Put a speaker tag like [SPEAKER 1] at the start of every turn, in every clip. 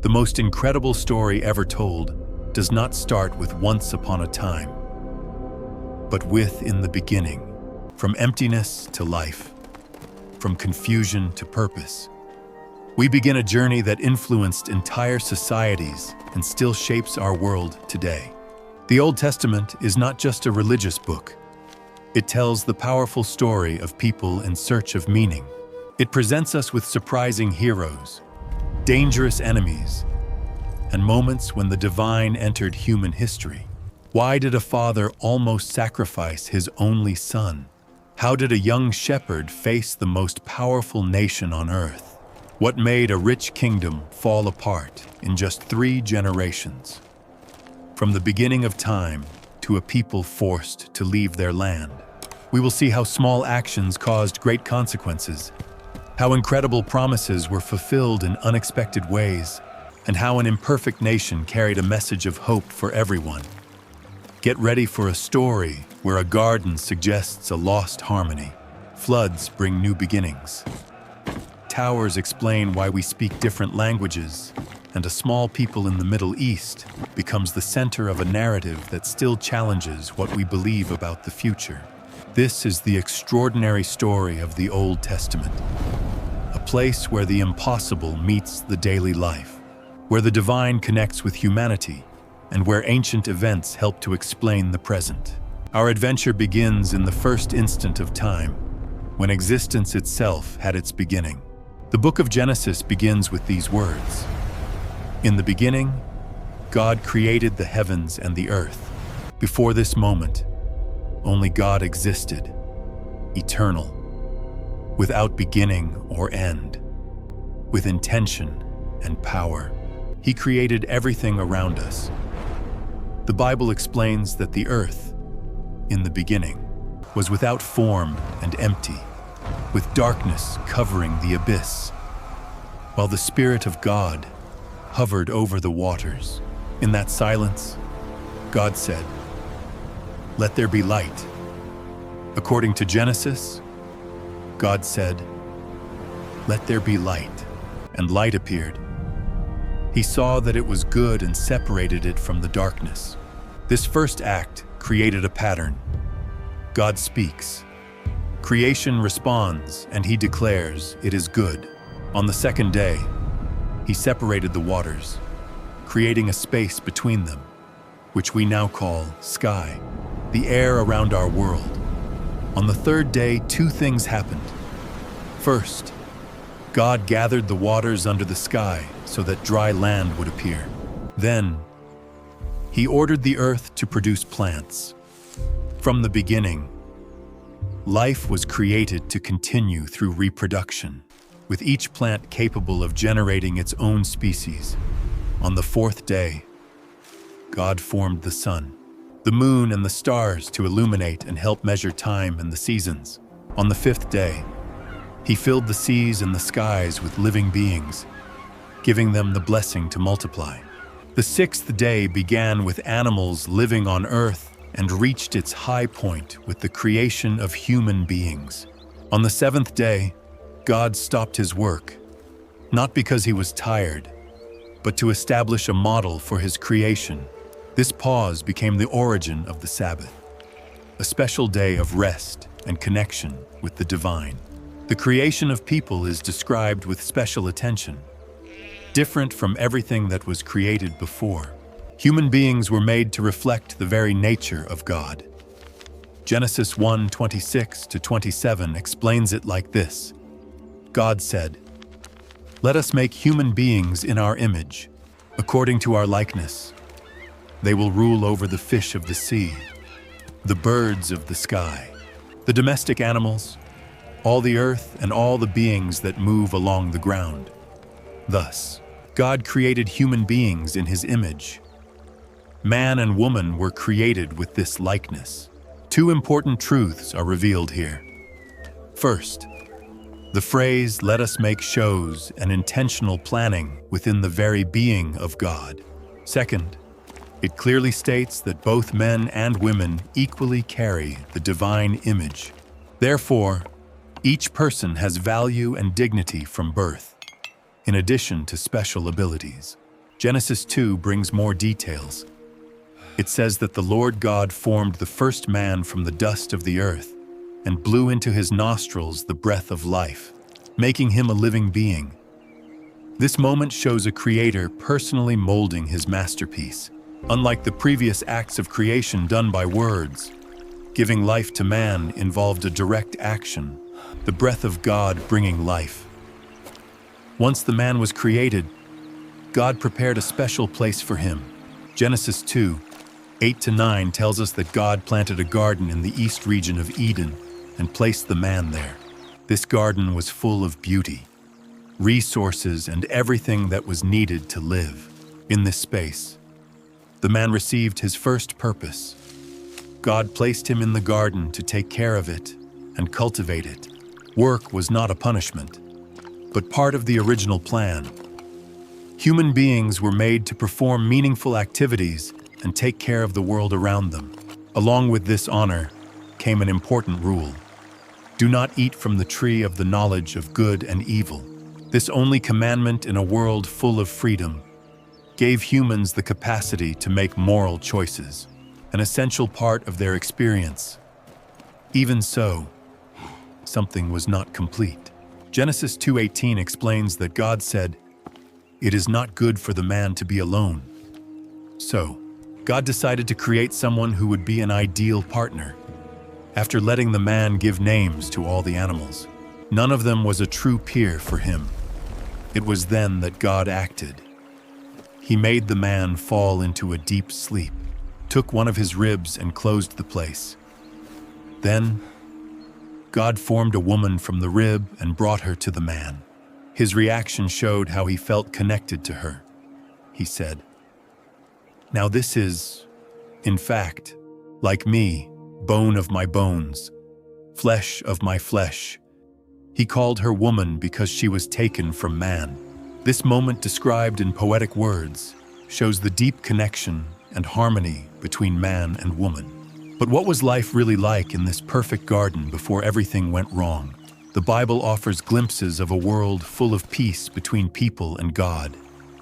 [SPEAKER 1] The most incredible story ever told does not start with once upon a time, but with in the beginning. From emptiness to life, from confusion to purpose, we begin a journey that influenced entire societies and still shapes our world today. The Old Testament is not just a religious book. It tells the powerful story of people in search of meaning. It presents us with surprising heroes, dangerous enemies, and moments when the divine entered human history. Why did a father almost sacrifice his only son? How did a young shepherd face the most powerful nation on earth? What made a rich kingdom fall apart in just 3 generations? From the beginning of time to a people forced to leave their land, we will see how small actions caused great consequences, how incredible promises were fulfilled in unexpected ways, and how an imperfect nation carried a message of hope for everyone. Get ready for a story where a garden suggests a lost harmony, floods bring new beginnings, towers explain why we speak different languages, and a small people in the Middle East becomes the center of a narrative that still challenges what we believe about the future. This is the extraordinary story of the Old Testament, a place where the impossible meets the daily life, where the divine connects with humanity, and where ancient events help to explain the present. Our adventure begins in the first instant of time, when existence itself had its beginning. The book of Genesis begins with these words: "In the beginning, God created the heavens and the earth." Before this moment, only God existed, eternal, without beginning or end, with intention and power. He created everything around us. The Bible explains that the earth, in the beginning, was without form and empty, with darkness covering the abyss, while the Spirit of God hovered over the waters. In that silence, God said, "Let there be light." According to Genesis, God said, "Let there be light," and light appeared. He saw that it was good and separated it from the darkness. This first act created a pattern. God speaks. Creation responds, and he declares it is good. On the second day, he separated the waters, creating a space between them, which we now call sky, the air around our world. On the third day, 2 things happened. First, God gathered the waters under the sky so that dry land would appear. Then, he ordered the earth to produce plants. From the beginning, life was created to continue through reproduction, with each plant capable of generating its own species. On the 4th day, God formed the sun, the moon, and the stars to illuminate and help measure time and the seasons. On the 5th day, he filled the seas and the skies with living beings, giving them the blessing to multiply. The 6th day began with animals living on earth and reached its high point with the creation of human beings. On the 7th day, God stopped his work, not because he was tired, but to establish a model for his creation. This pause became the origin of the Sabbath, a special day of rest and connection with the divine. The creation of people is described with special attention, different from everything that was created before. Human beings were made to reflect the very nature of God. Genesis 1:26-27 explains it like this: God said, "Let us make human beings in our image, according to our likeness. They will rule over the fish of the sea, the birds of the sky, the domestic animals, all the earth, and all the beings that move along the ground." Thus, God created human beings in his image. Man and woman were created with this likeness. 2 important truths are revealed here. First, the phrase "let us make" shows an intentional planning within the very being of God. Second, it clearly states that both men and women equally carry the divine image. Therefore, each person has value and dignity from birth, in addition to special abilities. Genesis 2 brings more details. It says that the Lord God formed the first man from the dust of the earth and blew into his nostrils the breath of life, making him a living being. This moment shows a creator personally molding his masterpiece. Unlike the previous acts of creation done by words, giving life to man involved a direct action, the breath of God bringing life. Once the man was created, God prepared a special place for him. Genesis 2, 8-9 tells us that God planted a garden in the east region of Eden and placed the man there. This garden was full of beauty, resources, and everything that was needed to live. In this space, the man received his first purpose. God placed him in the garden to take care of it and cultivate it. Work was not a punishment, but part of the original plan. Human beings were made to perform meaningful activities and take care of the world around them. Along with this honor came an important rule. Do not eat from the tree of the knowledge of good and evil. This only commandment in a world full of freedom gave humans the capacity to make moral choices, an essential part of their experience. Even so, something was not complete. Genesis 2:18 explains that God said, "It is not good for the man to be alone." So, God decided to create someone who would be an ideal partner. After letting the man give names to all the animals, none of them was a true peer for him. It was then that God acted. He made the man fall into a deep sleep, took one of his ribs and closed the place. Then, God formed a woman from the rib and brought her to the man. His reaction showed how he felt connected to her. He said, "Now this is, in fact, like me, bone of my bones, flesh of my flesh." He called her woman because she was taken from man. This moment, described in poetic words, shows the deep connection and harmony between man and woman. But what was life really like in this perfect garden before everything went wrong? The Bible offers glimpses of a world full of peace between people and God,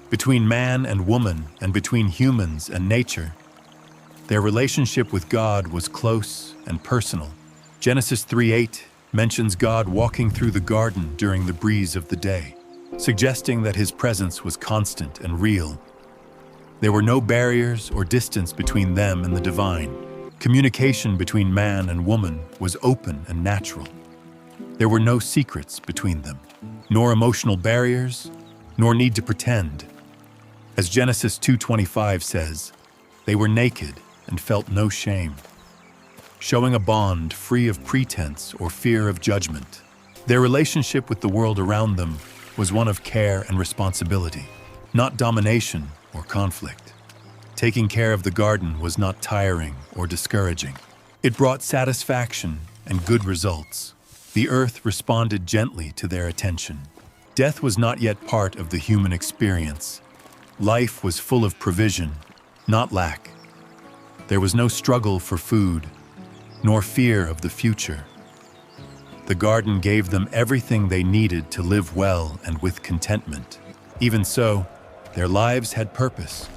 [SPEAKER 1] between man and woman, and between humans and nature. Their relationship with God was close and personal. Genesis 3:8 mentions God walking through the garden during the breeze of the day, suggesting that his presence was constant and real. There were no barriers or distance between them and the divine. Communication between man and woman was open and natural. There were no secrets between them, nor emotional barriers, nor need to pretend. As Genesis 2:25 says, they were naked and felt no shame, showing a bond free of pretense or fear of judgment. Their relationship with the world around them was one of care and responsibility, not domination or conflict. Taking care of the garden was not tiring or discouraging. It brought satisfaction and good results. The earth responded gently to their attention. Death was not yet part of the human experience. Life was full of provision, not lack. There was no struggle for food, nor fear of the future. The garden gave them everything they needed to live well and with contentment. Even so, their lives had purpose.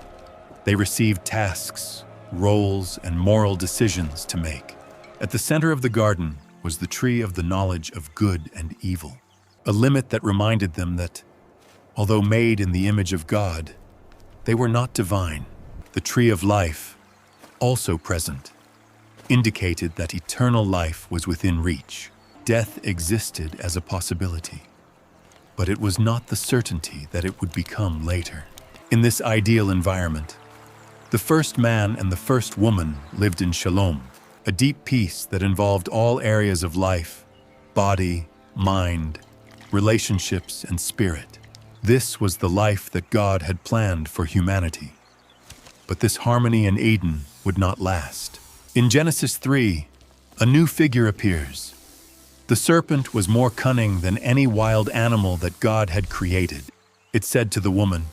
[SPEAKER 1] They received tasks, roles, and moral decisions to make. At the center of the garden was the tree of the knowledge of good and evil, a limit that reminded them that, although made in the image of God, they were not divine. The tree of life, also present, indicated that eternal life was within reach. Death existed as a possibility, but it was not the certainty that it would become later. In this ideal environment, the first man and the first woman lived in shalom, a deep peace that involved all areas of life, body, mind, relationships, and spirit. This was the life that God had planned for humanity. But this harmony in Eden would not last. In Genesis 3, a new figure appears. The serpent was more cunning than any wild animal that God had created. It said to the woman,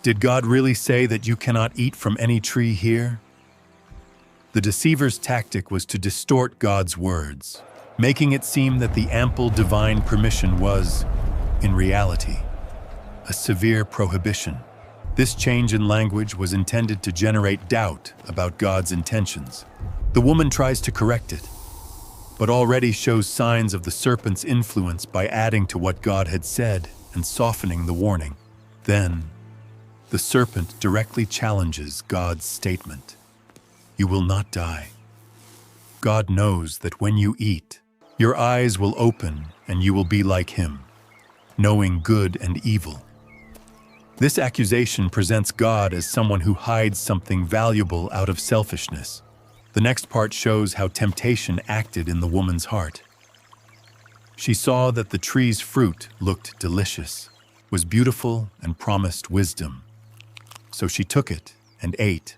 [SPEAKER 1] "Did God really say that you cannot eat from any tree here?" The deceiver's tactic was to distort God's words, making it seem that the ample divine permission was, in reality, a severe prohibition. This change in language was intended to generate doubt about God's intentions. The woman tries to correct it, but already shows signs of the serpent's influence by adding to what God had said and softening the warning. Then, the serpent directly challenges God's statement. You will not die. God knows that when you eat, your eyes will open and you will be like him, knowing good and evil. This accusation presents God as someone who hides something valuable out of selfishness. The next part shows how temptation acted in the woman's heart. She saw that the tree's fruit looked delicious, was beautiful, and promised wisdom. So she took it and ate.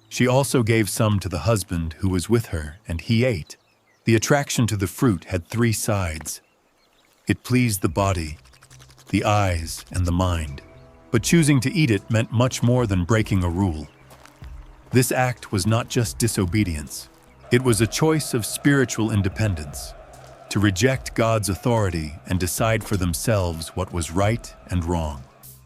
[SPEAKER 1] She also gave some to the husband who was with her, and he ate. The attraction to the fruit had three sides. It pleased the body, the eyes, and the mind. But choosing to eat it meant much more than breaking a rule. This act was not just disobedience. It was a choice of spiritual independence, to reject God's authority and decide for themselves what was right and wrong.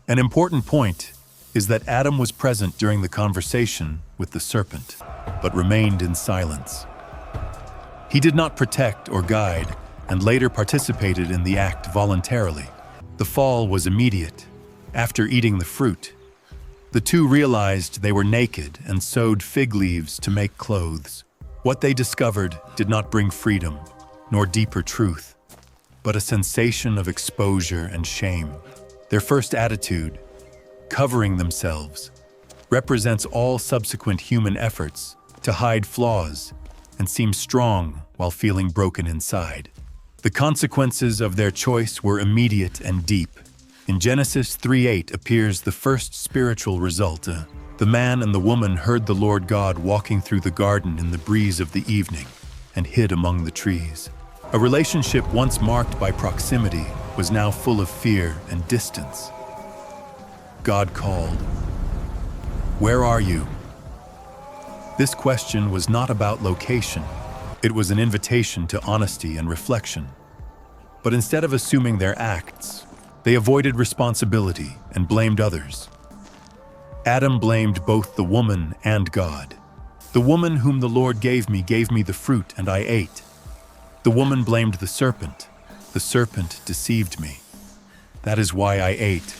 [SPEAKER 1] An important point is that Adam was present during the conversation with the serpent, but remained in silence. He did not protect or guide, and later participated in the act voluntarily. The fall was immediate. After eating the fruit, the two realized they were naked and sewed fig leaves to make clothes. What they discovered did not bring freedom, nor deeper truth, but a sensation of exposure and shame. Their first attitude, covering themselves, represents all subsequent human efforts to hide flaws and seem strong while feeling broken inside. The consequences of their choice were immediate and deep. In Genesis 3:8 appears the first spiritual result. The man and the woman heard the Lord God walking through the garden in the breeze of the evening and hid among the trees. A relationship once marked by proximity was now full of fear and distance. God called, "Where are you?" This question was not about location. It was an invitation to honesty and reflection. But instead of assuming their acts, they avoided responsibility and blamed others. Adam blamed both the woman and God. The woman whom the Lord gave me the fruit, and I ate. The woman blamed the serpent. The serpent deceived me. That is why I ate.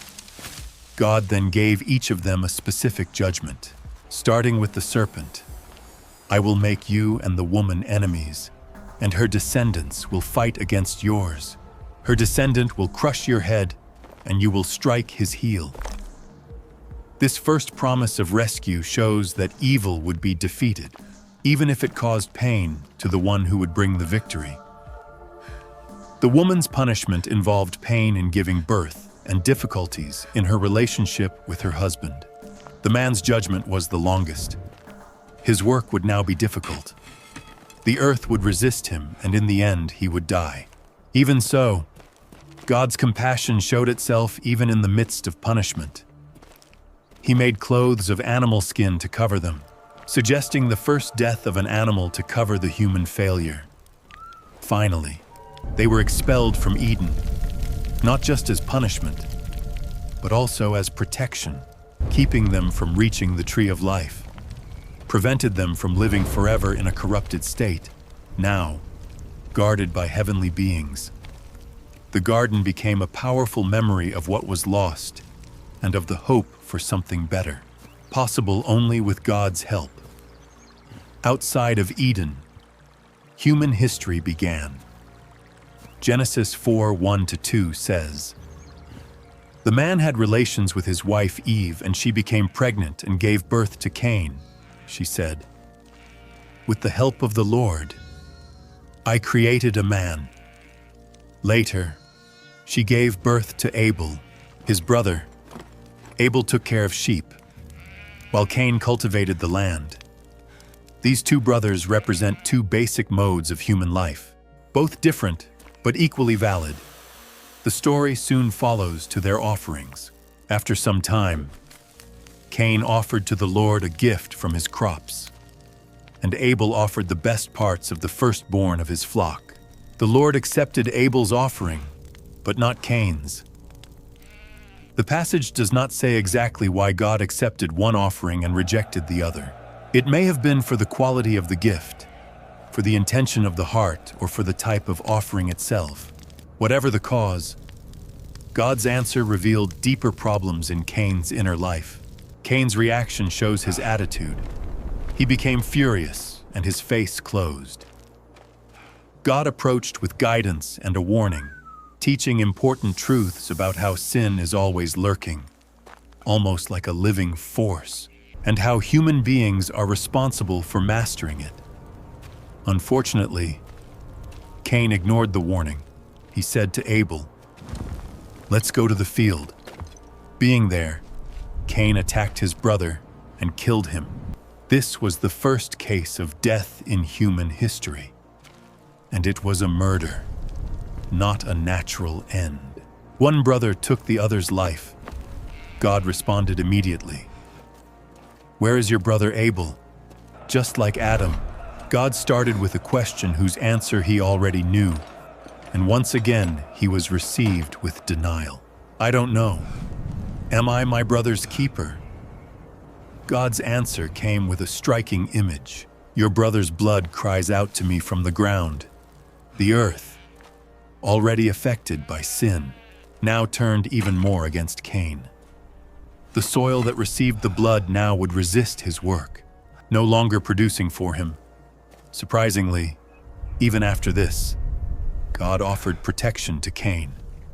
[SPEAKER 1] God then gave each of them a specific judgment, starting with the serpent. I will make you and the woman enemies, and her descendants will fight against yours. Her descendant will crush your head, and you will strike his heel. This first promise of rescue shows that evil would be defeated, even if it caused pain to the one who would bring the victory. The woman's punishment involved pain in giving birth and difficulties in her relationship with her husband. The man's judgment was the longest. His work would now be difficult. The earth would resist him, and in the end, he would die. Even so, God's compassion showed itself even in the midst of punishment. He made clothes of animal skin to cover them, suggesting the first death of an animal to cover the human failure. Finally, they were expelled from Eden, not just as punishment, but also as protection, keeping them from reaching the tree of life, prevented them from living forever in a corrupted state, now guarded by heavenly beings. The garden became a powerful memory of what was lost and of the hope for something better, possible only with God's help. Outside of Eden, human history began. Genesis 4:1-2 says, "The man had relations with his wife Eve, and she became pregnant and gave birth to Cain. She said, 'With the help of the Lord, I created a man.' Later, she gave birth to Abel, his brother. Abel took care of sheep, while Cain cultivated the land. These two brothers represent two basic modes of human life, both different but equally valid. The story soon follows to their offerings. After some time, Cain offered to the Lord a gift from his crops, and Abel offered the best parts of the firstborn of his flock. The Lord accepted Abel's offering, but not Cain's. The passage does not say exactly why God accepted one offering and rejected the other. It may have been for the quality of the gift, for the intention of the heart, or for the type of offering itself. Whatever the cause, God's answer revealed deeper problems in Cain's inner life. Cain's reaction shows his attitude. He became furious, and his face closed. God approached with guidance and a warning, teaching important truths about how sin is always lurking, almost like a living force, and how human beings are responsible for mastering it. Unfortunately, Cain ignored the warning. He said to Abel, "Let's go to the field." Being there, Cain attacked his brother and killed him. This was the first case of death in human history, and it was a murder, not a natural end. One brother took the other's life. God responded immediately. "Where is your brother Abel?" Just like Adam, God started with a question whose answer he already knew, and once again he was received with denial. "I don't know. Am I my brother's keeper?" God's answer came with a striking image. "Your brother's blood cries out to me from the ground." The earth, already affected by sin, now turned even more against Cain. The soil that received the blood now would resist his work, no longer producing for him. Surprisingly, even after this, God offered protection to Cain.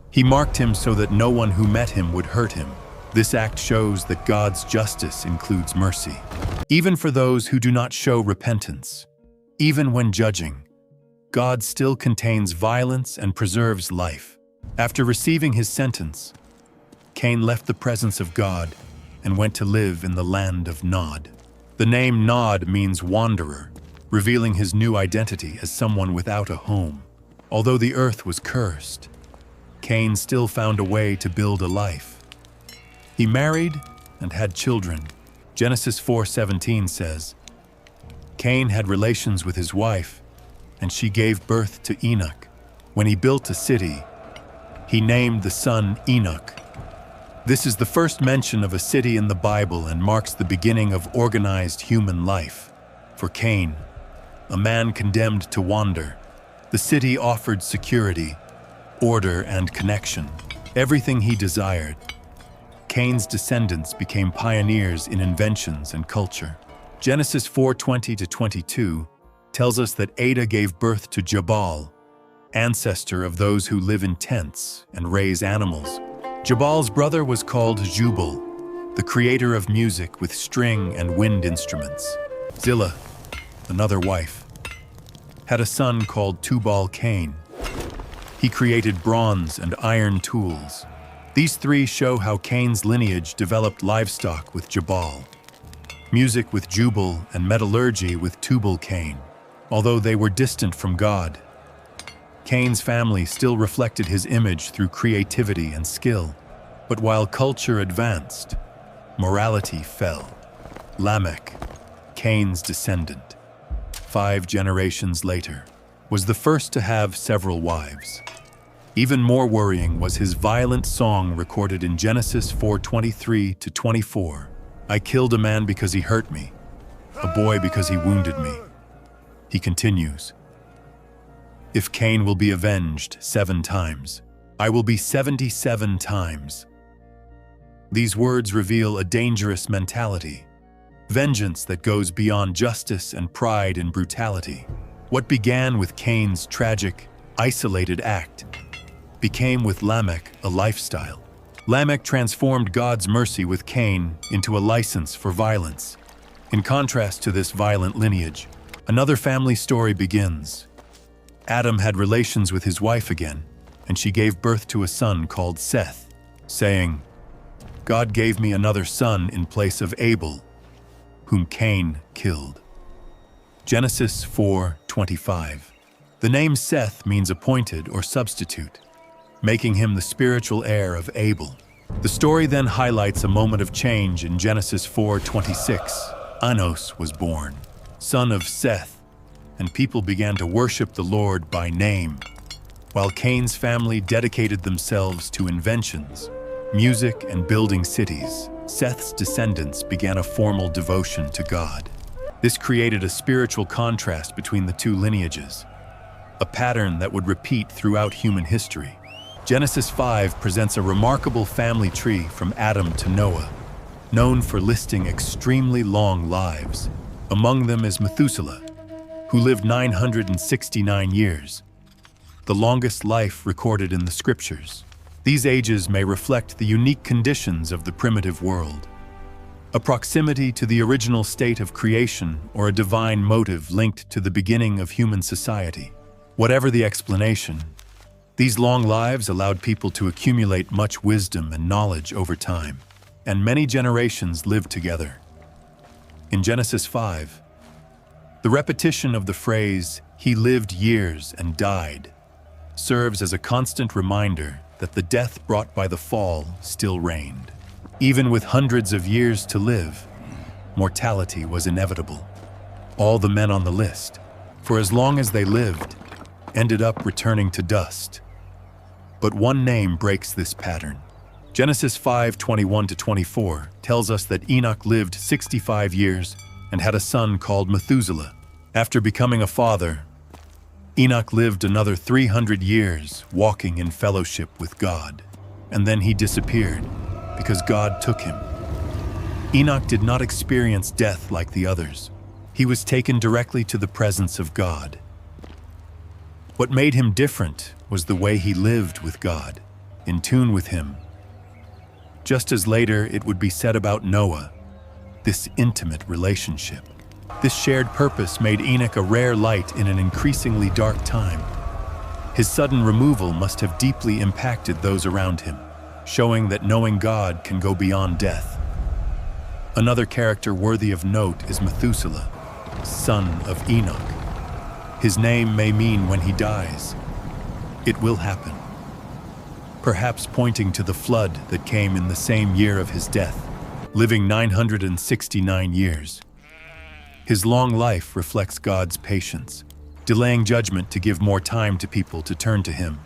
[SPEAKER 1] He marked him so that no one who met him would hurt him. This act shows that God's justice includes mercy, even for those who do not show repentance. Even when judging, God still contains violence and preserves life. After receiving his sentence, Cain left the presence of God and went to live in the land of Nod. The name Nod means wanderer, revealing his new identity as someone without a home. Although the earth was cursed, Cain still found a way to build a life. He married and had children. Genesis 4:17 says, "Cain had relations with his wife, and she gave birth to Enoch. When he built a city, he named the son Enoch." This is the first mention of a city in the Bible and marks the beginning of organized human life. For Cain, a man condemned to wander, the city offered security, order, and connection, everything he desired. Cain's descendants became pioneers in inventions and culture. Genesis 4:20-22 tells us that Ada gave birth to Jabal, ancestor of those who live in tents and raise animals. Jabal's brother was called Jubal, the creator of music with string and wind instruments. Zillah, another wife, had a son called Tubal-Cain. He created bronze and iron tools. These three show how Cain's lineage developed livestock with Jabal, music with Jubal, and metallurgy with Tubal-Cain. Although they were distant from God, Cain's family still reflected his image through creativity and skill. But while culture advanced, morality fell. Lamech, Cain's descendant, 5 generations later, was the first to have several wives. Even more worrying was his violent song recorded in Genesis 4:23-24. "I killed a man because he hurt me, a boy because he wounded me." He continues, "If Cain will be avenged 7 times, I will be 77 times." These words reveal a dangerous mentality, vengeance that goes beyond justice and pride in brutality. What began with Cain's tragic, isolated act became with Lamech a lifestyle. Lamech transformed God's mercy with Cain into a license for violence. In contrast to this violent lineage, another family story begins. Adam had relations with his wife again, and she gave birth to a son called Seth, saying, "God gave me another son in place of Abel, whom Cain killed." Genesis 4:25. The name Seth means appointed or substitute, making him the spiritual heir of Abel. The story then highlights a moment of change in Genesis 4:26. Anos was born, son of Seth, and people began to worship the Lord by name, while Cain's family dedicated themselves to inventions. music, and building cities, Seth's descendants began a formal devotion to God. This created a spiritual contrast between the two lineages, a pattern that would repeat throughout human history. Genesis 5 presents a remarkable family tree from Adam to Noah, known for listing extremely long lives. Among them is Methuselah, who lived 969 years, the longest life recorded in the scriptures. These ages may reflect the unique conditions of the primitive world, a proximity to the original state of creation or a divine motive linked to the beginning of human society. Whatever the explanation, these long lives allowed people to accumulate much wisdom and knowledge over time, and many generations lived together. In Genesis 5, the repetition of the phrase, "He lived years and died," serves as a constant reminder that the death brought by the fall still reigned. Even with hundreds of years to live, mortality was inevitable. All the men on the list, for as long as they lived, ended up returning to dust. But one name breaks this pattern. Genesis 5:21-24 tells us that Enoch lived 65 years and had a son called Methuselah. After becoming a father, Enoch lived another 300 years walking in fellowship with God, and then he disappeared because God took him. Enoch did not experience death like the others. He was taken directly to the presence of God. What made him different was the way he lived with God, in tune with him. Just as later it would be said about Noah, this intimate relationship. This shared purpose made Enoch a rare light in an increasingly dark time. His sudden removal must have deeply impacted those around him, showing that knowing God can go beyond death. Another character worthy of note is Methuselah, son of Enoch. His name may mean when he dies, it will happen, perhaps pointing to the flood that came in the same year of his death, living 969 years. His long life reflects God's patience, delaying judgment to give more time to people to turn to him.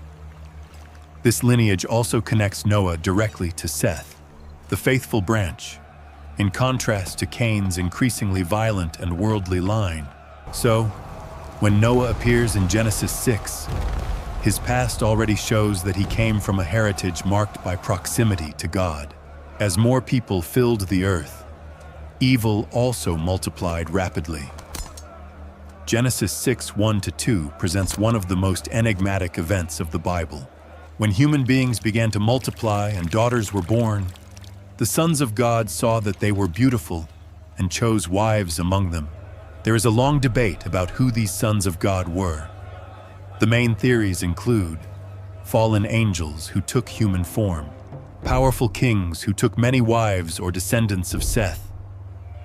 [SPEAKER 1] This lineage also connects Noah directly to Seth, the faithful branch, in contrast to Cain's increasingly violent and worldly line. So, when Noah appears in Genesis 6, his past already shows that he came from a heritage marked by proximity to God. As more people filled the earth, evil also multiplied rapidly. Genesis 6:1-2 presents one of the most enigmatic events of the Bible. When human beings began to multiply and daughters were born, the sons of God saw that they were beautiful and chose wives among them. There is a long debate about who these sons of God were. The main theories include fallen angels who took human form, powerful kings who took many wives or descendants of Seth,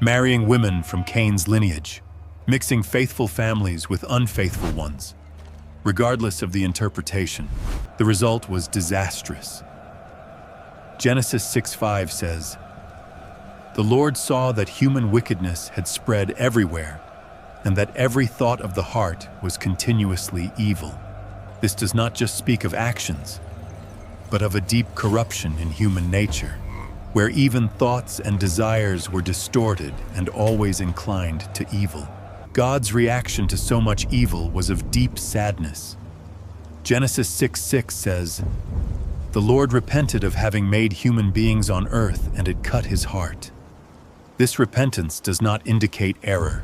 [SPEAKER 1] marrying women from Cain's lineage, mixing faithful families with unfaithful ones. Regardless of the interpretation, the result was disastrous. Genesis 6:5 says, "The Lord saw that human wickedness had spread everywhere, and that every thought of the heart was continuously evil." This does not just speak of actions, but of a deep corruption in human nature, where even thoughts and desires were distorted and always inclined to evil. God's reaction to so much evil was of deep sadness. Genesis 6:6 says, "The Lord repented of having made human beings on earth, and it cut his heart." This repentance does not indicate error,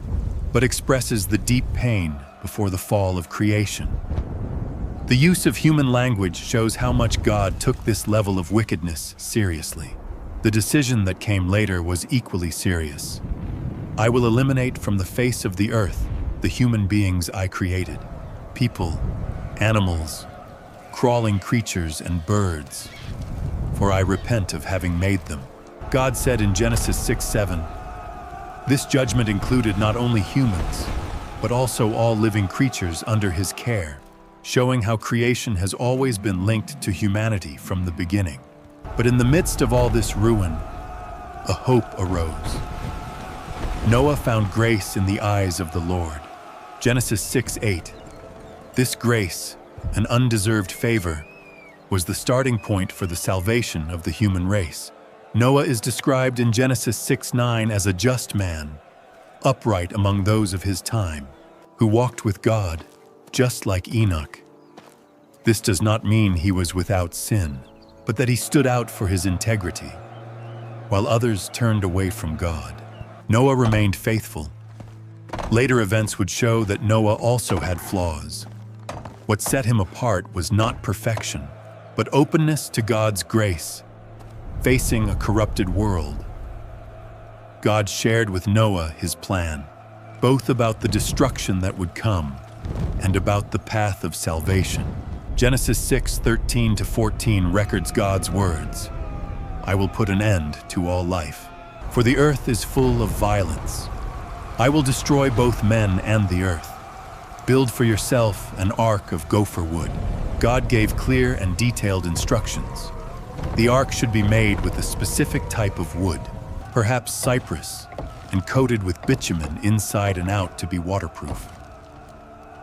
[SPEAKER 1] but expresses the deep pain before the fall of creation. The use of human language shows how much God took this level of wickedness seriously. The decision that came later was equally serious. "I will eliminate from the face of the earth the human beings I created, people, animals, crawling creatures, and birds, for I repent of having made them." God said in Genesis 6:7, this judgment included not only humans, but also all living creatures under his care, showing how creation has always been linked to humanity from the beginning. But in the midst of all this ruin, a hope arose. Noah found grace in the eyes of the Lord. Genesis 6:8. This grace, an undeserved favor, was the starting point for the salvation of the human race. Noah is described in Genesis 6:9 as a just man, upright among those of his time, who walked with God, just like Enoch. This does not mean he was without sin, but that he stood out for his integrity. While others turned away from God, Noah remained faithful. Later events would show that Noah also had flaws. What set him apart was not perfection, but openness to God's grace, facing a corrupted world. God shared with Noah his plan, both about the destruction that would come and about the path of salvation. Genesis 6:13-14 records God's words, "I will put an end to all life, for the earth is full of violence. I will destroy both men and the earth. Build for yourself an ark of gopher wood." God gave clear and detailed instructions. The ark should be made with a specific type of wood, perhaps cypress, and coated with bitumen inside and out to be waterproof.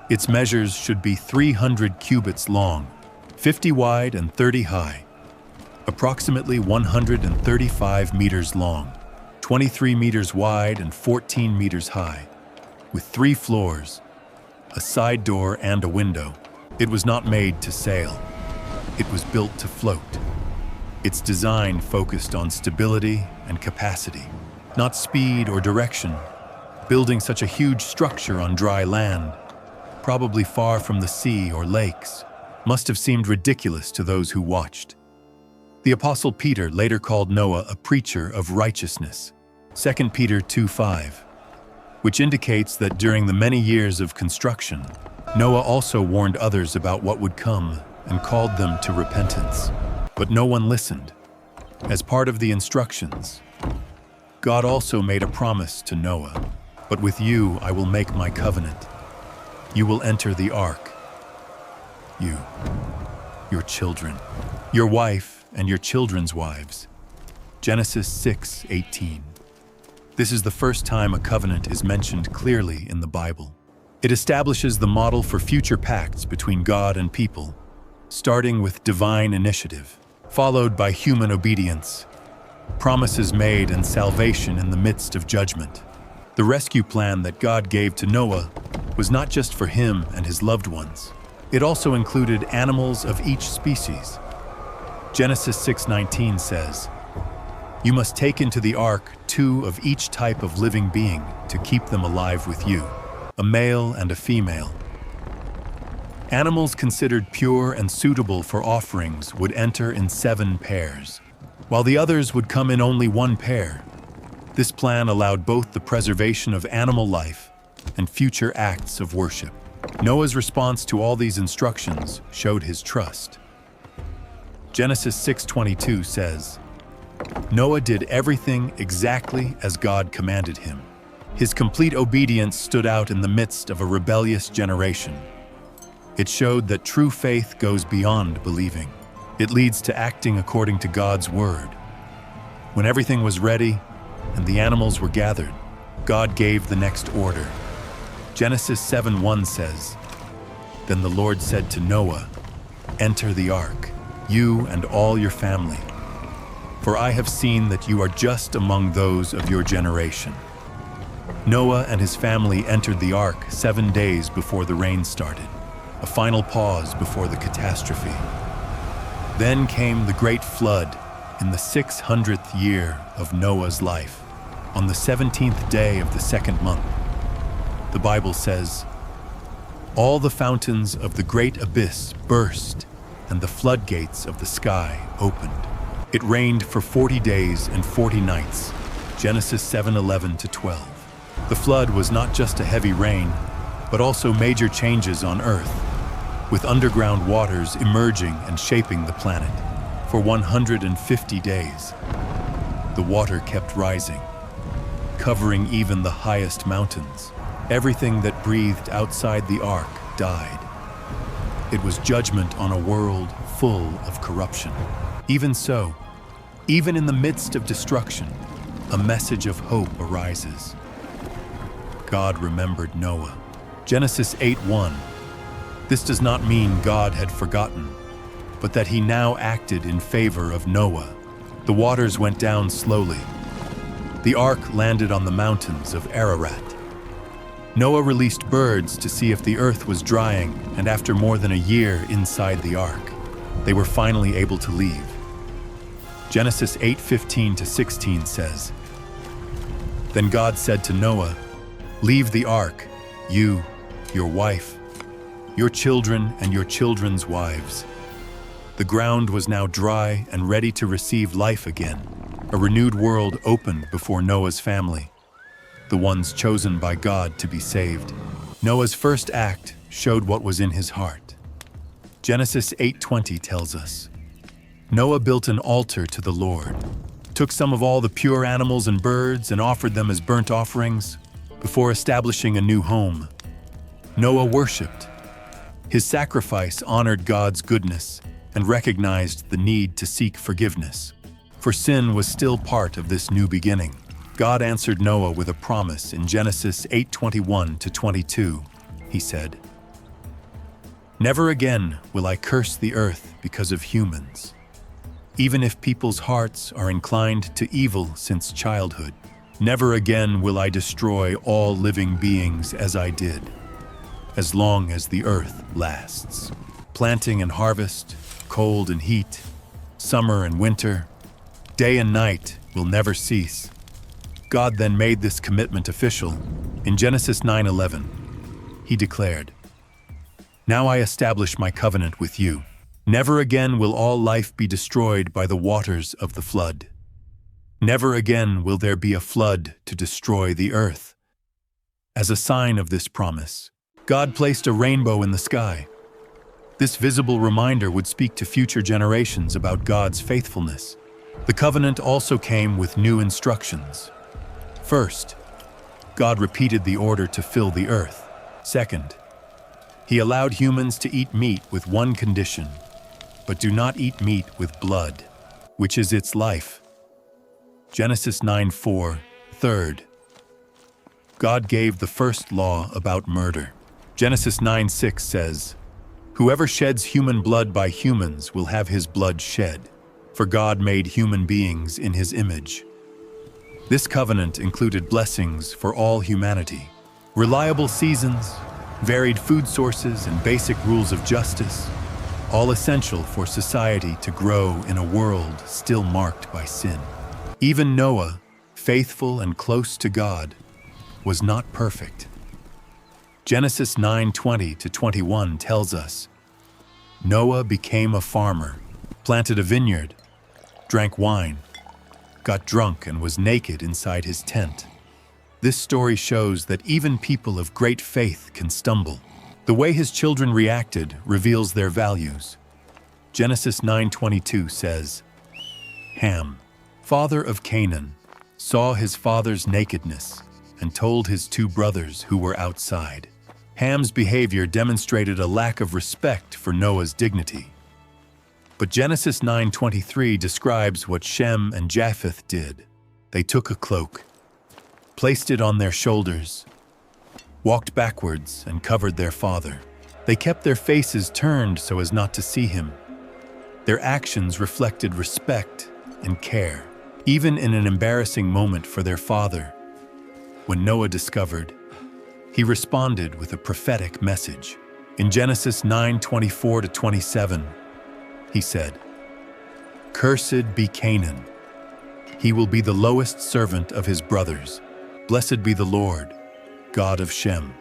[SPEAKER 1] Its measures should be 300 cubits long, 50 wide and 30 high, approximately 135 meters long, 23 meters wide and 14 meters high, with 3 floors, a side door and a window. It was not made to sail. It was built to float. Its design focused on stability and capacity, not speed or direction. Building such a huge structure on dry land, probably far from the sea or lakes, must have seemed ridiculous to those who watched. The Apostle Peter later called Noah a preacher of righteousness, 2 Peter 2:5, which indicates that during the many years of construction, Noah also warned others about what would come and called them to repentance. But no one listened. As part of the instructions, God also made a promise to Noah, "But with you I will make my covenant. You will enter the ark. You, your children, your wife, and your children's wives." Genesis 6:18. This is the first time a covenant is mentioned clearly in the Bible. It establishes the model for future pacts between God and people, starting with divine initiative, followed by human obedience, promises made, and salvation in the midst of judgment. The rescue plan that God gave to Noah was not just for him and his loved ones. It also included animals of each species. Genesis 6:19 says, "You must take into the ark 2 of each type of living being to keep them alive with you, a male and a female." Animals considered pure and suitable for offerings would enter in 7 pairs, while the others would come in only 1 pair. This plan allowed both the preservation of animal life and future acts of worship. Noah's response to all these instructions showed his trust. Genesis 6:22 says, "Noah did everything exactly as God commanded him." His complete obedience stood out in the midst of a rebellious generation. It showed that true faith goes beyond believing. It leads to acting according to God's word. When everything was ready and the animals were gathered, God gave the next order. Genesis 7:1 says, "Then the Lord said to Noah, 'Enter the ark, you and all your family, for I have seen that you are just among those of your generation.'" Noah and his family entered the ark 7 days before the rain started, a final pause before the catastrophe. Then came the great flood in the 600th year of Noah's life, on the 17th day of the 2nd month. The Bible says, "All the fountains of the great abyss burst, and the floodgates of the sky opened. It rained for 40 days and 40 nights." Genesis 7:11-12. The flood was not just a heavy rain, but also major changes on earth, with underground waters emerging and shaping the planet. For 150 days, the water kept rising, covering even the highest mountains. Everything that breathed outside the ark died. It was judgment on a world full of corruption. Even so, even in the midst of destruction, a message of hope arises. God remembered Noah. Genesis 8:1. This does not mean God had forgotten, but that he now acted in favor of Noah. The waters went down slowly. The ark landed on the mountains of Ararat. Noah released birds to see if the earth was drying, and after more than a year inside the ark, they were finally able to leave. Genesis 8:15-16 says, "Then God said to Noah, 'Leave the ark, you, your wife, your children and your children's wives.' The ground was now dry and ready to receive life again. A renewed world opened before Noah's family, the ones chosen by God to be saved. Noah's first act showed what was in his heart. Genesis 8:20 tells us, "Noah built an altar to the Lord, took some of all the pure animals and birds and offered them as burnt offerings. Before establishing a new home, Noah worshipped. His sacrifice honored God's goodness and recognized the need to seek forgiveness. For sin was still part of this new beginning. God answered Noah with a promise in Genesis 8:21-22. He said, "Never again will I curse the earth because of humans, even if people's hearts are inclined to evil since childhood. Never again will I destroy all living beings as I did, as long as the earth lasts. Planting and harvest, cold and heat, summer and winter, day and night will never cease." God then made this commitment official. In Genesis 9:11, he declared, "Now I establish my covenant with you. Never again will all life be destroyed by the waters of the flood. Never again will there be a flood to destroy the earth." As a sign of this promise, God placed a rainbow in the sky. This visible reminder would speak to future generations about God's faithfulness. The covenant also came with new instructions. First, God repeated the order to fill the earth. Second, he allowed humans to eat meat with one condition, but do not eat meat with blood, which is its life. Genesis 9:4. Third, God gave the first law about murder. Genesis 9:6 says, "Whoever sheds human blood by humans will have his blood shed, for God made human beings in his image." This covenant included blessings for all humanity, reliable seasons, varied food sources, and basic rules of justice, all essential for society to grow in a world still marked by sin. Even Noah, faithful and close to God, was not perfect. Genesis 9:20-21 tells us, "Noah became a farmer, planted a vineyard, drank wine, got drunk and was naked inside his tent." This story shows that even people of great faith can stumble. The way his children reacted reveals their values. Genesis 9:22 says, "Ham, father of Canaan, saw his father's nakedness and told his two brothers who were outside." Ham's behavior demonstrated a lack of respect for Noah's dignity. But Genesis 9:23 describes what Shem and Japheth did. They took a cloak, placed it on their shoulders, walked backwards, and covered their father. They kept their faces turned so as not to see him. Their actions reflected respect and care, even in an embarrassing moment for their father. When Noah discovered, he responded with a prophetic message. In Genesis 9:24-27, he said, "Cursed be Canaan. He will be the lowest servant of his brothers. Blessed be the Lord, God of Shem.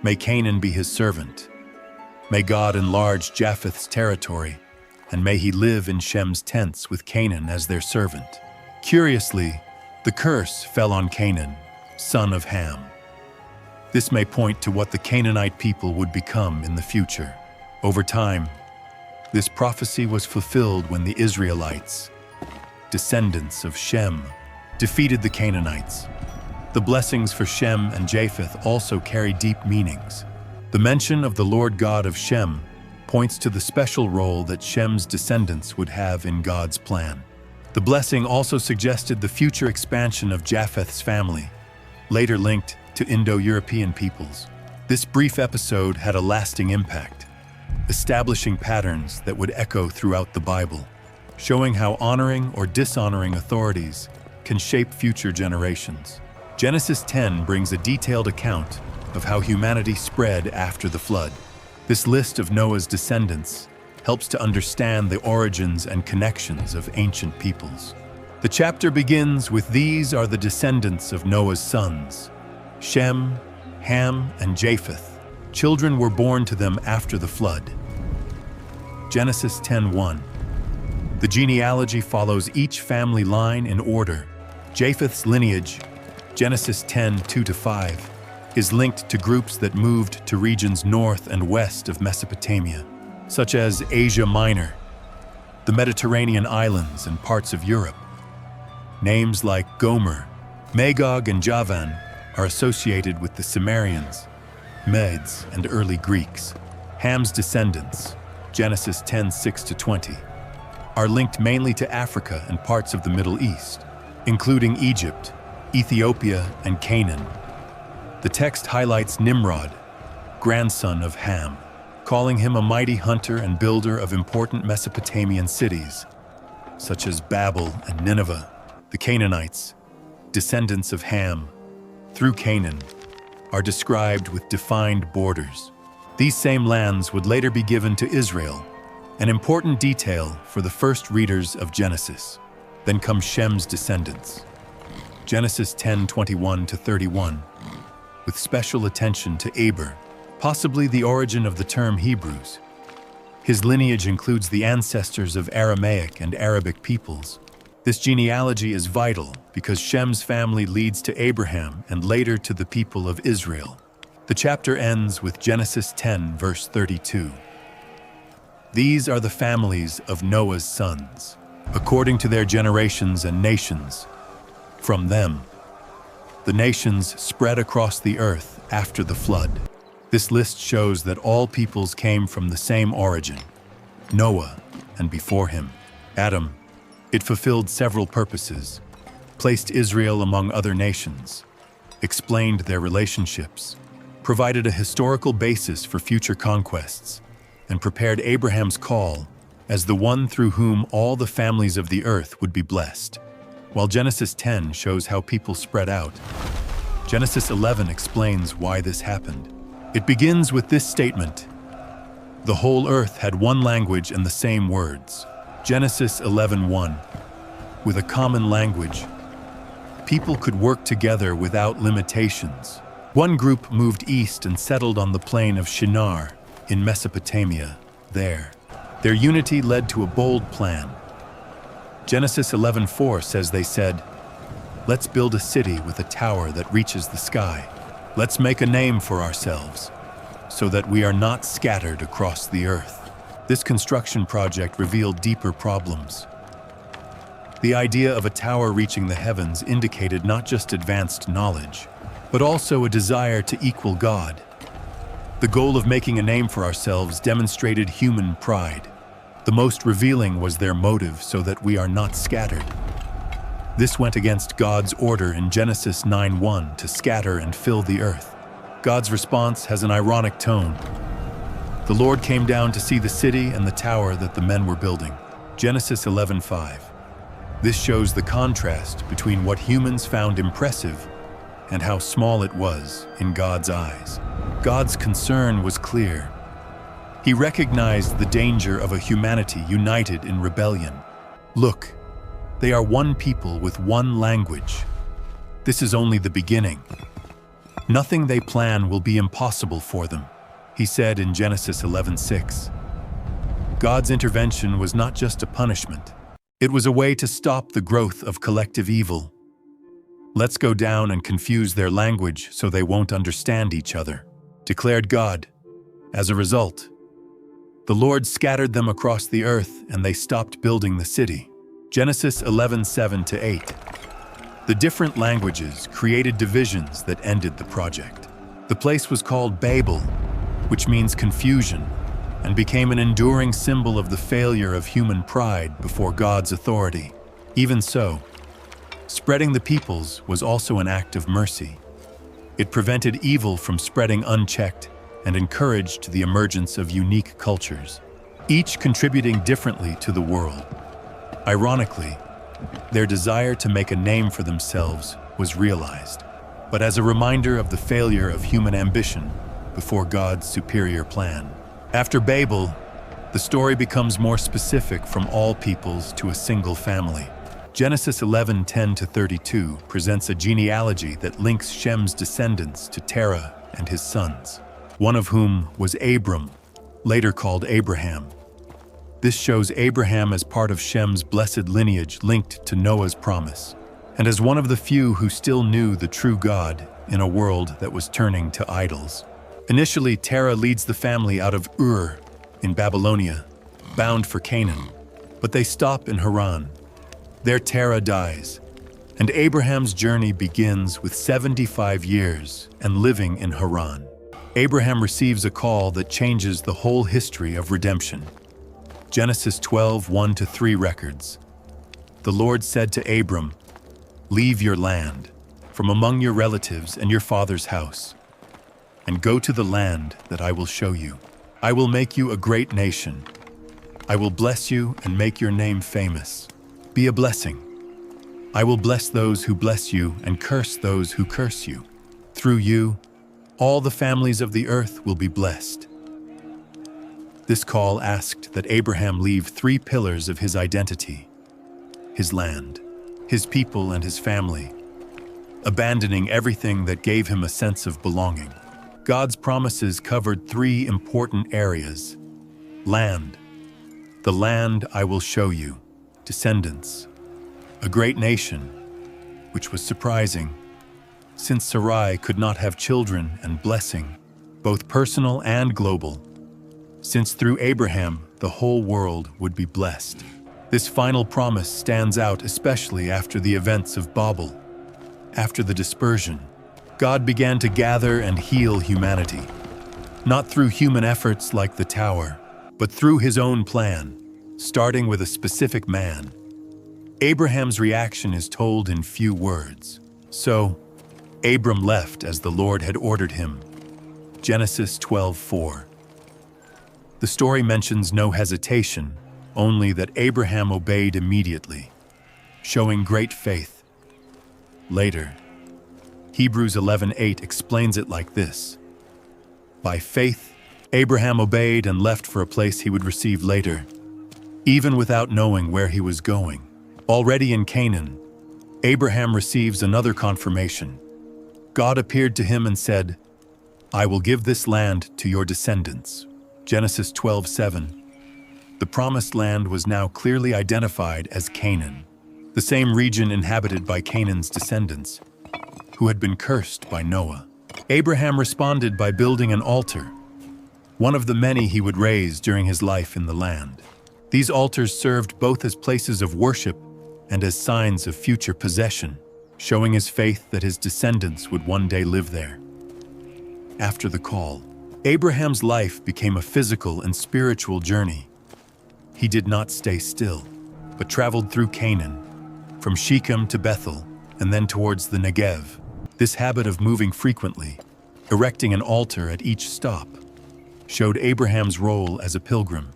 [SPEAKER 1] May Canaan be his servant. May God enlarge Japheth's territory, and may he live in Shem's tents with Canaan as their servant." Curiously, the curse fell on Canaan, son of Ham. This may point to what the Canaanite people would become in the future. Over time, this prophecy was fulfilled when the Israelites, descendants of Shem, defeated the Canaanites. The blessings for Shem and Japheth also carry deep meanings. The mention of the Lord God of Shem points to the special role that Shem's descendants would have in God's plan. The blessing also suggested the future expansion of Japheth's family, later linked to Indo-European peoples. This brief episode had a lasting impact. establishing patterns that would echo throughout the Bible, showing how honoring or dishonoring authorities can shape future generations. Genesis 10 brings a detailed account of how humanity spread after the flood. This list of Noah's descendants helps to understand the origins and connections of ancient peoples. The chapter begins with "These are the descendants of Noah's sons, Shem, Ham, and Japheth. Children were born to them after the flood." Genesis 10:1. The genealogy follows each family line in order. Japheth's lineage, Genesis 10:2-5, is linked to groups that moved to regions north and west of Mesopotamia, such as Asia Minor, the Mediterranean islands, and parts of Europe. Names like Gomer, Magog, and Javan are associated with the Sumerians, Medes, and early Greeks. Ham's descendants, Genesis 10:6-20, are linked mainly to Africa and parts of the Middle East, including Egypt, Ethiopia, and Canaan. The text highlights Nimrod, grandson of Ham, calling him a mighty hunter and builder of important Mesopotamian cities, such as Babel and Nineveh. The Canaanites, descendants of Ham, through Canaan, are described with defined borders. These same lands would later be given to Israel, an important detail for the first readers of Genesis. Then come Shem's descendants, Genesis 10:21-31, with special attention to Eber, possibly the origin of the term Hebrews. His lineage includes the ancestors of Aramaic and Arabic peoples. This genealogy is vital because Shem's family leads to Abraham and later to the people of Israel. The chapter ends with Genesis 10, verse 32. These are the families of Noah's sons, according to their generations and nations. From them, the nations spread across the earth after the flood. This list shows that all peoples came from the same origin, Noah, and before him, Adam. It fulfilled several purposes, placed Israel among other nations, explained their relationships, provided a historical basis for future conquests, and prepared Abraham's call as the one through whom all the families of the earth would be blessed. While Genesis 10 shows how people spread out, Genesis 11 explains why this happened. It begins with this statement: "The whole earth had one language and the same words." Genesis 11:1. With a common language, people could work together without limitations. One group moved east and settled on the plain of Shinar in Mesopotamia. There, their unity led to a bold plan. Genesis 11:4 says they said, "Let's build a city with a tower that reaches the sky. Let's make a name for ourselves, so that we are not scattered across the earth." This construction project revealed deeper problems. The idea of a tower reaching the heavens indicated not just advanced knowledge, but also a desire to equal God. The goal of making a name for ourselves demonstrated human pride. The most revealing was their motive, so that we are not scattered. This went against God's order in Genesis 9:1 to scatter and fill the earth. God's response has an ironic tone. The Lord came down to see the city and the tower that the men were building. Genesis 11:5. This shows the contrast between what humans found impressive and how small it was in God's eyes. God's concern was clear. He recognized the danger of a humanity united in rebellion. Look, they are one people with one language. This is only the beginning. Nothing they plan will be impossible for them, he said in Genesis 11:6. God's intervention was not just a punishment. It was a way to stop the growth of collective evil. "Let's go down and confuse their language so they won't understand each other," declared God. As a result, the Lord scattered them across the earth and they stopped building the city. Genesis 11:7-8. The different languages created divisions that ended the project. The place was called Babel, which means confusion, and became an enduring symbol of the failure of human pride before God's authority. Even so, spreading the peoples was also an act of mercy. It prevented evil from spreading unchecked and encouraged the emergence of unique cultures, each contributing differently to the world. Ironically, their desire to make a name for themselves was realized, but as a reminder of the failure of human ambition before God's superior plan. After Babel, the story becomes more specific from all peoples to a single family. Genesis 11:10-32 presents a genealogy that links Shem's descendants to Terah and his sons, one of whom was Abram, later called Abraham. This shows Abraham as part of Shem's blessed lineage linked to Noah's promise, and as one of the few who still knew the true God in a world that was turning to idols. Initially, Terah leads the family out of Ur in Babylonia, bound for Canaan, but they stop in Haran. There Terah dies, and Abraham's journey begins with 75 years and living in Haran. Abraham receives a call that changes the whole history of redemption. Genesis 12:1-3 records, "The Lord said to Abram, 'Leave your land, from among your relatives and your father's house, and go to the land that I will show you. I will make you a great nation. I will bless you and make your name famous. Be a blessing. I will bless those who bless you and curse those who curse you. Through you, all the families of the earth will be blessed.'" This call asked that Abraham leave three pillars of his identity: his land, his people, and his family, abandoning everything that gave him a sense of belonging. God's promises covered three important areas: land, the land I will show you; descendants, a great nation, which was surprising, since Sarai could not have children, and blessing, both personal and global, since through Abraham the whole world would be blessed. This final promise stands out especially after the events of Babel. After the dispersion, God began to gather and heal humanity, not through human efforts like the tower, but through his own plan, starting with a specific man. Abraham's reaction is told in few words. So, Abram left as the Lord had ordered him. Genesis 12:4. The story mentions no hesitation, only that Abraham obeyed immediately, showing great faith. Later, Hebrews 11:8 explains it like this: "By faith, Abraham obeyed and left for a place he would receive later, even without knowing where he was going." Already in Canaan, Abraham receives another confirmation. God appeared to him and said, "I will give this land to your descendants." Genesis 12:7. The promised land was now clearly identified as Canaan, the same region inhabited by Canaan's descendants, who had been cursed by Noah. Abraham responded by building an altar, one of the many he would raise during his life in the land. These altars served both as places of worship and as signs of future possession, showing his faith that his descendants would one day live there. After the call, Abraham's life became a physical and spiritual journey. He did not stay still, but traveled through Canaan, from Shechem to Bethel, and then towards the Negev. This habit of moving frequently, erecting an altar at each stop, showed Abraham's role as a pilgrim.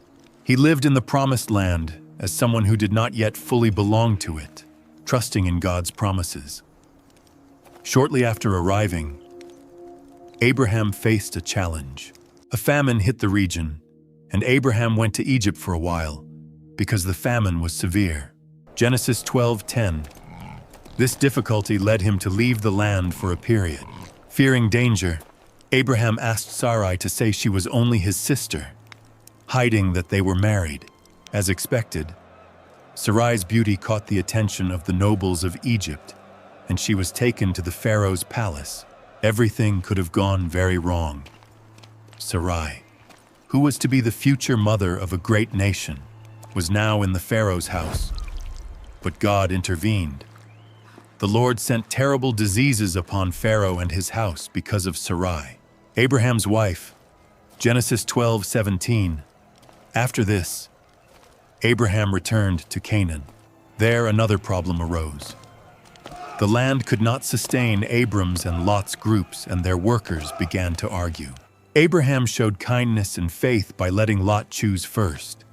[SPEAKER 1] He lived in the promised land as someone who did not yet fully belong to it, trusting in God's promises. Shortly after arriving, Abraham faced a challenge. A famine hit the region, and Abraham went to Egypt for a while because the famine was severe. Genesis 12:10. This difficulty led him to leave the land for a period. Fearing danger, Abraham asked Sarai to say she was only his sister, hiding that they were married. As expected, Sarai's beauty caught the attention of the nobles of Egypt, and she was taken to the Pharaoh's palace. Everything could have gone very wrong. Sarai, who was to be the future mother of a great nation, was now in the Pharaoh's house. But God intervened. The Lord sent terrible diseases upon Pharaoh and his house because of Sarai, Abraham's wife. Genesis 12:17. After this, Abraham returned to Canaan. There another problem arose. The land could not sustain Abram's and Lot's groups, and their workers began to argue. Abraham showed kindness and faith by letting Lot choose first.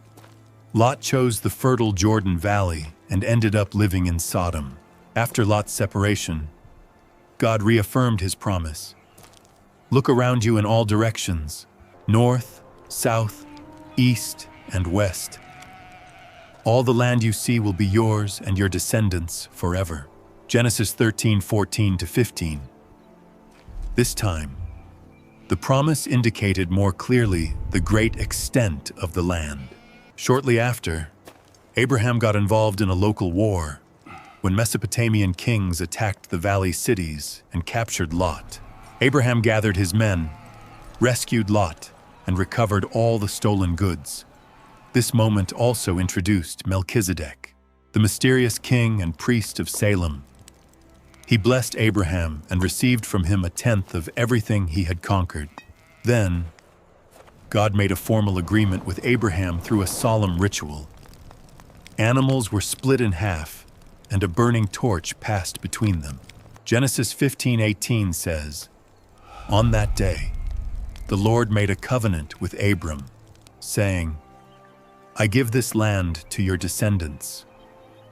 [SPEAKER 1] Lot chose the fertile Jordan Valley and ended up living in Sodom. After Lot's separation, God reaffirmed his promise. Look around you in all directions, north, south, east, and west. All the land you see will be yours and your descendants forever. Genesis 13:14-15. This time, the promise indicated more clearly the great extent of the land. Shortly after, Abraham got involved in a local war when Mesopotamian kings attacked the valley cities and captured Lot. Abraham gathered his men, rescued Lot, and recovered all the stolen goods. This moment also introduced Melchizedek, the mysterious king and priest of Salem. He blessed Abraham and received from him a tenth of everything he had conquered. Then, God made a formal agreement with Abraham through a solemn ritual. Animals were split in half, and a burning torch passed between them. Genesis 15:18 says, "On that day, the Lord made a covenant with Abram, saying, I give this land to your descendants,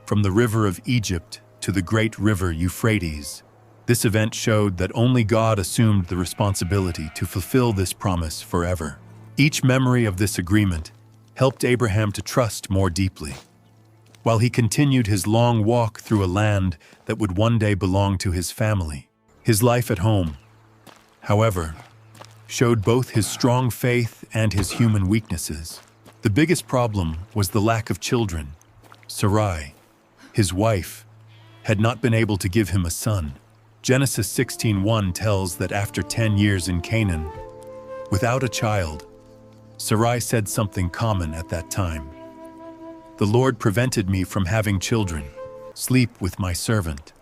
[SPEAKER 1] from the river of Egypt to the great river Euphrates." This event showed that only God assumed the responsibility to fulfill this promise forever. Each memory of this agreement helped Abraham to trust more deeply, while he continued his long walk through a land that would one day belong to his family. His life at home, however, showed both his strong faith and his human weaknesses. The biggest problem was the lack of children. Sarai, his wife, had not been able to give him a son. Genesis 16:1 tells that after 10 years in Canaan, without a child, Sarai said something common at that time. "The Lord prevented me from having children. Sleep with my servant.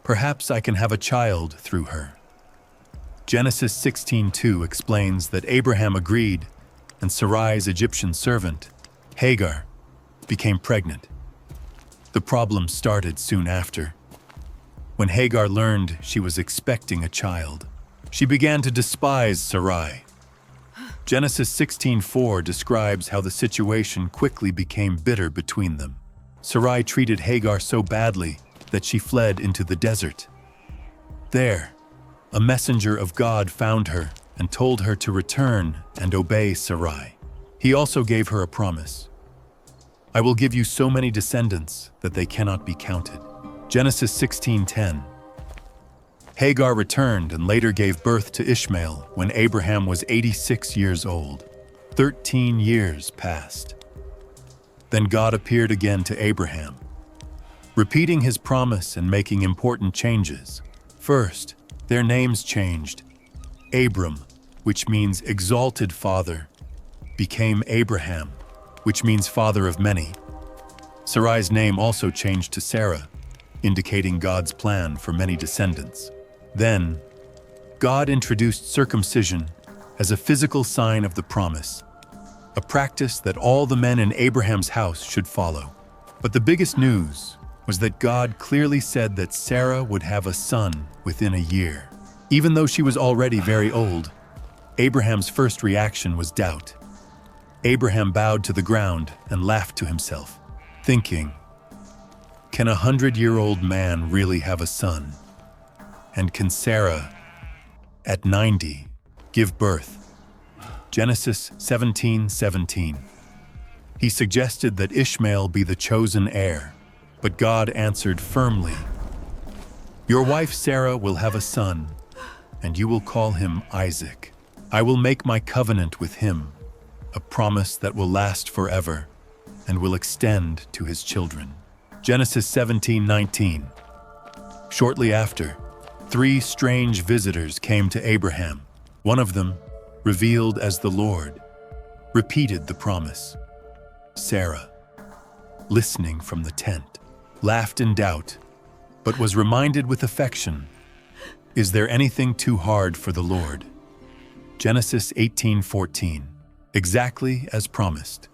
[SPEAKER 1] Perhaps I can have a child through her." Genesis 16:2 explains that Abraham agreed, and Sarai's Egyptian servant, Hagar, became pregnant. The problem started soon after. When Hagar learned she was expecting a child, she began to despise Sarai. Genesis 16:4 describes how the situation quickly became bitter between them. Sarai treated Hagar so badly that she fled into the desert. There, a messenger of God found her and told her to return and obey Sarai. He also gave her a promise. "I will give you so many descendants that they cannot be counted." Genesis 16:10. Hagar returned and later gave birth to Ishmael when Abraham was 86 years old. 13 years passed. Then God appeared again to Abraham, repeating his promise and making important changes. First, their names changed. Abram, which means exalted father, became Abraham, which means father of many. Sarai's name also changed to Sarah, indicating God's plan for many descendants. Then, God introduced circumcision as a physical sign of the promise, a practice that all the men in Abraham's house should follow. But the biggest news was that God clearly said that Sarah would have a son within a year. Even though she was already very old, Abraham's first reaction was doubt. Abraham bowed to the ground and laughed to himself, thinking, "Can a 100-year-old man really have a son? And can Sarah, at 90, give birth?" Genesis 17:17. He suggested that Ishmael be the chosen heir, but God answered firmly, "Your wife Sarah will have a son, and you will call him Isaac. I will make my covenant with him, a promise that will last forever and will extend to his children." Genesis 17:19. Shortly after, 3 strange visitors came to Abraham. One of them, revealed as the Lord, repeated the promise. Sarah, listening from the tent, laughed in doubt, but was reminded with affection, "Is there anything too hard for the Lord?" Genesis 18:14. Exactly as promised.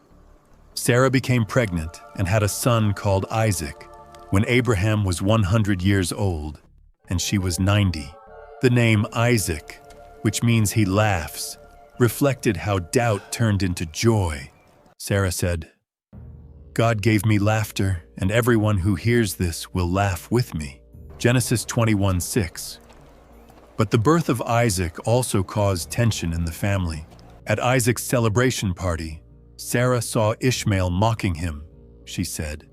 [SPEAKER 1] Sarah became pregnant and had a son called Isaac when Abraham was 100 years old and she was 90. The name Isaac which means he laughs, reflected how doubt turned into joy. Sarah said, "God gave me laughter, and everyone who hears this will laugh with me." Genesis 21:6. But the birth of Isaac also caused tension in the family. At Isaac's celebration party, Sarah saw Ishmael mocking him. She said,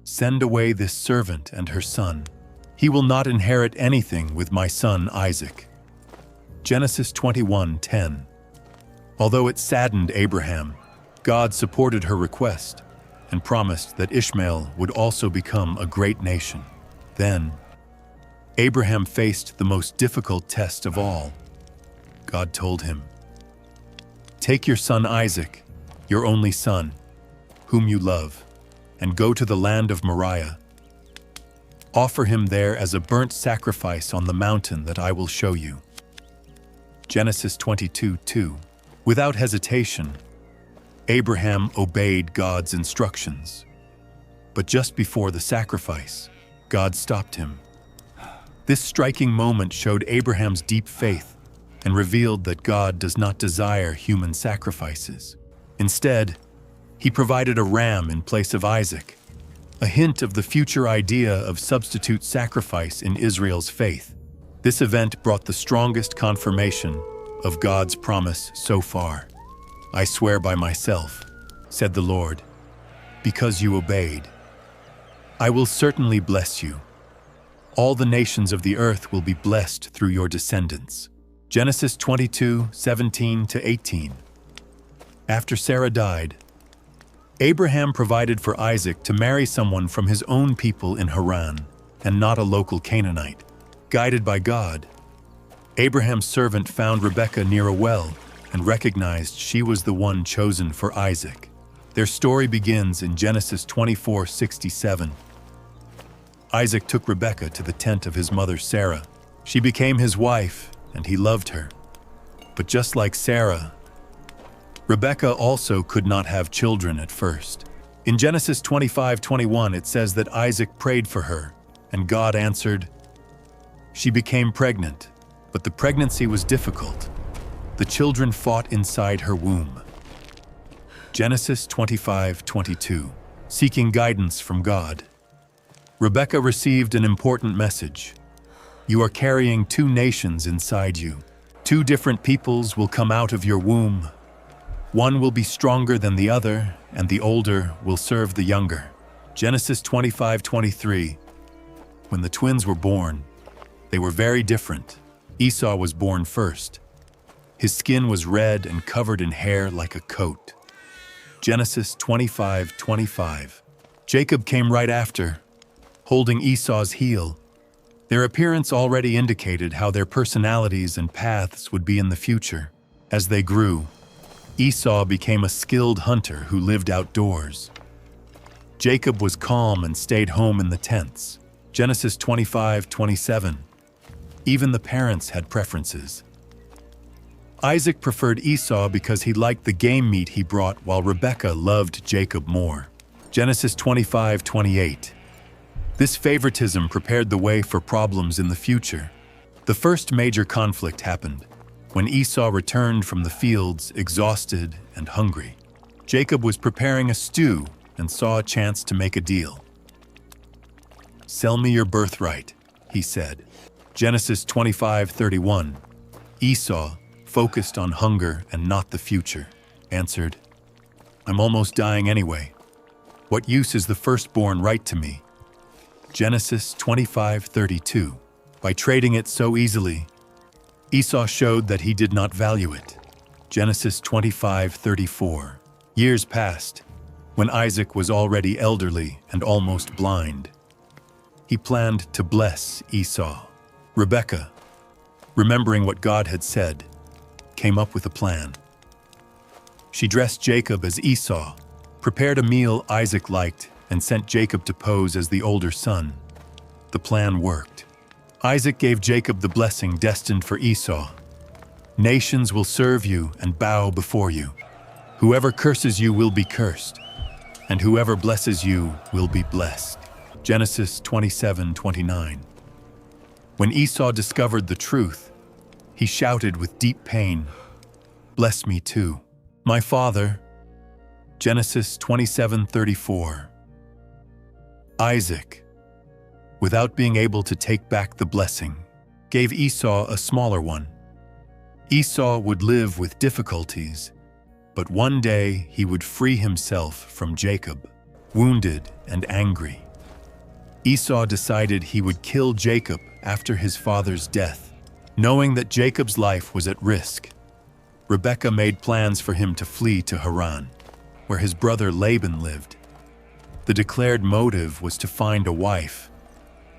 [SPEAKER 1] "Send away this servant and her son. He will not inherit anything with my son Isaac." Genesis 21:10. Although it saddened Abraham, God supported her request and promised that Ishmael would also become a great nation. Then, Abraham faced the most difficult test of all. God told him, "Take your son Isaac, your only son, whom you love, and go to the land of Moriah. Offer him there as a burnt sacrifice on the mountain that I will show you." Genesis 22:2. Without hesitation, Abraham obeyed God's instructions. But just before the sacrifice, God stopped him. This striking moment showed Abraham's deep faith and revealed that God does not desire human sacrifices. Instead, he provided a ram in place of Isaac, a hint of the future idea of substitute sacrifice in Israel's faith. This event brought the strongest confirmation of God's promise so far. "I swear by myself," said the Lord, "because you obeyed. I will certainly bless you. All the nations of the earth will be blessed through your descendants." Genesis 22:17-18. After Sarah died, Abraham provided for Isaac to marry someone from his own people in Haran, and not a local Canaanite. Guided by God, Abraham's servant found Rebekah near a well and recognized she was the one chosen for Isaac. Their story begins in Genesis 24:67. Isaac took Rebekah to the tent of his mother Sarah. She became his wife, and he loved her. But just like Sarah, Rebekah also could not have children at first. In Genesis 25:21, it says that Isaac prayed for her, and God answered. She became pregnant, but the pregnancy was difficult. The children fought inside her womb. Genesis 25:22. Seeking guidance from God, Rebekah received an important message. You are carrying two nations inside you. Two different peoples will come out of your womb. One will be stronger than the other, and the older will serve the younger. Genesis 25:23. When the twins were born, they were very different. Esau was born first. His skin was red and covered in hair like a coat. Genesis 25:25. Jacob came right after, holding Esau's heel. Their appearance already indicated how their personalities and paths would be in the future. As they grew, Esau became a skilled hunter who lived outdoors. Jacob was calm and stayed home in the tents. Genesis 25:27. Even the parents had preferences. Isaac preferred Esau because he liked the game meat he brought, while Rebekah loved Jacob more. Genesis 25:28. This favoritism prepared the way for problems in the future. The first major conflict happened when Esau returned from the fields exhausted and hungry. Jacob was preparing a stew and saw a chance to make a deal. "Sell me your birthright," he said. Genesis 25:31. Esau, focused on hunger and not the future, answered, "I'm almost dying anyway. What use is the firstborn right to me?" Genesis 25:32. By trading it so easily, Esau showed that he did not value it. Genesis 25:34. Years passed, when Isaac was already elderly and almost blind. He planned to bless Esau. Rebekah, remembering what God had said, came up with a plan. She dressed Jacob as Esau, prepared a meal Isaac liked, and sent Jacob to pose as the older son. The plan worked. Isaac gave Jacob the blessing destined for Esau. "Nations will serve you and bow before you. Whoever curses you will be cursed, and whoever blesses you will be blessed." Genesis 27:29. When Esau discovered the truth, He shouted with deep pain, "Bless me too, my father." Genesis 27:34. Isaac, without being able to take back the blessing, gave Esau a smaller one. Esau would live with difficulties, but one day he would free himself from Jacob, wounded and angry. Esau decided he would kill Jacob after his father's death, knowing that Jacob's life was at risk. Rebekah made plans for him to flee to Haran, where his brother Laban lived. The declared motive was to find a wife,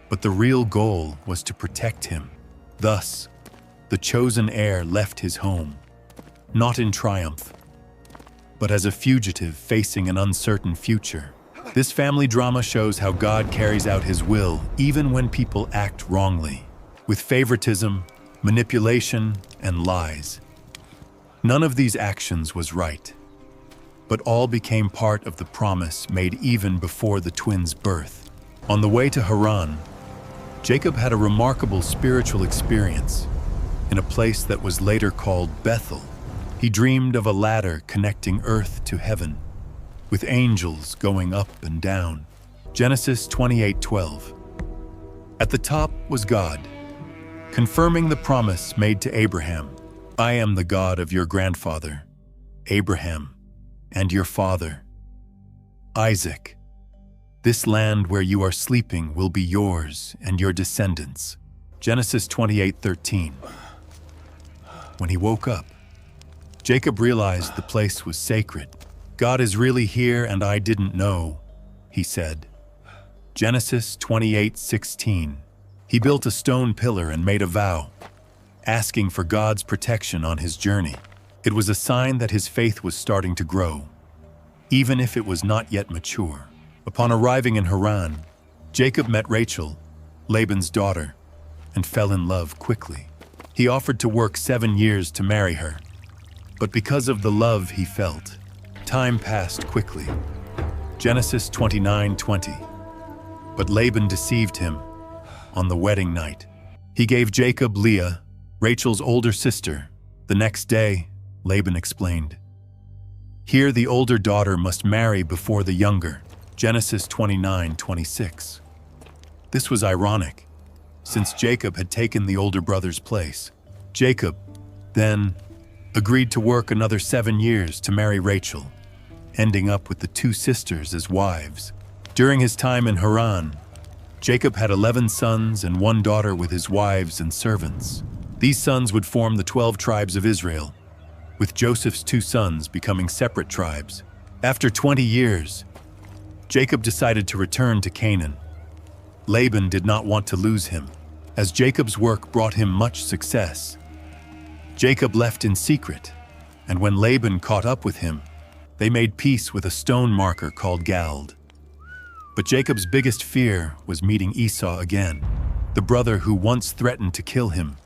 [SPEAKER 1] but the real goal was to protect him. Thus, the chosen heir left his home, not in triumph, but as a fugitive facing an uncertain future. This family drama shows how God carries out his will even when people act wrongly, with favoritism, manipulation, and lies. None of these actions was right, but all became part of the promise made even before the twins' birth. On the way to Haran, Jacob had a remarkable spiritual experience in a place that was later called Bethel. He dreamed of a ladder connecting earth to heaven, with angels going up and down. Genesis 28:12. At the top was God, confirming the promise made to Abraham. "I am the God of your grandfather, Abraham, and your father, Isaac. This land where you are sleeping will be yours and your descendants." Genesis 28:13. When he woke up, Jacob realized the place was sacred. "God is really here and I didn't know," he said. Genesis 28:16. He built a stone pillar and made a vow, asking for God's protection on his journey. It was a sign that his faith was starting to grow, even if it was not yet mature. Upon arriving in Haran, Jacob met Rachel, Laban's daughter, and fell in love quickly. He offered to work 7 years to marry her, but because of the love he felt, time passed quickly. Genesis 29:20. But Laban deceived him on the wedding night. He gave Jacob Leah, Rachel's older sister. The next day, Laban explained, "Here the older daughter must marry before the younger." Genesis 29:26. This was ironic, since Jacob had taken the older brother's place. Jacob, then, agreed to work another 7 years to marry Rachel, ending up with the 2 sisters as wives. During his time in Haran, Jacob had 11 sons and 1 daughter with his wives and servants. These sons would form the 12 tribes of Israel, with Joseph's 2 sons becoming separate tribes. After 20 years, Jacob decided to return to Canaan. Laban did not want to lose him, as Jacob's work brought him much success. Jacob left in secret, and when Laban caught up with him, they made peace with a stone marker called Gald. But Jacob's biggest fear was meeting Esau again, the brother who once threatened to kill him.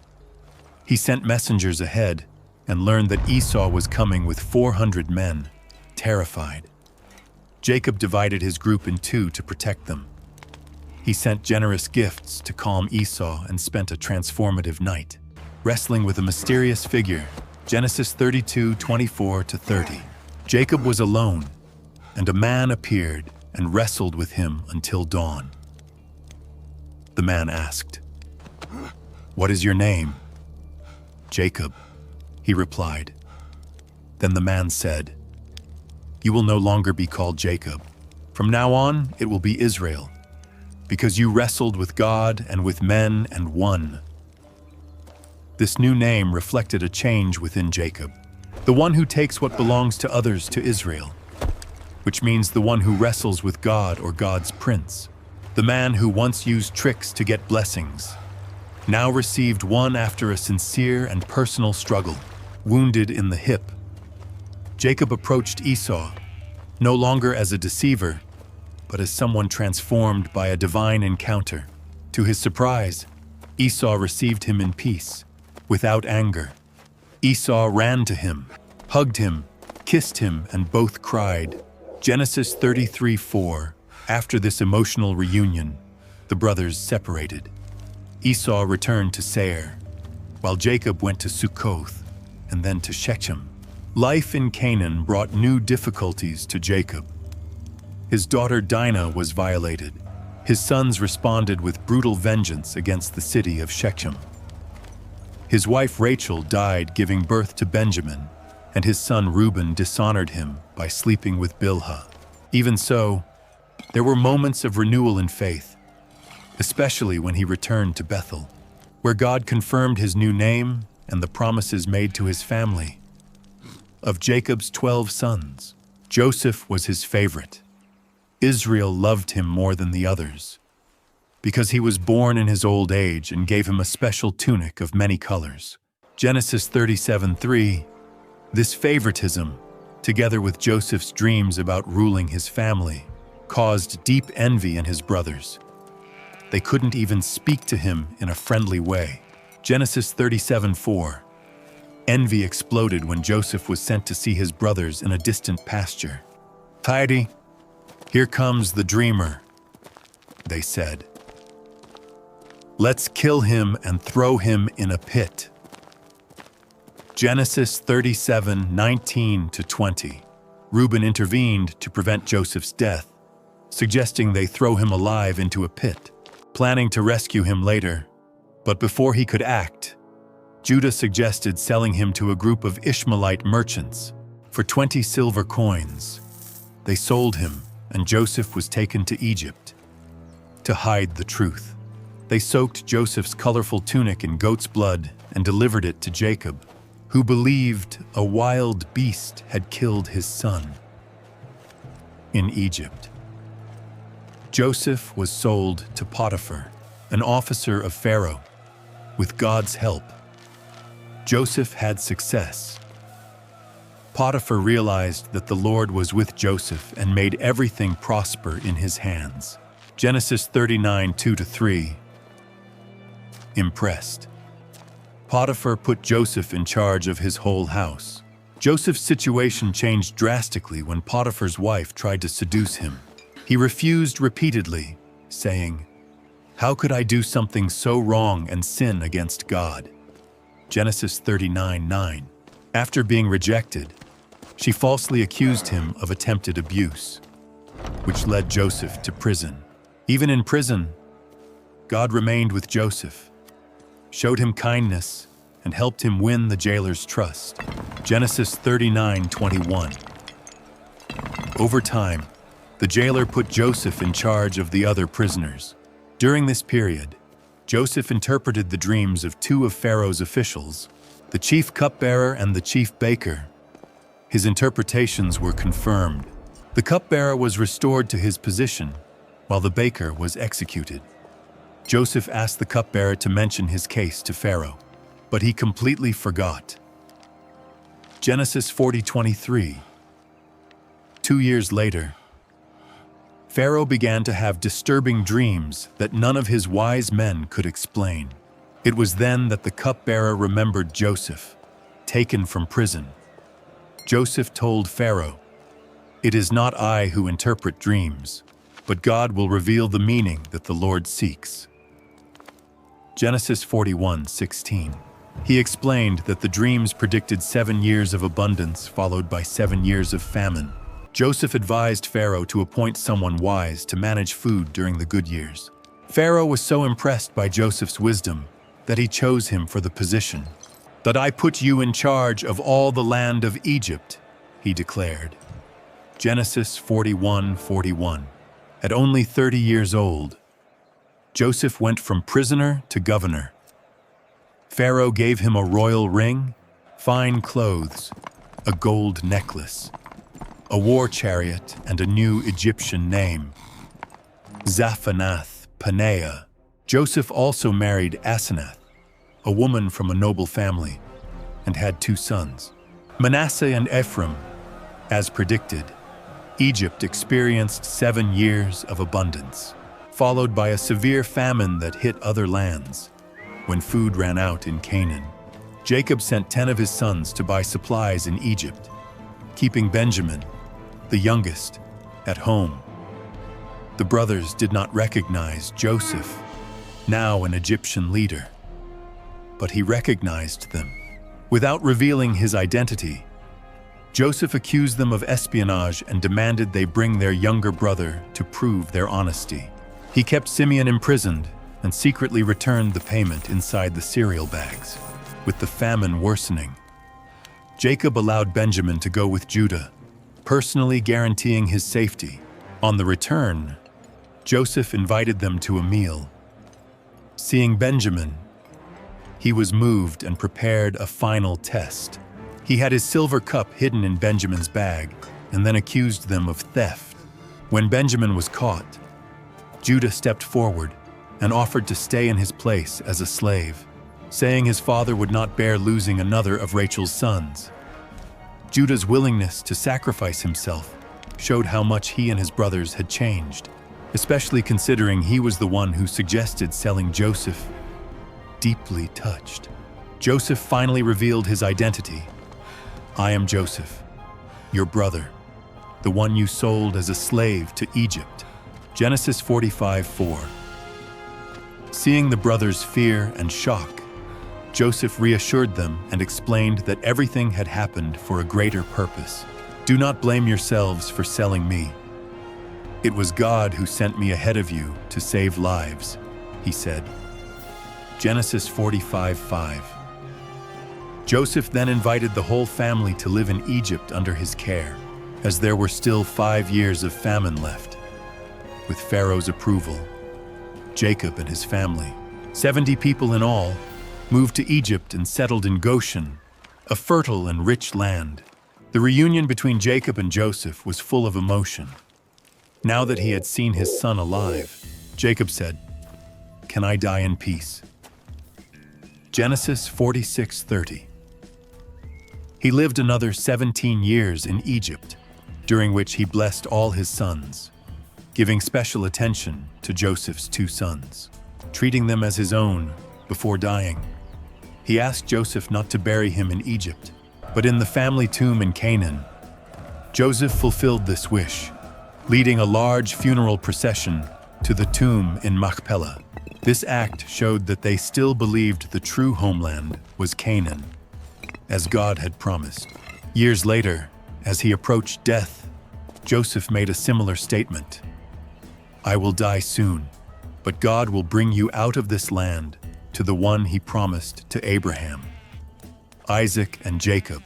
[SPEAKER 1] He sent messengers ahead and learned that Esau was coming with 400 men, terrified. Jacob divided his group in 2 to protect them. He sent generous gifts to calm Esau and spent a transformative night, wrestling with a mysterious figure. Genesis 32:24-30. Jacob was alone, and a man appeared and wrestled with him until dawn. The man asked, "What is your name?" "Jacob," he replied. Then the man said, "You will no longer be called Jacob. From now on, it will be Israel, because you wrestled with God and with men and won." This new name reflected a change within Jacob, the one who takes what belongs to others to Israel, which means the one who wrestles with God or God's prince. The man who once used tricks to get blessings now received one after a sincere and personal struggle, wounded in the hip. Jacob approached Esau, no longer as a deceiver, but as someone transformed by a divine encounter. To his surprise, Esau received him in peace, without anger. Esau ran to him, hugged him, kissed him, and both cried. Genesis 33:4. After this emotional reunion, the brothers separated. Esau returned to Seir, while Jacob went to Succoth and then to Shechem. Life in Canaan brought new difficulties to Jacob. His daughter Dinah was violated. His sons responded with brutal vengeance against the city of Shechem. His wife Rachel died giving birth to Benjamin, and his son Reuben dishonored him by sleeping with Bilhah. Even so, there were moments of renewal in faith, especially when he returned to Bethel, where God confirmed his new name and the promises made to his family. Of Jacob's 12 sons, Joseph was his favorite. Israel loved him more than the others, because he was born in his old age and gave him a special tunic of many colors. Genesis 37:3. This favoritism, together with Joseph's dreams about ruling his family, caused deep envy in his brothers. They couldn't even speak to him in a friendly way. Genesis 37:4. Envy exploded when Joseph was sent to see his brothers in a distant pasture. "Heidi, here comes the dreamer," they said. "Let's kill him and throw him in a pit." Genesis 37:19-20. Reuben intervened to prevent Joseph's death, suggesting they throw him alive into a pit, planning to rescue him later. But before he could act, Judah suggested selling him to a group of Ishmaelite merchants for 20 silver coins. They sold him, and Joseph was taken to Egypt to hide the truth. They soaked Joseph's colorful tunic in goat's blood and delivered it to Jacob, who believed a wild beast had killed his son. In Egypt, Joseph was sold to Potiphar, an officer of Pharaoh. With God's help, Joseph had success. Potiphar realized that the Lord was with Joseph and made everything prosper in his hands. Genesis 39:2-3. Impressed, Potiphar put Joseph in charge of his whole house. Joseph's situation changed drastically when Potiphar's wife tried to seduce him. He refused repeatedly, saying, "How could I do something so wrong and sin against God?" Genesis 39:9. After being rejected, she falsely accused him of attempted abuse, which led Joseph to prison. Even in prison, God remained with Joseph, showed him kindness, and helped him win the jailer's trust. Genesis 39:21. Over time, the jailer put Joseph in charge of the other prisoners. During this period, Joseph interpreted the dreams of two of Pharaoh's officials, the chief cupbearer and the chief baker. His interpretations were confirmed. The cupbearer was restored to his position, while the baker was executed. Joseph asked the cupbearer to mention his case to Pharaoh, but he completely forgot. Genesis 40:23. 2 years later, Pharaoh began to have disturbing dreams that none of his wise men could explain. It was then that the cupbearer remembered Joseph, taken from prison. Joseph told Pharaoh, "It is not I who interpret dreams, but God will reveal the meaning that the Lord seeks." Genesis 41:16. He explained that the dreams predicted 7 years of abundance followed by 7 years of famine. Joseph advised Pharaoh to appoint someone wise to manage food during the good years. Pharaoh was so impressed by Joseph's wisdom that he chose him for the position. "That I put you in charge of all the land of Egypt," he declared. Genesis 41:41. At only 30 years old, Joseph went from prisoner to governor. Pharaoh gave him a royal ring, fine clothes, a gold necklace, a war chariot, and a new Egyptian name, Zaphanath Paneah. Joseph also married Asenath, a woman from a noble family, and had 2 sons, Manasseh and Ephraim. As predicted, Egypt experienced 7 years of abundance, followed by a severe famine that hit other lands. When food ran out in Canaan, Jacob sent 10 of his sons to buy supplies in Egypt, keeping Benjamin, the youngest, at home. The brothers did not recognize Joseph, now an Egyptian leader. but he recognized them. Without revealing his identity, Joseph accused them of espionage and demanded they bring their younger brother to prove their honesty. He kept Simeon imprisoned and secretly returned the payment inside the cereal bags. With the famine worsening, Jacob allowed Benjamin to go with Judah, personally guaranteeing his safety. On the return, Joseph invited them to a meal. Seeing Benjamin, he was moved and prepared a final test. He had his silver cup hidden in Benjamin's bag and then accused them of theft. When Benjamin was caught, Judah stepped forward and offered to stay in his place as a slave, saying his father would not bear losing another of Rachel's sons. Judah's willingness to sacrifice himself showed how much he and his brothers had changed, especially considering he was the one who suggested selling Joseph. Deeply touched, Joseph finally revealed his identity. "I am Joseph, your brother, the one you sold as a slave to Egypt." Genesis 45:4. Seeing the brothers' fear and shock, Joseph reassured them and explained that everything had happened for a greater purpose. "Do not blame yourselves for selling me. It was God who sent me ahead of you to save lives," he said. Genesis 45:5. Joseph then invited the whole family to live in Egypt under his care, as there were still 5 years of famine left. With Pharaoh's approval, Jacob and his family, 70 people in all, moved to Egypt and settled in Goshen, a fertile and rich land. The reunion between Jacob and Joseph was full of emotion. Now that he had seen his son alive, Jacob said, "Can I die in peace?" Genesis 46:30. He lived another 17 years in Egypt, during which he blessed all his sons, giving special attention to Joseph's 2 sons, treating them as his own before dying. He asked Joseph not to bury him in Egypt, but in the family tomb in Canaan. Joseph fulfilled this wish, leading a large funeral procession to the tomb in Machpelah. This act showed that they still believed the true homeland was Canaan, as God had promised. Years later, as he approached death, Joseph made a similar statement. "I will die soon, but God will bring you out of this land to the one he promised to Abraham, Isaac, and Jacob."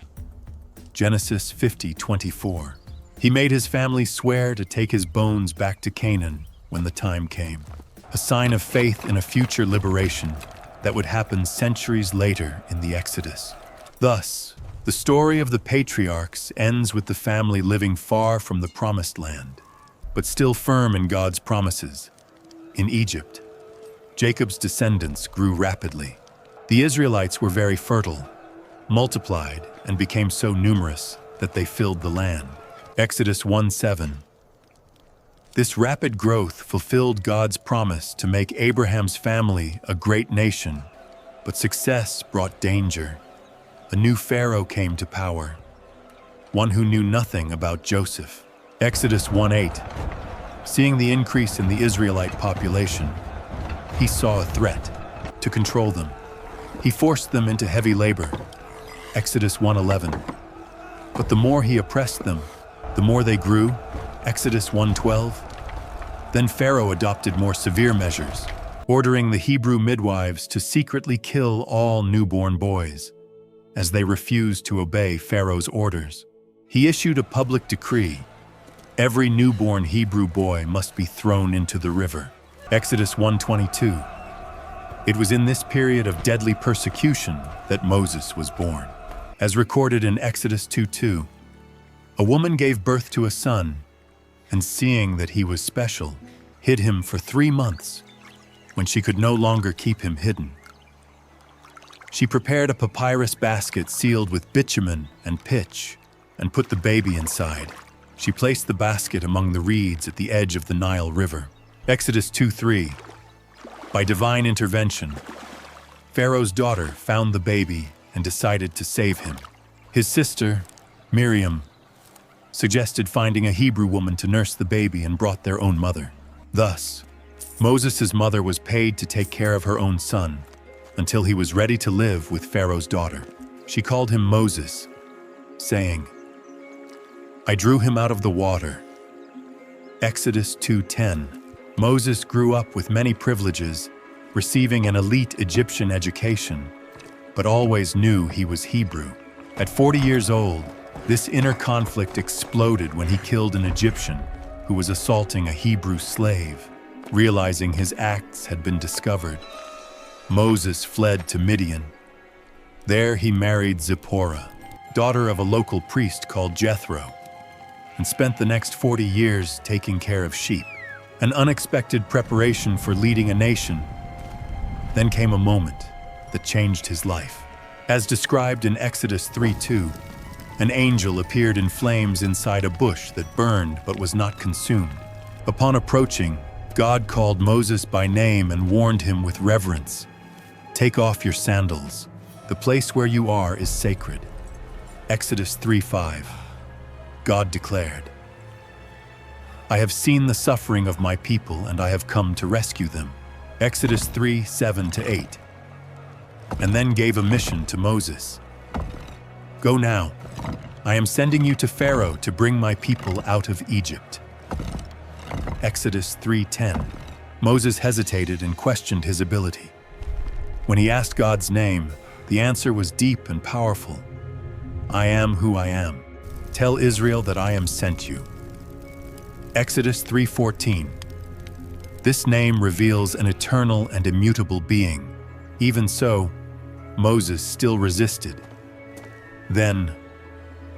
[SPEAKER 1] Genesis 50:24. He made his family swear to take his bones back to Canaan when the time came, a sign of faith in a future liberation that would happen centuries later in the Exodus. Thus, the story of the patriarchs ends with the family living far from the promised land, but still firm in God's promises. In Egypt, Jacob's descendants grew rapidly. The Israelites were very fertile, multiplied, and became so numerous that they filled the land. Exodus 1:7. This rapid growth fulfilled God's promise to make Abraham's family a great nation, but success brought danger. A new Pharaoh came to power, one who knew nothing about Joseph. Exodus 1:8. Seeing the increase in the Israelite population, he saw a threat to control them. He forced them into heavy labor. Exodus 1:11. But the more he oppressed them, the more they grew. Exodus 1:12. Then Pharaoh adopted more severe measures, ordering the Hebrew midwives to secretly kill all newborn boys, as they refused to obey Pharaoh's orders. He issued a public decree: every newborn Hebrew boy must be thrown into the river. Exodus 1:22. It was in this period of deadly persecution that Moses was born. As recorded in Exodus 2:2, a woman gave birth to a son, and seeing that he was special, hid him for 3 months. When she could no longer keep him hidden, she prepared a papyrus basket sealed with bitumen and pitch and put the baby inside. She placed the basket among the reeds at the edge of the Nile River. Exodus 2:3. By divine intervention, Pharaoh's daughter found the baby and decided to save him. His sister, Miriam, suggested finding a Hebrew woman to nurse the baby and brought their own mother. Thus, Moses' mother was paid to take care of her own son, until he was ready to live with Pharaoh's daughter. She called him Moses, saying, "I drew him out of the water." Exodus 2:10. Moses grew up with many privileges, receiving an elite Egyptian education, but always knew he was Hebrew. At 40 years old, this inner conflict exploded when he killed an Egyptian who was assaulting a Hebrew slave. Realizing his acts had been discovered, Moses fled to Midian. There he married Zipporah, daughter of a local priest called Jethro, and spent the next 40 years taking care of sheep, an unexpected preparation for leading a nation. Then came a moment that changed his life. As described in Exodus 3:2, an angel appeared in flames inside a bush that burned but was not consumed. Upon approaching, God called Moses by name and warned him with reverence, "Take off your sandals. The place where you are is sacred." Exodus 3:5. God declared, "I have seen the suffering of my people and I have come to rescue them." Exodus 3:7-8. And then gave a mission to Moses. "Go now. I am sending you to Pharaoh to bring my people out of Egypt." Exodus 3:10. Moses hesitated and questioned his ability. When he asked God's name, the answer was deep and powerful. "I am who I am. Tell Israel that I am sent you." Exodus 3:14. This name reveals an eternal and immutable being. Even so, Moses still resisted. Then,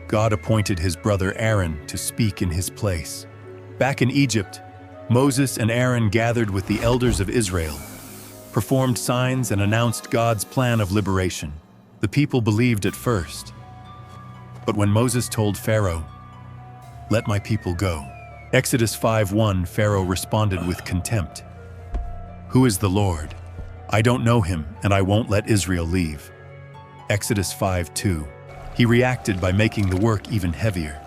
[SPEAKER 1] God appointed his brother Aaron to speak in his place. Back in Egypt, Moses and Aaron gathered with the elders of Israel, performed signs, and announced God's plan of liberation. The people believed at first. But when Moses told Pharaoh, "Let my people go," Exodus 5:1, Pharaoh responded with contempt. "Who is the Lord? I don't know him, and I won't let Israel leave." Exodus 5:2. He reacted by making the work even heavier,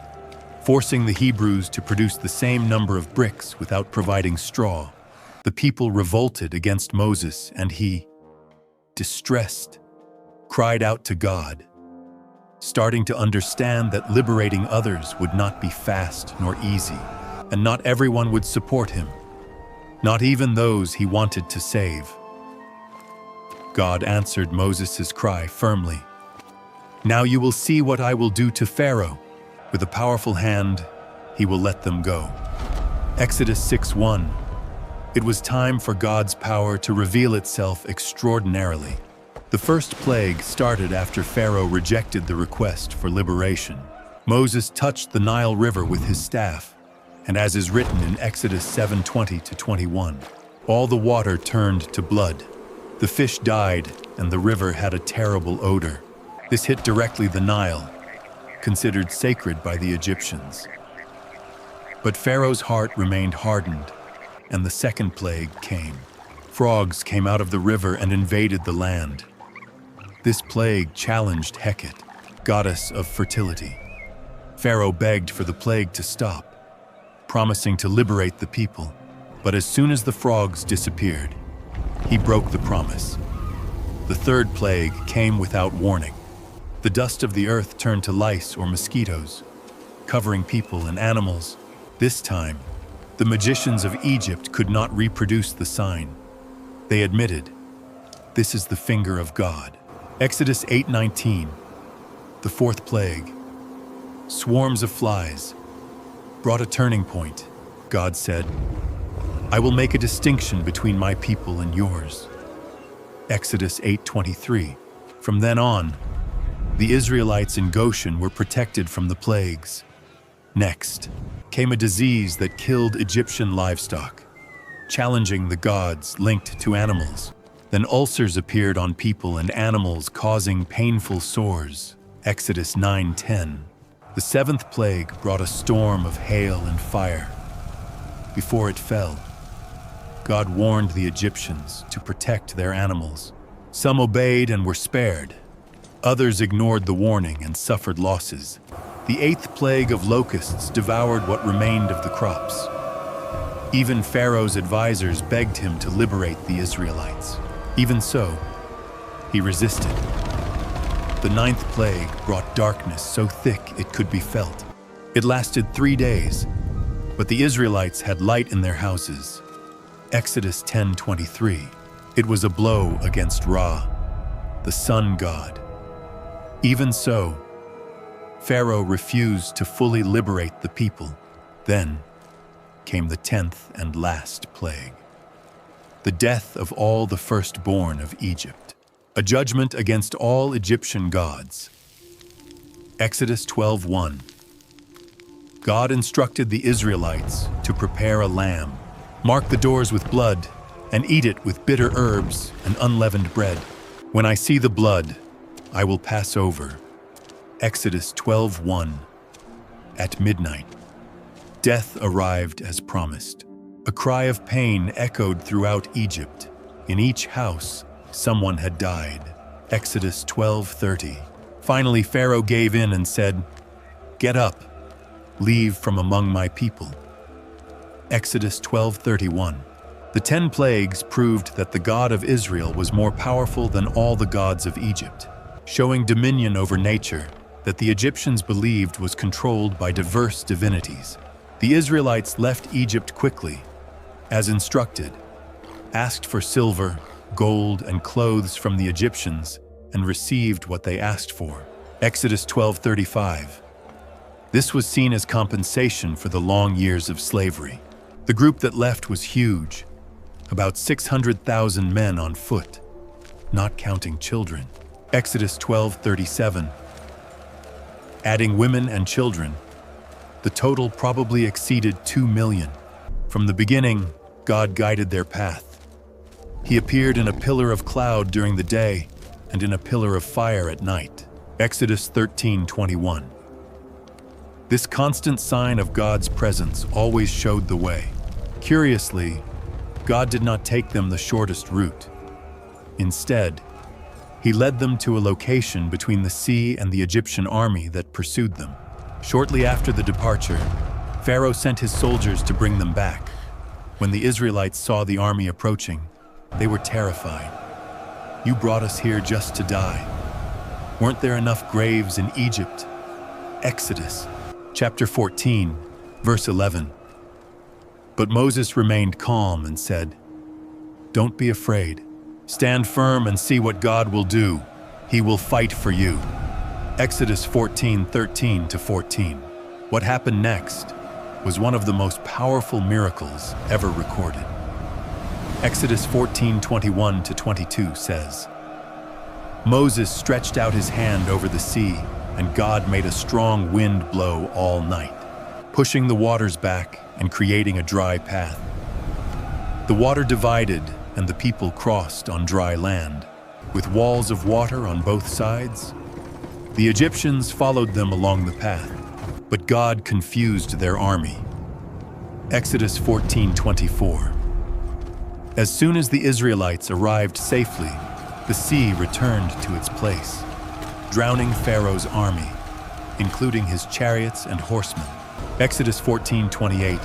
[SPEAKER 1] forcing the Hebrews to produce the same number of bricks without providing straw. The people revolted against Moses, and he, distressed, cried out to God, starting to understand that liberating others would not be fast nor easy, and not everyone would support him, not even those he wanted to save. God answered Moses' cry firmly. "Now you will see what I will do to Pharaoh. With a powerful hand, he will let them go." Exodus 6:1. It was time for God's power to reveal itself extraordinarily. The first plague started after Pharaoh rejected the request for liberation. Moses touched the Nile River with his staff, and as is written in Exodus 7:20-21, all the water turned to blood. The fish died, and the river had a terrible odor. This hit directly the Nile, considered sacred by the Egyptians. But Pharaoh's heart remained hardened, and the second plague came. Frogs came out of the river and invaded the land. This plague challenged Hecate, goddess of fertility. Pharaoh begged for the plague to stop, promising to liberate the people. But as soon as the frogs disappeared, he broke the promise. The third plague came without warning. The dust of the earth turned to lice or mosquitoes, covering people and animals. This time, the magicians of Egypt could not reproduce the sign. They admitted, "This is the finger of God." Exodus 8:19, the fourth plague. Swarms of flies brought a turning point. God said, "I will make a distinction between my people and yours." Exodus 8:23. From then on, the Israelites in Goshen were protected from the plagues. Next came a disease that killed Egyptian livestock, challenging the gods linked to animals. Then ulcers appeared on people and animals, causing painful sores. Exodus 9:10. The seventh plague brought a storm of hail and fire. Before it fell, God warned the Egyptians to protect their animals. Some obeyed and were spared. Others ignored the warning and suffered losses. The eighth plague of locusts devoured what remained of the crops. Even Pharaoh's advisors begged him to liberate the Israelites. Even so, He resisted. The ninth plague brought darkness so thick it could be felt. It lasted 3 days, but the Israelites had light in their houses. Exodus 10:23. It was a blow against Ra, the sun god. Even so, Pharaoh refused to fully liberate the people. Then came the 10th and last plague, the death of all the firstborn of Egypt, a judgment against all Egyptian gods. Exodus 12:1. God instructed the Israelites to prepare a lamb, mark the doors with blood, and eat it with bitter herbs and unleavened bread. When I see the blood, I will pass over. Exodus 12:1. At midnight, death arrived as promised. A cry of pain echoed throughout Egypt. In each house, someone had died. Exodus 12:30. Finally, Pharaoh gave in and said, "Get up, leave from among my people." Exodus 12:31. The 10 plagues proved that the God of Israel was more powerful than all the gods of Egypt, showing dominion over nature that the Egyptians believed was controlled by diverse divinities. The Israelites left Egypt quickly, as instructed, asked for silver, gold, and clothes from the Egyptians, and received what they asked for. Exodus 12:35. This was seen as compensation for the long years of slavery. The group that left was huge, about 600,000 men on foot, not counting children. Exodus 12:37. Adding women and children, the total probably exceeded 2 million. From the beginning, God guided their path. He appeared in a pillar of cloud during the day and in a pillar of fire at night. Exodus 13:21. This constant sign of God's presence always showed the way. Curiously, God did not take them the shortest route. Instead, He led them to a location between the sea and the Egyptian army that pursued them. Shortly after the departure, Pharaoh sent his soldiers to bring them back. When the Israelites saw the army approaching, they were terrified. "You brought us here just to die. Weren't there enough graves in Egypt?" Exodus chapter 14, verse 11. But Moses remained calm and said, "Don't be afraid. Stand firm and see what God will do. He will fight for you." Exodus 14:13-14. What happened next was one of the most powerful miracles ever recorded. Exodus 14:21-22 says, Moses stretched out his hand over the sea, and God made a strong wind blow all night, pushing the waters back and creating a dry path. The water divided, and the people crossed on dry land, with walls of water on both sides. The Egyptians followed them along the path, but God confused their army. Exodus 14:24. As soon as the Israelites arrived safely, the sea returned to its place, drowning Pharaoh's army, including his chariots and horsemen. Exodus 14:28.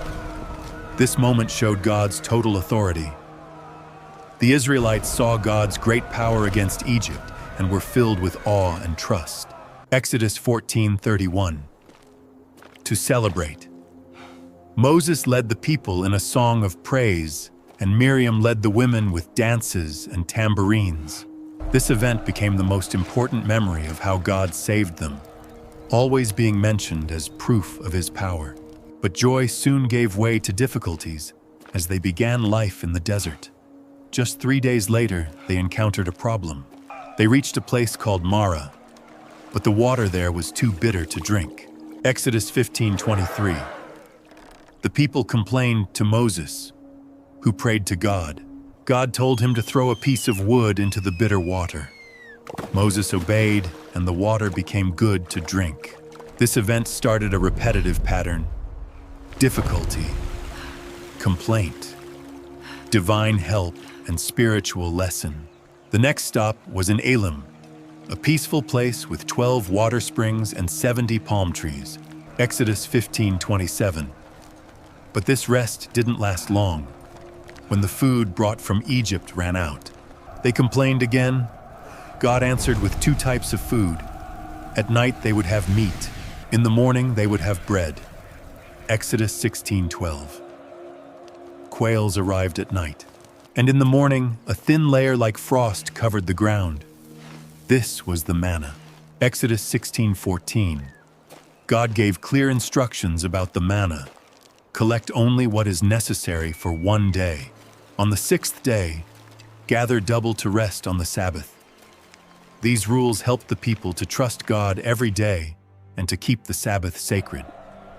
[SPEAKER 1] This moment showed God's total authority. The Israelites saw God's great power against Egypt and were filled with awe and trust. Exodus 14:31. To celebrate, Moses led the people in a song of praise, and Miriam led the women with dances and tambourines. This event became the most important memory of how God saved them, always being mentioned as proof of His power. But joy soon gave way to difficulties as they began life in the desert. Just 3 days later, they encountered a problem. They reached a place called Marah, but the water there was too bitter to drink. Exodus 15:23. The people complained to Moses, who prayed to God. God told him to throw a piece of wood into the bitter water. Moses obeyed, and the water became good to drink. This event started a repetitive pattern: difficulty, complaint, divine help, and spiritual lesson. The next stop was in Elim, a peaceful place with 12 water springs and 70 palm trees. Exodus 15:27. But this rest didn't last long. When the food brought from Egypt ran out, they complained again. God answered with two types of food. At night they would have meat. In the morning they would have bread. Exodus 16:12. Quails arrived at night, and in the morning a thin layer like frost covered the ground. This was the manna. Exodus 16:14. God gave clear instructions about the manna. Collect only what is necessary for one day. On the sixth day, gather double to rest on the Sabbath. These rules helped the people to trust God every day and to keep the Sabbath sacred.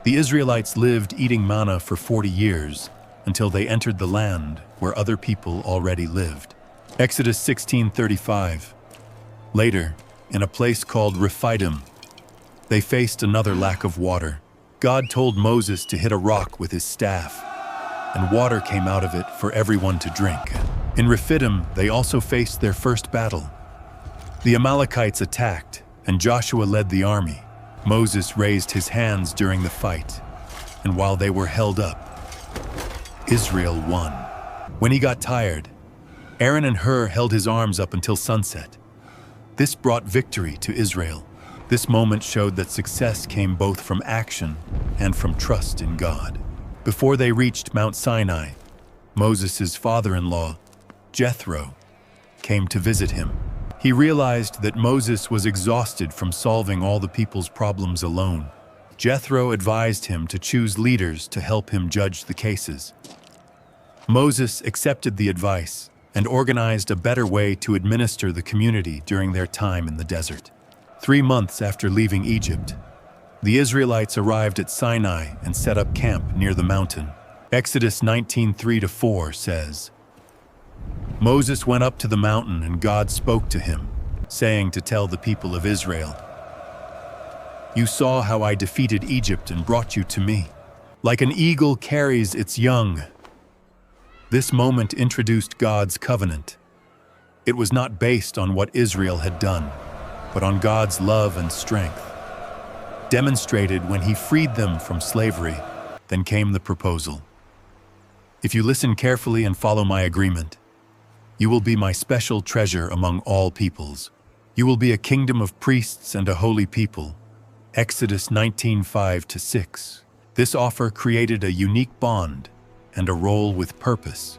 [SPEAKER 1] The Israelites lived eating manna for 40 years until they entered the land where other people already lived. Exodus 16:35. Later, in a place called Rephidim, they faced another lack of water. God told Moses to hit a rock with his staff, and water came out of it for everyone to drink. In Rephidim, they also faced their first battle. The Amalekites attacked, and Joshua led the army. Moses raised his hands during the fight, and while they were held up, Israel won. When he got tired, Aaron and Hur held his arms up until sunset. This brought victory to Israel. This moment showed that success came both from action and from trust in God. Before they reached Mount Sinai, Moses' father-in-law, Jethro, came to visit him. He realized that Moses was exhausted from solving all the people's problems alone. Jethro advised him to choose leaders to help him judge the cases. Moses accepted the advice and organized a better way to administer the community during their time in the desert. 3 months after leaving Egypt, the Israelites arrived at Sinai and set up camp near the mountain. Exodus 19:3-4 says, Moses went up to the mountain and God spoke to him, saying to tell the people of Israel, You saw how I defeated Egypt and brought you to me. Like an eagle carries its young. This moment introduced God's covenant. It was not based on what Israel had done, but on God's love and strength. Demonstrated when he freed them from slavery, then came the proposal. If you listen carefully and follow my agreement, you will be my special treasure among all peoples. You will be a kingdom of priests and a holy people. Exodus 19:5-6. This offer created a unique bond and a role with purpose.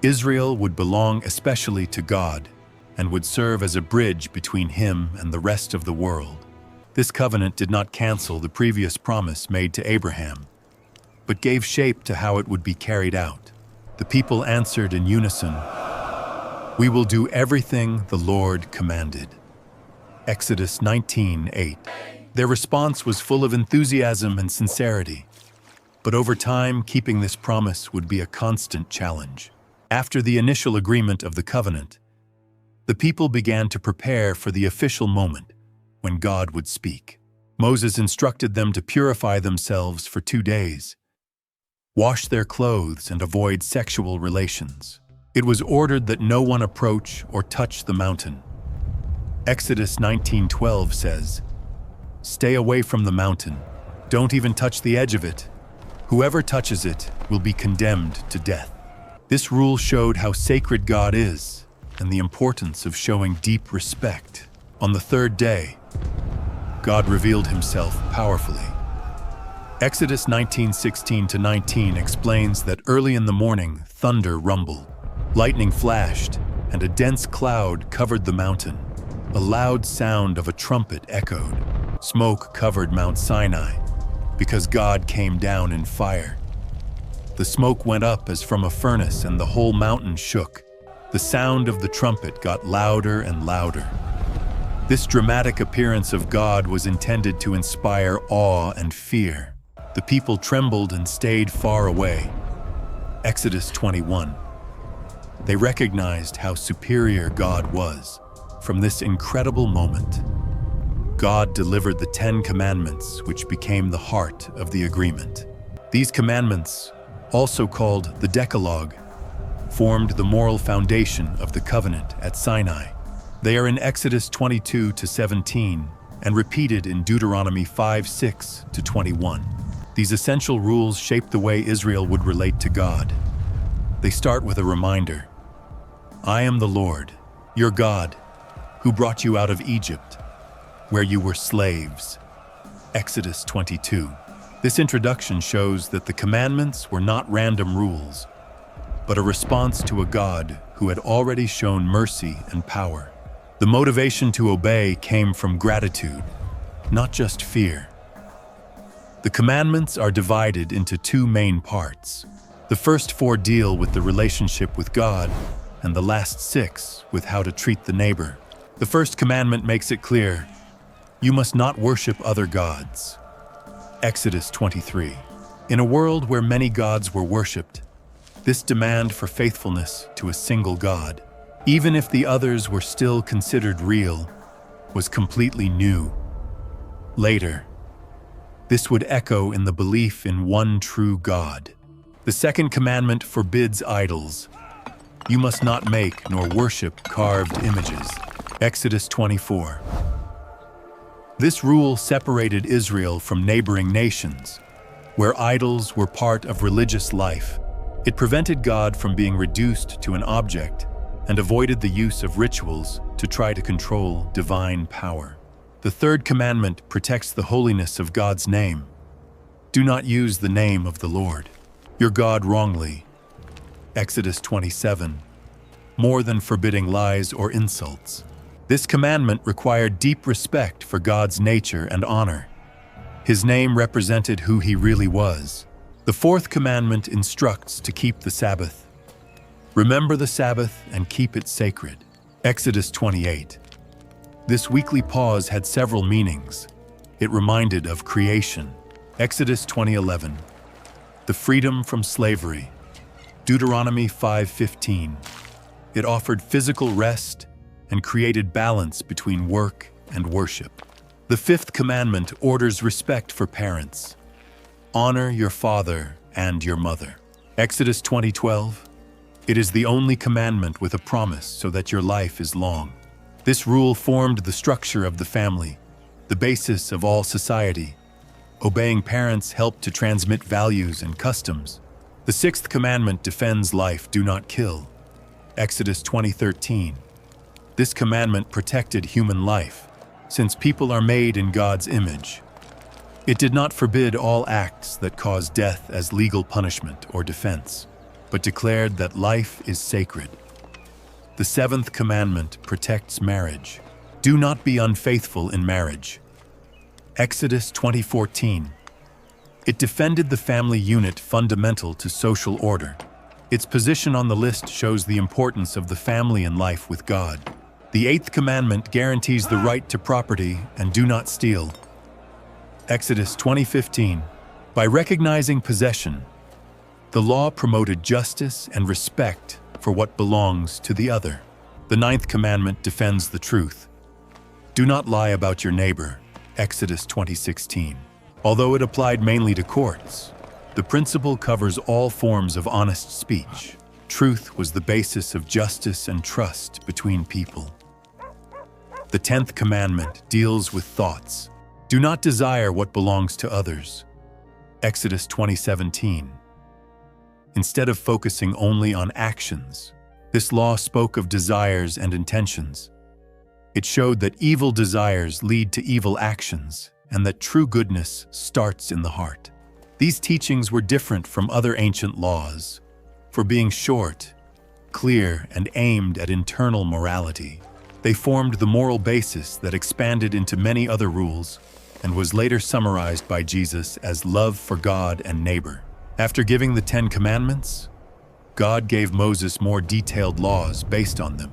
[SPEAKER 1] Israel would belong especially to God and would serve as a bridge between him and the rest of the world. This covenant did not cancel the previous promise made to Abraham, but gave shape to how it would be carried out. The people answered in unison, We will do everything the Lord commanded. Exodus 19:8. Their response was full of enthusiasm and sincerity. But over time, keeping this promise would be a constant challenge. After the initial agreement of the covenant, the people began to prepare for the official moment when God would speak. Moses instructed them to purify themselves for 2 days, wash their clothes, and avoid sexual relations. It was ordered that no one approach or touch the mountain. Exodus 19:12 says, Stay away from the mountain. Don't even touch the edge of it. Whoever touches it will be condemned to death. This rule showed how sacred God is and the importance of showing deep respect. On the 3rd day, God revealed himself powerfully. Exodus 19:16-19 explains that early in the morning, thunder rumbled, lightning flashed, and a dense cloud covered the mountain. A loud sound of a trumpet echoed. Smoke covered Mount Sinai because God came down in fire. The smoke went up as from a furnace and the whole mountain shook. The sound of the trumpet got louder and louder. This dramatic appearance of God was intended to inspire awe and fear. The people trembled and stayed far away. Exodus 21. They recognized how superior God was. From this incredible moment, God delivered the 10 Commandments, which became the heart of the agreement. These commandments, also called the Decalogue, formed the moral foundation of the covenant at Sinai. They are in Exodus 22-17 and repeated in Deuteronomy 5:6-21. These essential rules shaped the way Israel would relate to God. They start with a reminder. I am the Lord, your God. who brought you out of Egypt, where you were slaves. Exodus 22. This introduction shows that the commandments were not random rules, but a response to a God who had already shown mercy and power. The motivation to obey came from gratitude, not just fear. The commandments are divided into two main parts. The first 4 deal with the relationship with God, and the last 6 with how to treat the neighbor. The first commandment makes it clear, you must not worship other gods. Exodus 23. In a world where many gods were worshipped, this demand for faithfulness to a single God, even if the others were still considered real, was completely new. Later, this would echo in the belief in one true God. The second commandment forbids idols. You must not make nor worship carved images. Exodus 24. This rule separated Israel from neighboring nations, where idols were part of religious life. It prevented God from being reduced to an object and avoided the use of rituals to try to control divine power. The third commandment protects the holiness of God's name. Do not use the name of the Lord, your God, wrongly. Exodus 27. More than forbidding lies or insults. This commandment required deep respect for God's nature and honor. His name represented who he really was. The fourth commandment instructs to keep the Sabbath. Remember the Sabbath and keep it sacred. Exodus 28. This weekly pause had several meanings. It reminded of creation. Exodus 20:11. The freedom from slavery. Deuteronomy 5:15. It offered physical rest and created balance between work and worship. The fifth commandment orders respect for parents. Honor your father and your mother. Exodus 20:12. It is the only commandment with a promise so that your life is long. This rule formed the structure of the family, the basis of all society. Obeying parents helped to transmit values and customs. The sixth commandment defends life, do not kill. Exodus 20:13. This commandment protected human life, since people are made in God's image. It did not forbid all acts that cause death as legal punishment or defense, but declared that life is sacred. The seventh commandment protects marriage. Do not be unfaithful in marriage. Exodus 20:14. It defended the family unit fundamental to social order. Its position on the list shows the importance of the family in life with God. The eighth commandment guarantees the right to property and do not steal. Exodus 20:15. By recognizing possession, the law promoted justice and respect for what belongs to the other. The ninth commandment defends the truth. Do not lie about your neighbor. Exodus 20:16. Although it applied mainly to courts, the principle covers all forms of honest speech. Truth was the basis of justice and trust between people. The 10th commandment deals with thoughts. Do not desire what belongs to others. Exodus 20:17. Instead of focusing only on actions, this law spoke of desires and intentions. It showed that evil desires lead to evil actions and that true goodness starts in the heart. These teachings were different from other ancient laws for being short, clear, and aimed at internal morality. They formed the moral basis that expanded into many other rules and was later summarized by Jesus as love for God and neighbor. After giving the 10 Commandments, God gave Moses more detailed laws based on them.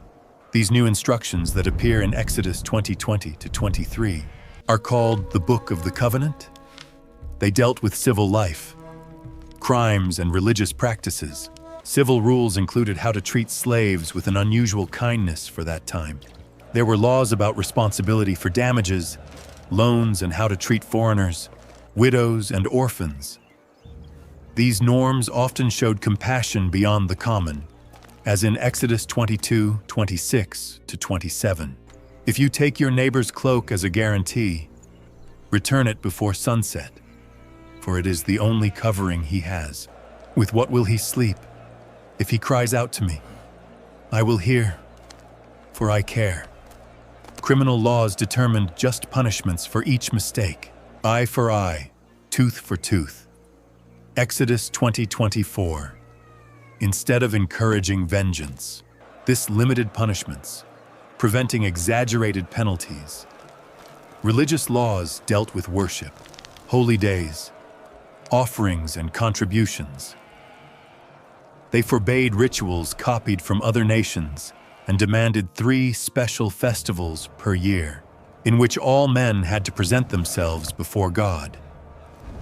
[SPEAKER 1] These new instructions that appear in Exodus 20:20-23 are called the Book of the Covenant. They dealt with civil life, crimes, and religious practices. Civil rules included how to treat slaves with an unusual kindness for that time. There were laws about responsibility for damages, loans, and how to treat foreigners, widows, and orphans. These norms often showed compassion beyond the common, as in Exodus 22:26-27. If you take your neighbor's cloak as a guarantee, return it before sunset, for it is the only covering he has. With what will he sleep? If he cries out to me, I will hear, for I care. Criminal laws determined just punishments for each mistake. Eye for eye, tooth for tooth. Exodus 20:24. Instead of encouraging vengeance, this limited punishments, preventing exaggerated penalties. Religious laws dealt with worship, holy days, offerings, and contributions. They forbade rituals copied from other nations and demanded 3 special festivals per year, in which all men had to present themselves before God.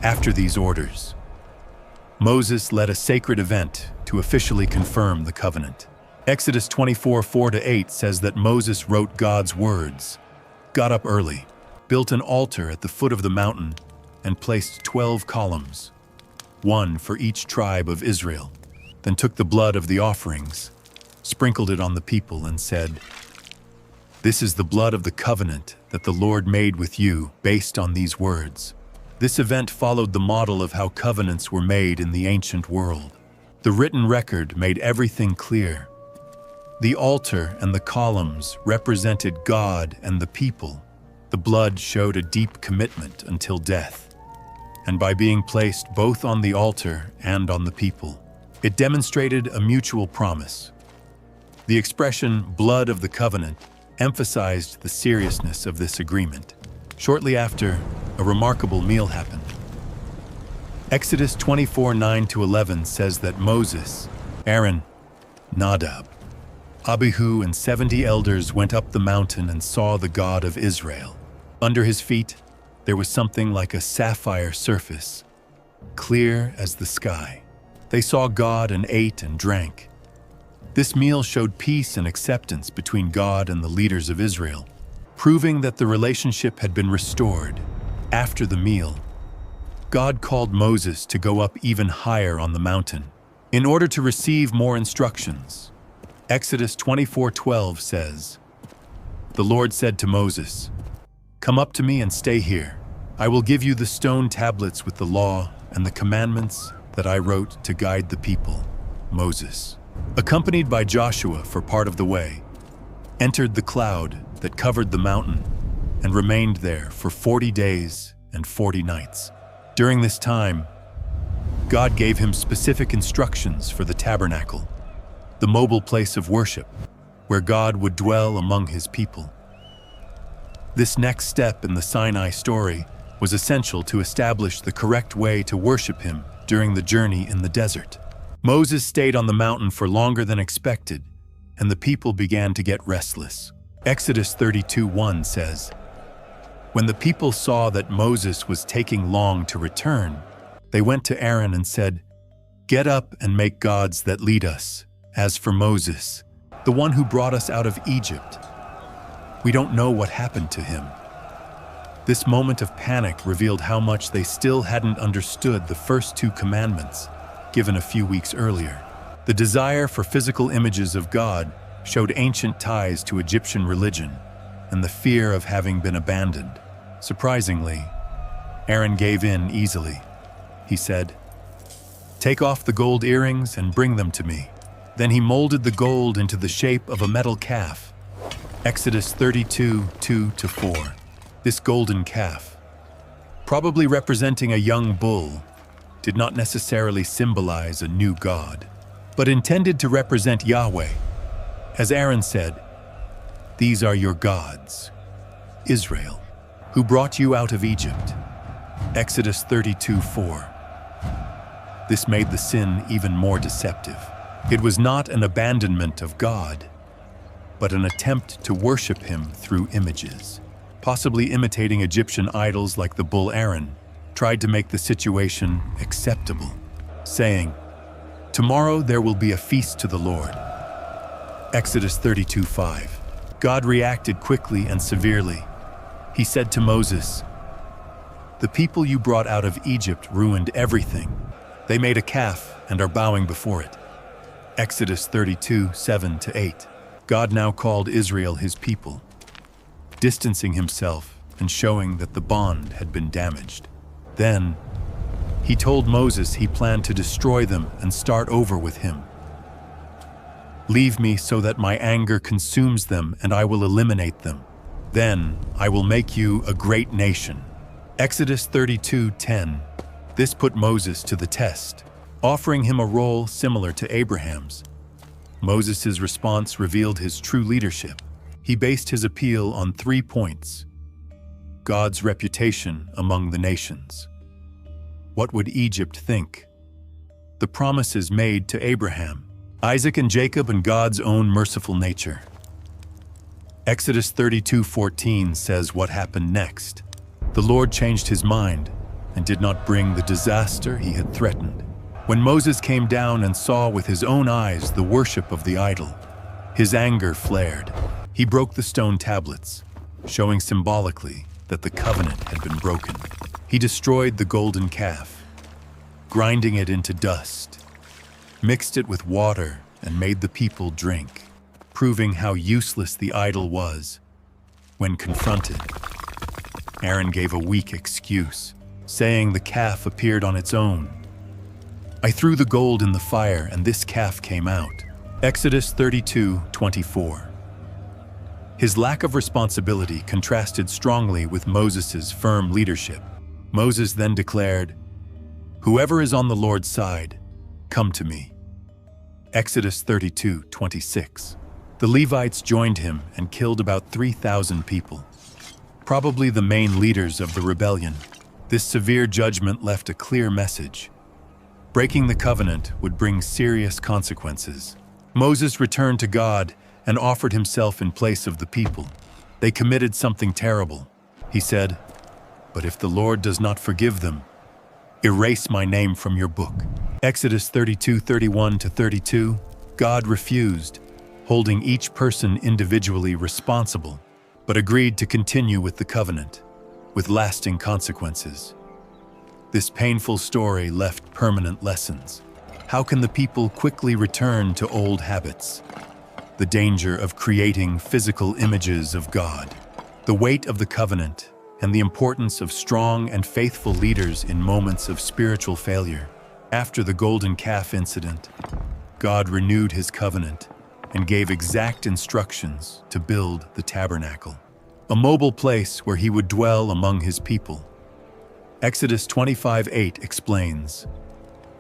[SPEAKER 1] After these orders, Moses led a sacred event to officially confirm the covenant. Exodus 24:4-8 says that Moses wrote God's words, got up early, built an altar at the foot of the mountain, and placed 12 columns, 1 for each tribe of Israel, then took the blood of the offerings, sprinkled it on the people, and said, "This is the blood of the covenant that the Lord made with you based on these words." This event followed the model of how covenants were made in the ancient world. The written record made everything clear. The altar and the columns represented God and the people. The blood showed a deep commitment until death. And by being placed both on the altar and on the people, it demonstrated a mutual promise. The expression "blood of the covenant" emphasized the seriousness of this agreement. Shortly after, a remarkable meal happened. Exodus 24:9-11 says that Moses, Aaron, Nadab, Abihu, and 70 elders went up the mountain and saw the God of Israel. Under his feet, there was something like a sapphire surface, clear as the sky. They saw God and ate and drank. This meal showed peace and acceptance between God and the leaders of Israel, proving that the relationship had been restored. After the meal, God called Moses to go up even higher on the mountain in order to receive more instructions. Exodus 24:12 says, "The Lord said to Moses, 'Come up to me and stay here. I will give you the stone tablets with the law and the commandments that I wrote to guide the people.' Moses, accompanied by Joshua for part of the way, entered the cloud that covered the mountain and remained there for 40 days and 40 nights. During this time, God gave him specific instructions for the tabernacle, the mobile place of worship, where God would dwell among his people. This next step in the Sinai story was essential to establish the correct way to worship him during the journey in the desert. Moses stayed on the mountain for longer than expected, and the people began to get restless. Exodus 32:1 says, "When the people saw that Moses was taking long to return, they went to Aaron and said, 'Get up and make gods that lead us. As for Moses, the one who brought us out of Egypt, we don't know what happened to him.'" This moment of panic revealed how much they still hadn't understood the first 2 commandments given a few weeks earlier. The desire for physical images of God showed ancient ties to Egyptian religion and the fear of having been abandoned. Surprisingly, Aaron gave in easily. He said, "Take off the gold earrings and bring them to me." Then he molded the gold into the shape of a metal calf. Exodus 32:2-4. This golden calf, probably representing a young bull, did not necessarily symbolize a new god, but intended to represent Yahweh. As Aaron said, "These are your gods, Israel, who brought you out of Egypt." Exodus 32:4. This made the sin even more deceptive. It was not an abandonment of God, but an attempt to worship him through images. Possibly imitating Egyptian idols like the bull Aaron tried to make the situation acceptable, saying, "Tomorrow there will be a feast to the Lord." Exodus 32:5. God reacted quickly and severely. He said to Moses, "The people you brought out of Egypt ruined everything. They made a calf and are bowing before it." Exodus 32:7-8. God now called Israel his people, distancing himself and showing that the bond had been damaged. Then, he told Moses he planned to destroy them and start over with him. "Leave me so that my anger consumes them and I will eliminate them. Then I will make you a great nation. Exodus 32:10. This put Moses to the test, offering him a role similar to Abraham's. Moses' response revealed his true leadership. He based his appeal on 3 points: God's reputation among the nations. What would Egypt think? The promises made to Abraham, Isaac, and Jacob, and God's own merciful nature. Exodus 32:14 says what happened next. The Lord changed his mind and did not bring the disaster he had threatened. When Moses came down and saw with his own eyes the worship of the idol, his anger flared. He broke the stone tablets, showing symbolically that the covenant had been broken. He destroyed the golden calf, grinding it into dust, mixed it with water, and made the people drink, proving how useless the idol was. When confronted, Aaron gave a weak excuse, saying the calf appeared on its own. I threw the gold in the fire and this calf came out. Exodus 32:24. His lack of responsibility contrasted strongly with Moses' firm leadership. Moses then declared, "Whoever is on the Lord's side, come to me." Exodus 32:26. The Levites joined him and killed about 3,000 people, probably the main leaders of the rebellion. This severe judgment left a clear message. Breaking the covenant would bring serious consequences. Moses returned to God and offered himself in place of the people. They committed something terrible. He said, "But if the Lord does not forgive them, erase my name from your book." Exodus 32:31-32. God refused, holding each person individually responsible, but agreed to continue with the covenant, with lasting consequences. This painful story left permanent lessons. How can the people quickly return to old habits? The danger of creating physical images of God, the weight of the covenant, and the importance of strong and faithful leaders in moments of spiritual failure. After the golden calf incident, God renewed his covenant and gave exact instructions to build the tabernacle, a mobile place where he would dwell among his people. Exodus 25:8 explains,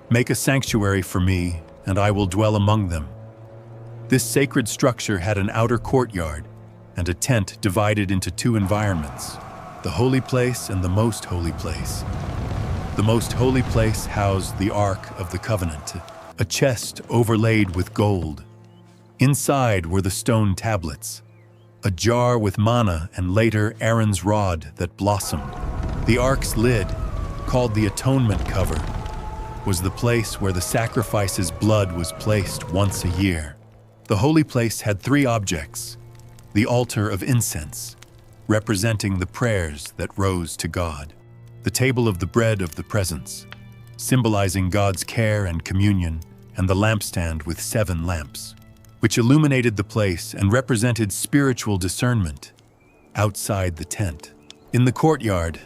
[SPEAKER 1] "Make a sanctuary for me, and I will dwell among them." This sacred structure had an outer courtyard and a tent divided into 2 environments, the holy place and the most holy place. The most holy place housed the Ark of the Covenant, a chest overlaid with gold. Inside were the stone tablets, a jar with manna, and later Aaron's rod that blossomed. The Ark's lid, called the atonement cover, was the place where the sacrifice's blood was placed once a year. The holy place had 3 objects: the altar of incense, representing the prayers that rose to God; the table of the bread of the presence, symbolizing God's care and communion; and the lampstand with 7 lamps, which illuminated the place and represented spiritual discernment outside the tent. In the courtyard,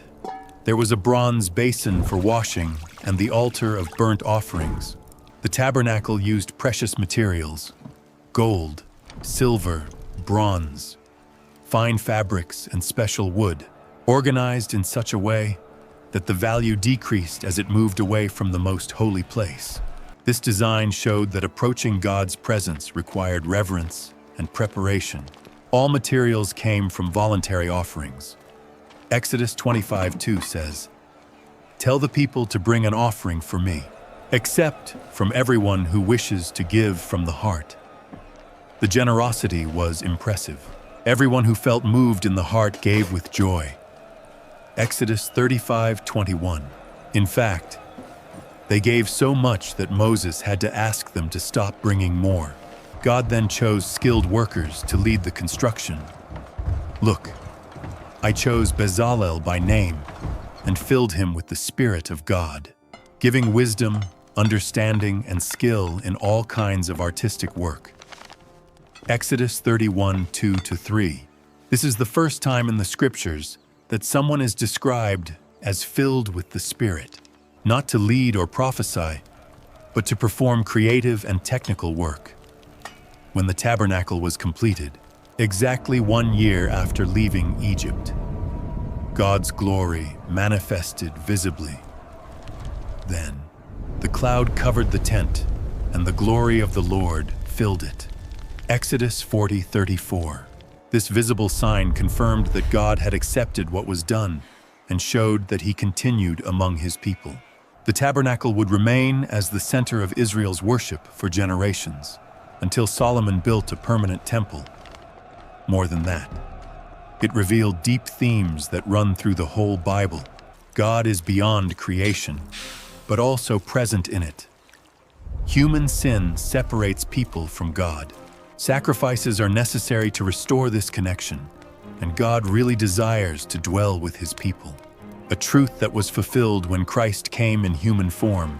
[SPEAKER 1] there was a bronze basin for washing and the altar of burnt offerings. The tabernacle used precious materials: gold, silver, bronze, fine fabrics, and special wood, organized in such a way that the value decreased as it moved away from the most holy place. This design showed that approaching God's presence required reverence and preparation. All materials came from voluntary offerings. Exodus 25:2 says, "Tell the people to bring an offering for me, except from everyone who wishes to give from the heart." The generosity was impressive. Everyone who felt moved in the heart gave with joy. Exodus 35:21. In fact, they gave so much that Moses had to ask them to stop bringing more. God then chose skilled workers to lead the construction. "Look, I chose Bezalel by name and filled him with the Spirit of God, giving wisdom, understanding, and skill in all kinds of artistic work." Exodus 31:2-3. This is the first time in the scriptures that someone is described as filled with the Spirit, not to lead or prophesy, but to perform creative and technical work. When the tabernacle was completed, exactly 1 year after leaving Egypt. God's glory manifested visibly. Then, the cloud covered the tent, and the glory of the Lord filled it. Exodus 40:34. This visible sign confirmed that God had accepted what was done and showed that he continued among his people. The tabernacle would remain as the center of Israel's worship for generations, until Solomon built a permanent temple. More than that, it revealed deep themes that run through the whole Bible. God is beyond creation, but also present in it. Human sin separates people from God. Sacrifices are necessary to restore this connection, and God really desires to dwell with his people. A truth that was fulfilled when Christ came in human form.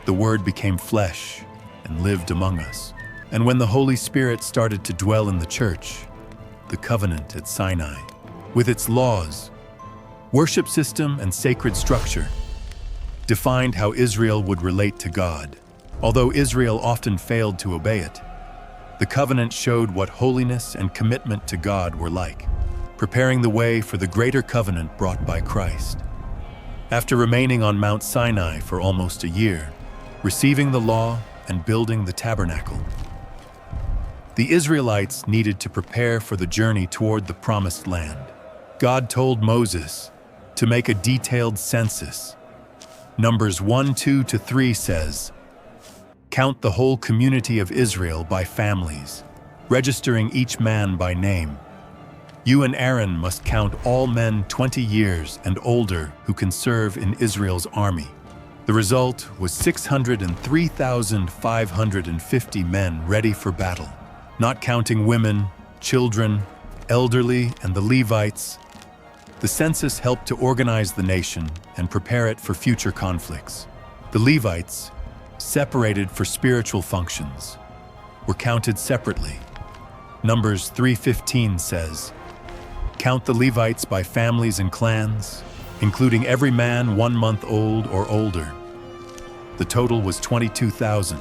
[SPEAKER 1] The Word became flesh and lived among us. And when the Holy Spirit started to dwell in the church, the covenant at Sinai, with its laws, worship system, and sacred structure, defined how Israel would relate to God. Although Israel often failed to obey it, the covenant showed what holiness and commitment to God were like, preparing the way for the greater covenant brought by Christ. After remaining on Mount Sinai for almost a year, receiving the law and building the tabernacle, the Israelites needed to prepare for the journey toward the promised land. God told Moses to make a detailed census. Numbers 1:2-3 says, "Count the whole community of Israel by families, registering each man by name. You and Aaron must count all men 20 years and older who can serve in Israel's army." The result was 603,550 men ready for battle, not counting women, children, elderly, and the Levites. The census helped to organize the nation and prepare it for future conflicts. The Levites, separated for spiritual functions, were counted separately. Numbers 3:15 says, "Count the Levites by families and clans, including every man 1 month old or older." The total was 22,000,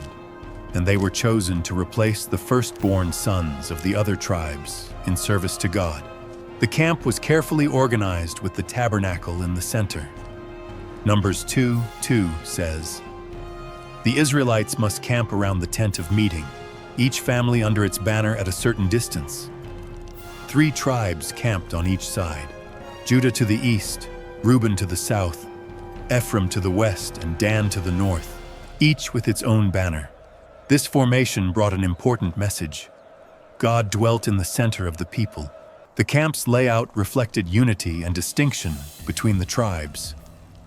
[SPEAKER 1] and they were chosen to replace the firstborn sons of the other tribes in service to God. The camp was carefully organized with the tabernacle in the center. Numbers 2:2 says, "The Israelites must camp around the tent of meeting, each family under its banner at a certain distance. 3 tribes camped on each side: Judah to the east, Reuben to the south, Ephraim to the west, and Dan to the north, each with its own banner." This formation brought an important message. God dwelt in the center of the people. The camp's layout reflected unity and distinction between the tribes,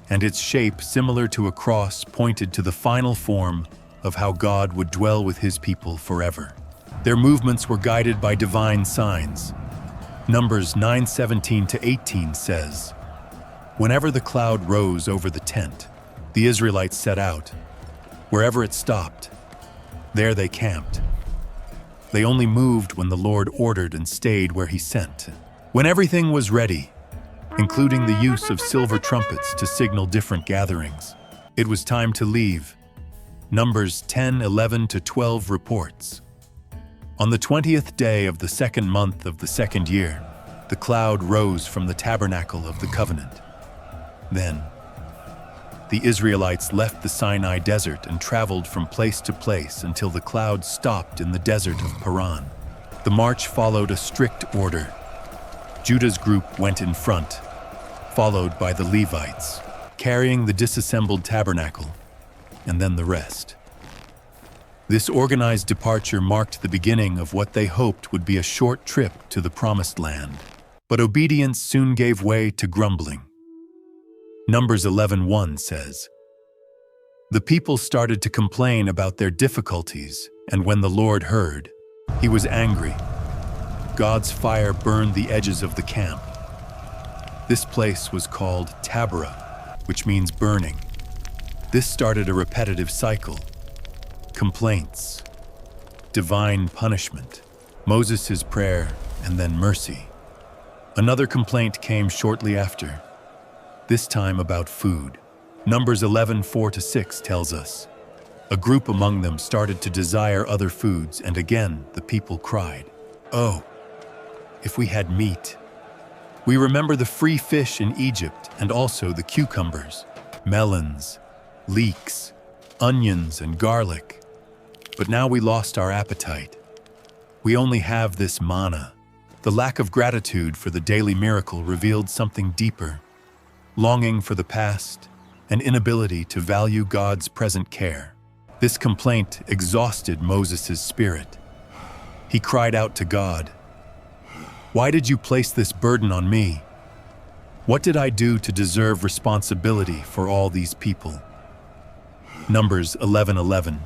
[SPEAKER 1] and its shape, similar to a cross, pointed to the final form of how God would dwell with his people forever. Their movements were guided by divine signs. Numbers 9:17-18 says, "Whenever the cloud rose over the tent, the Israelites set out. Wherever it stopped, there they camped. They only moved when the Lord ordered and stayed where he sent. When everything was ready, including the use of silver trumpets to signal different gatherings, it was time to leave." Numbers 10:11-12 reports, "On the 20th day of the 2nd month of the 2nd year, the cloud rose from the tabernacle of the covenant. Then, the Israelites left the Sinai desert and traveled from place to place until the cloud stopped in the desert of Paran. The march followed a strict order. Judah's group went in front, followed by the Levites, carrying the disassembled tabernacle, and then the rest. This organized departure marked the beginning of what they hoped would be a short trip to the Promised Land. But obedience soon gave way to grumbling. Numbers 11:1 says, "The people started to complain about their difficulties, and when the Lord heard, he was angry. God's fire burned the edges of the camp." This place was called Taberah, which means burning. This started a repetitive cycle: complaints, divine punishment, Moses' prayer, and then mercy. Another complaint came shortly after, this time about food. Numbers 11:4-6 tells us, "A group among them started to desire other foods, and again the people cried, 'Oh, if we had meat. We remember the free fish in Egypt and also the cucumbers, melons, leeks, onions, and garlic. But now we lost our appetite. We only have this manna. The lack of gratitude for the daily miracle revealed something deeper, longing for the past, and inability to value God's present care. This complaint exhausted Moses' spirit. He cried out to God, "Why did you place this burden on me? What did I do to deserve responsibility for all these people?" Numbers 11:11.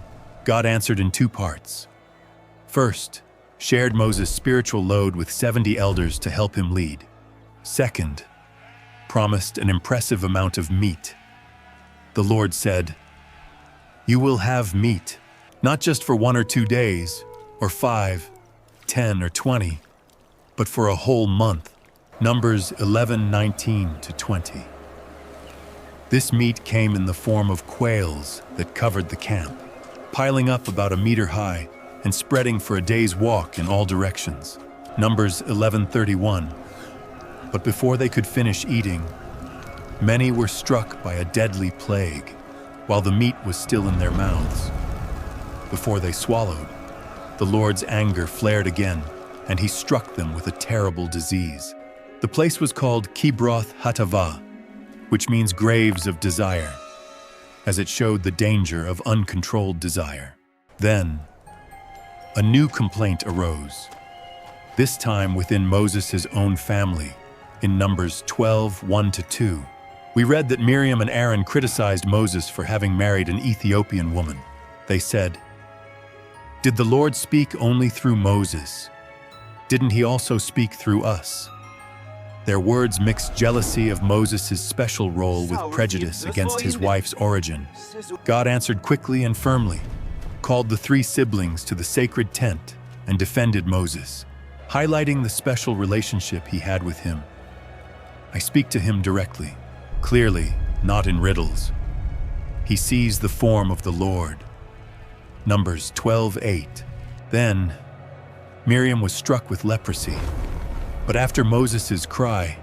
[SPEAKER 1] God answered in two parts. First, shared Moses' spiritual load with 70 elders to help him lead. Second, promised an impressive amount of meat. The Lord said, "You will have meat, not just for 1 or 2 days, or 5, 10, or 20, but for a whole month." Numbers 11:19-20. This meat came in the form of quails that covered the camp, piling up about a meter high and spreading for a day's walk in all directions. Numbers 11:31. But before they could finish eating, many were struck by a deadly plague, while the meat was still in their mouths. Before they swallowed, the Lord's anger flared again, and he struck them with a terrible disease. The place was called Kibroth Hattaavah, which means graves of desire, as it showed the danger of uncontrolled desire. Then, a new complaint arose, this time within Moses' own family. In Numbers 12:1-2, we read that Miriam and Aaron criticized Moses for having married an Ethiopian woman. They said, "Did the Lord speak only through Moses? Didn't he also speak through us?" Their words mixed jealousy of Moses' special role with prejudice against his wife's origin. God answered quickly and firmly, called the 3 siblings to the sacred tent, and defended Moses, highlighting the special relationship he had with him. "I speak to him directly, clearly, not in riddles. He sees the form of the Lord." Numbers 12:8. Then, Miriam was struck with leprosy. But after Moses' cry,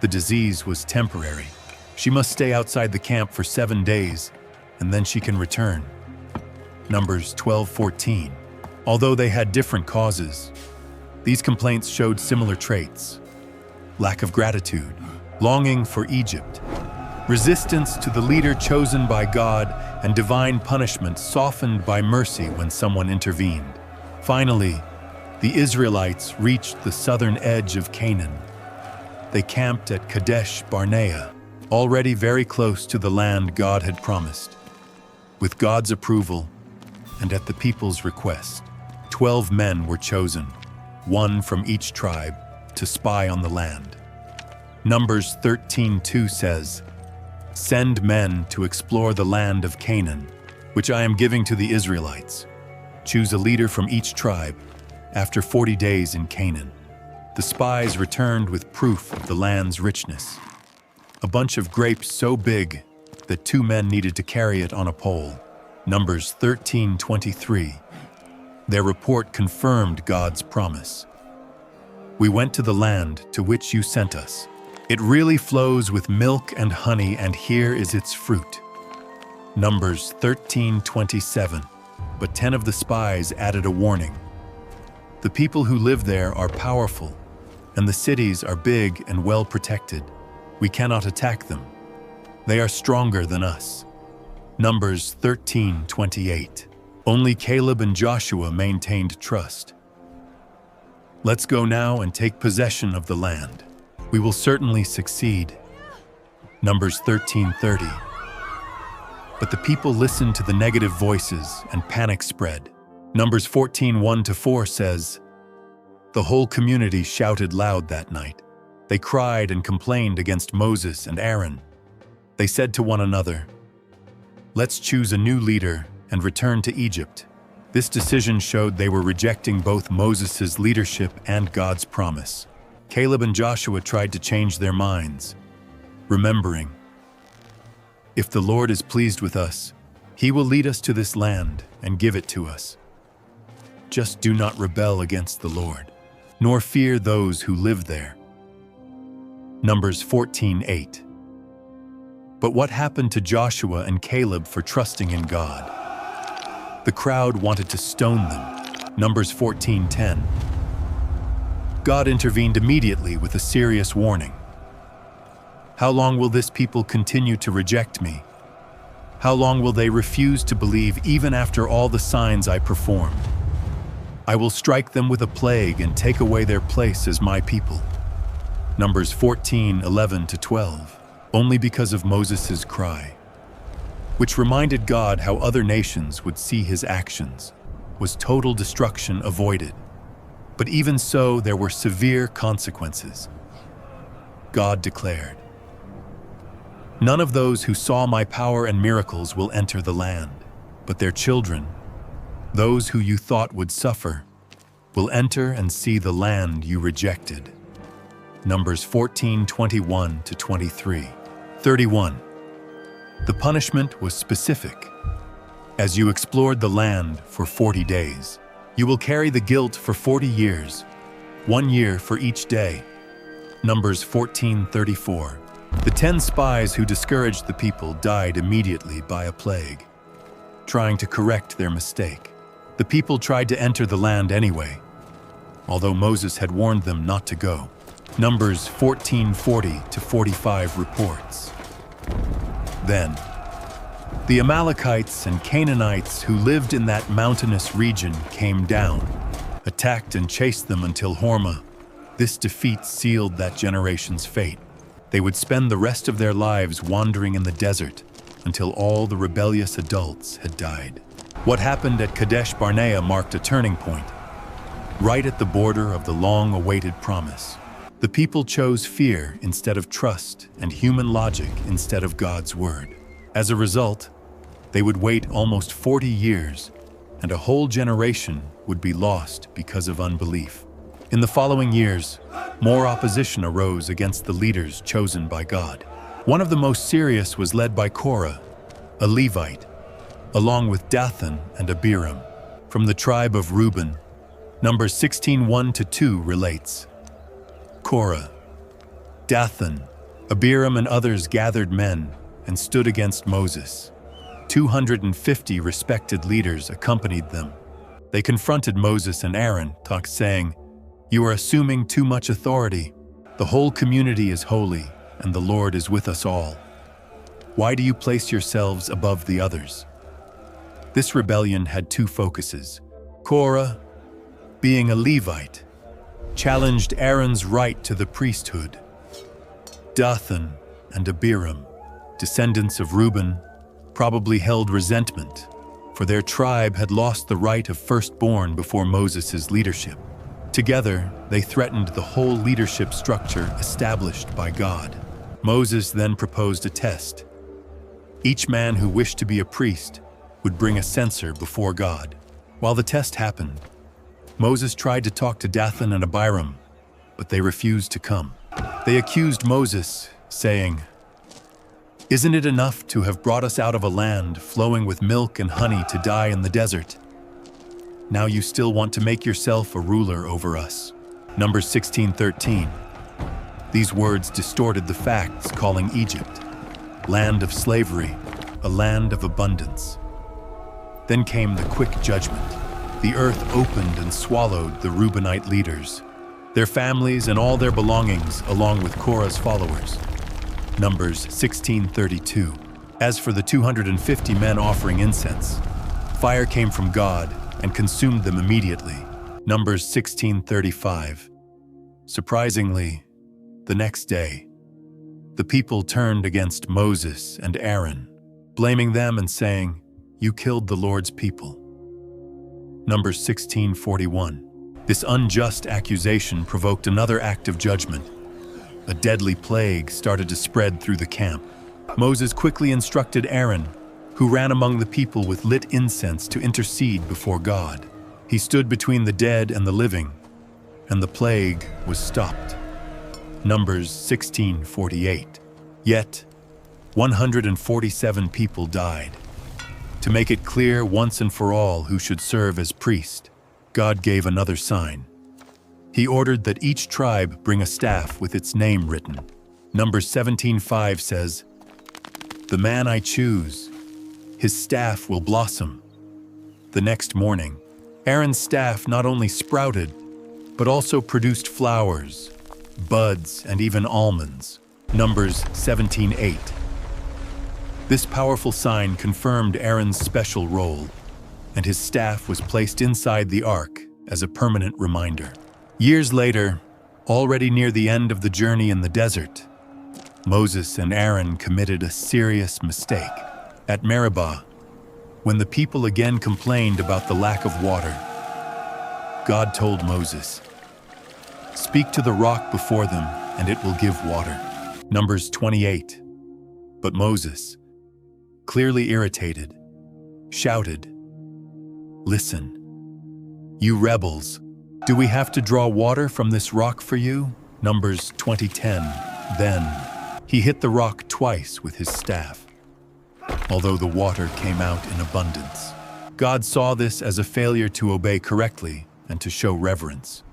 [SPEAKER 1] the disease was temporary. She must stay outside the camp for 7 days, and then she can return. Numbers 12:14. Although they had different causes, these complaints showed similar traits: lack of gratitude, longing for Egypt, resistance to the leader chosen by God, and divine punishment softened by mercy when someone intervened. Finally, the Israelites reached the southern edge of Canaan. They camped at Kadesh Barnea, already very close to the land God had promised. With God's approval, and at the people's request, 12 men were chosen, 1 from each tribe, to spy on the land. Numbers 13:2 says, "Send men to explore the land of Canaan, which I am giving to the Israelites. Choose a leader from each tribe. After 40 days in Canaan, the spies returned with proof of the land's richness. A bunch of grapes so big that 2 men needed to carry it on a pole." Numbers 13:23. Their report confirmed God's promise. "We went to the land to which you sent us. It really flows with milk and honey, and here is its fruit." Numbers 13:27. But 10 of the spies added a warning. "The people who live there are powerful, and the cities are big and well protected. We cannot attack them. They are stronger than us." Numbers 13:28. Only Caleb and Joshua maintained trust. "Let's go now and take possession of the land. We will certainly succeed." Numbers 13:30. But the people listened to the negative voices, and panic spread. Numbers 14:1-4 says, "The whole community shouted loud that night. They cried and complained against Moses and Aaron. They said to one another, 'Let's choose a new leader and return to Egypt.' This decision showed they were rejecting both Moses' leadership and God's promise. Caleb and Joshua tried to change their minds, remembering, 'If the Lord is pleased with us, he will lead us to this land and give it to us. Just do not rebel against the Lord.' nor fear those who live there. Numbers 14:8. But what happened to Joshua and Caleb for trusting in God? The crowd wanted to stone them. Numbers 14:10. God intervened immediately with a serious warning. How long will this people continue to reject me? How long will they refuse to believe even after all the signs I perform? I will strike them with a plague and take away their place as my people. Numbers 14:11-12. Only because of Moses' cry, which reminded God how other nations would see his actions, was total destruction avoided. But even so, there were severe consequences. God declared, "None of those who saw my power and miracles will enter the land, but their children, those who you thought would suffer, will enter and see the land you rejected." Numbers 14:21-23. 31. The punishment was specific. As you explored the land for 40 days, you will carry the guilt for 40 years, 1 year for each day. Numbers 14:34. The 10 spies who discouraged the people died immediately by a plague, trying to correct their mistake. The people tried to enter the land anyway, although Moses had warned them not to go. Numbers 14:40-45 reports. Then, the Amalekites and Canaanites who lived in that mountainous region came down, attacked and chased them until Hormah. This defeat sealed that generation's fate. They would spend the rest of their lives wandering in the desert until all the rebellious adults had died. What happened at Kadesh Barnea marked a turning point, right at the border of the long-awaited promise. The people chose fear instead of trust and human logic instead of God's word. As a result, they would wait almost 40 years, and a whole generation would be lost because of unbelief. In the following years, more opposition arose against the leaders chosen by God. One of the most serious was led by Korah, a Levite, along with Dathan and Abiram. From the tribe of Reuben, Numbers 16:1-2 relates, Korah, Dathan, Abiram and others gathered men and stood against Moses. 250 respected leaders accompanied them. They confronted Moses and Aaron, saying, "You are assuming too much authority. The whole community is holy, and the Lord is with us all. Why do you place yourselves above the others?" This rebellion had two focuses. Korah, being a Levite, challenged Aaron's right to the priesthood. Dathan and Abiram, descendants of Reuben, probably held resentment, for their tribe had lost the right of firstborn before Moses' leadership. Together, they threatened the whole leadership structure established by God. Moses then proposed a test. Each man who wished to be a priest would bring a censer before God. While the test happened, Moses tried to talk to Dathan and Abiram, but they refused to come. They accused Moses, saying, "Isn't it enough to have brought us out of a land flowing with milk and honey to die in the desert? Now you still want to make yourself a ruler over us." Numbers 16:13. These words distorted the facts, calling Egypt land of slavery, a land of abundance. Then came the quick judgment. The earth opened and swallowed the Reubenite leaders, their families and all their belongings, along with Korah's followers. Numbers 16:32. As for the 250 men offering incense, fire came from God and consumed them immediately. Numbers 16:35. Surprisingly, the next day, the people turned against Moses and Aaron, blaming them and saying, "You killed the Lord's people." Numbers 16:41. This unjust accusation provoked another act of judgment. A deadly plague started to spread through the camp. Moses quickly instructed Aaron, who ran among the people with lit incense, to intercede before God. He stood between the dead and the living, and the plague was stopped. Numbers 16:48. Yet, 147 people died. To make it clear once and for all who should serve as priest, God gave another sign. He ordered that each tribe bring a staff with its name written. Numbers 17:5 says, "The man I choose, his staff will blossom." The next morning, Aaron's staff not only sprouted, but also produced flowers, buds, and even almonds. Numbers 17:8. This powerful sign confirmed Aaron's special role, and his staff was placed inside the ark as a permanent reminder. Years later, already near the end of the journey in the desert, Moses and Aaron committed a serious mistake. At Meribah, when the people again complained about the lack of water, God told Moses, "Speak to the rock before them, and it will give water." Numbers 28. But Moses, clearly irritated, shouted, "Listen, you rebels, do we have to draw water from this rock for you?" Numbers 20:10. Then he hit the rock twice with his staff, although the water came out in abundance. God saw this as a failure to obey correctly and to show reverence.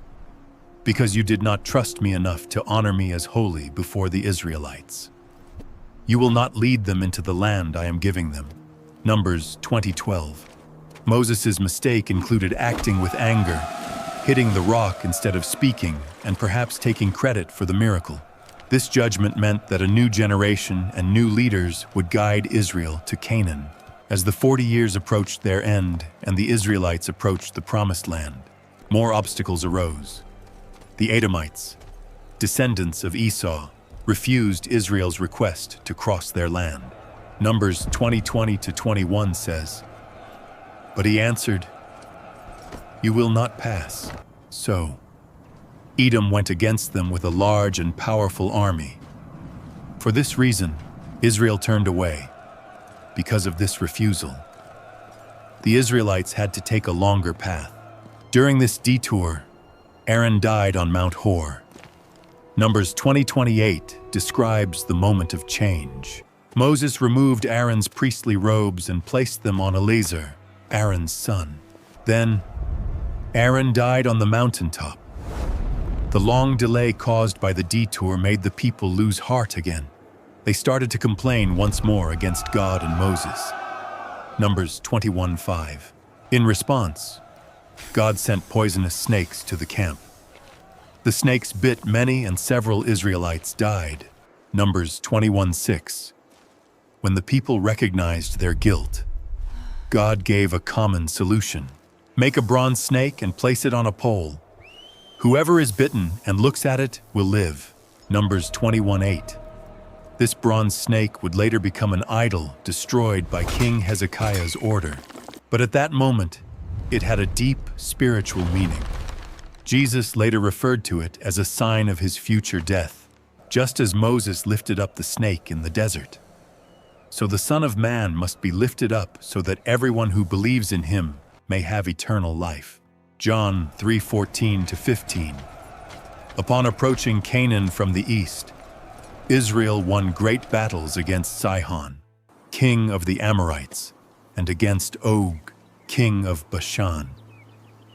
[SPEAKER 1] "Because you did not trust me enough to honor me as holy before the Israelites. You will not lead them into the land I am giving them." Numbers 20:12. Moses' mistake included acting with anger, hitting the rock instead of speaking, and perhaps taking credit for the miracle. This judgment meant that a new generation and new leaders would guide Israel to Canaan as the 40 years approached their end and the Israelites approached the Promised Land. More obstacles arose. The Edomites, descendants of Esau, refused Israel's request to cross their land. Numbers 20:20-21 says, "But he answered, 'You will not pass.' So Edom went against them with a large and powerful army. For this reason, Israel turned away. Because of this refusal, the Israelites had to take a longer path. During this detour, Aaron died on Mount Hor. Numbers 20:28 describes the moment of change. Moses removed Aaron's priestly robes and placed them on Eleazar, Aaron's son. Then, Aaron died on the mountaintop. The long delay caused by the detour made the people lose heart again. They started to complain once more against God and Moses. Numbers 21:5. In response, God sent poisonous snakes to the camp. The snakes bit many and several Israelites died. Numbers 21:6. When the people recognized their guilt, God gave a common solution. Make a bronze snake and place it on a pole. Whoever is bitten and looks at it will live. Numbers 21:8. This bronze snake would later become an idol destroyed by King Hezekiah's order. But at that moment, it had a deep spiritual meaning. Jesus later referred to it as a sign of his future death, just as Moses lifted up the snake in the desert. So the Son of Man must be lifted up so that everyone who believes in him may have eternal life. John 3:14-15. Upon approaching Canaan from the east, Israel won great battles against Sihon, king of the Amorites, and against Og, king of Bashan.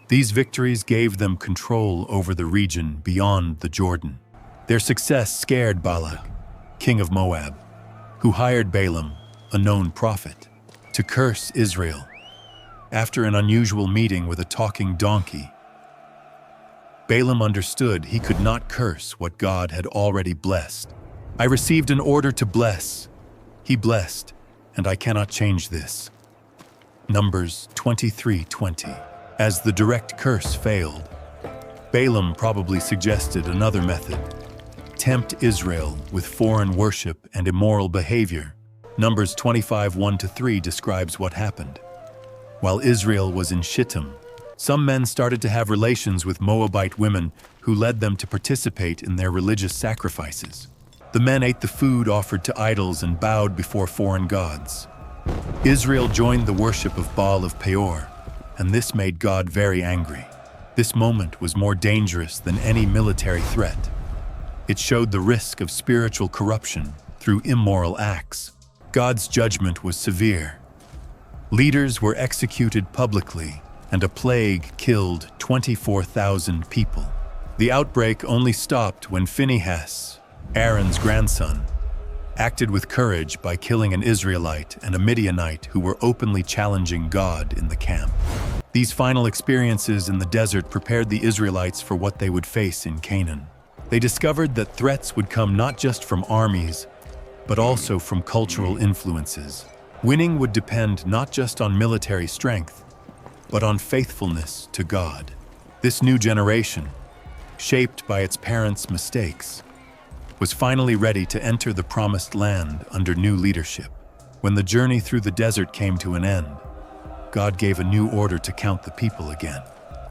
[SPEAKER 1] These victories gave them control over the region beyond the Jordan. Their success scared Balak, king of Moab, who hired Balaam, a known prophet, to curse Israel. After an unusual meeting with a talking donkey, Balaam understood he could not curse what God had already blessed. "I received an order to bless. He blessed, and I cannot change this." Numbers 23:20. As the direct curse failed, Balaam probably suggested another method: tempt Israel with foreign worship and immoral behavior. Numbers 25:1-3 describes what happened. While Israel was in Shittim, some men started to have relations with Moabite women who led them to participate in their religious sacrifices. The men ate the food offered to idols and bowed before foreign gods. Israel joined the worship of Baal of Peor, and this made God very angry. This moment was more dangerous than any military threat. It showed the risk of spiritual corruption through immoral acts. God's judgment was severe. Leaders were executed publicly, and a plague killed 24,000 people. The outbreak only stopped when Phinehas, Aaron's grandson, acted with courage by killing an Israelite and a Midianite who were openly challenging God in the camp. These final experiences in the desert prepared the Israelites for what they would face in Canaan. They discovered that threats would come not just from armies, but also from cultural influences. Winning would depend not just on military strength, but on faithfulness to God. This new generation, shaped by its parents' mistakes, was finally ready to enter the promised land under new leadership. When the journey through the desert came to an end, God gave a new order to count the people again.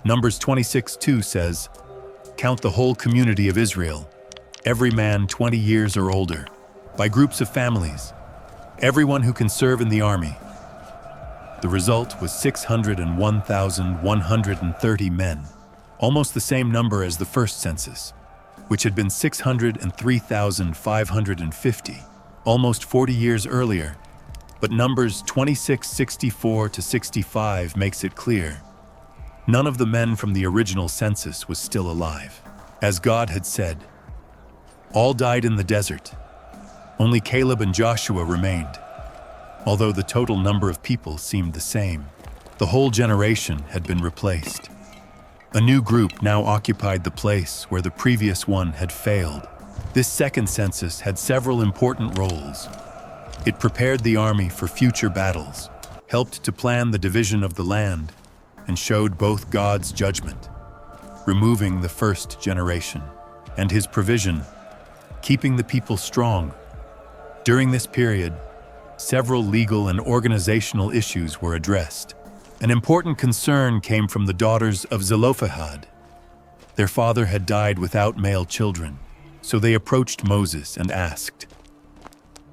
[SPEAKER 1] Numbers 26:2 says, "Count the whole community of Israel, every man 20 years or older, by groups of families, everyone who can serve in the army." The result was 601,130 men, almost the same number as the first census, which had been 603,550, almost 40 years earlier. But Numbers 26:64-65 makes it clear none of the men from the original census was still alive. As God had said, all died in the desert. Only Caleb and Joshua remained. Although the total number of people seemed the same, the whole generation had been replaced. A new group now occupied the place where the previous one had failed. This second census had several important roles. It prepared the army for future battles, helped to plan the division of the land, and showed both God's judgment, removing the first generation, and his provision, keeping the people strong. During this period, several legal and organizational issues were addressed. An important concern came from the daughters of Zelophehad. Their father had died without male children, so they approached Moses and asked,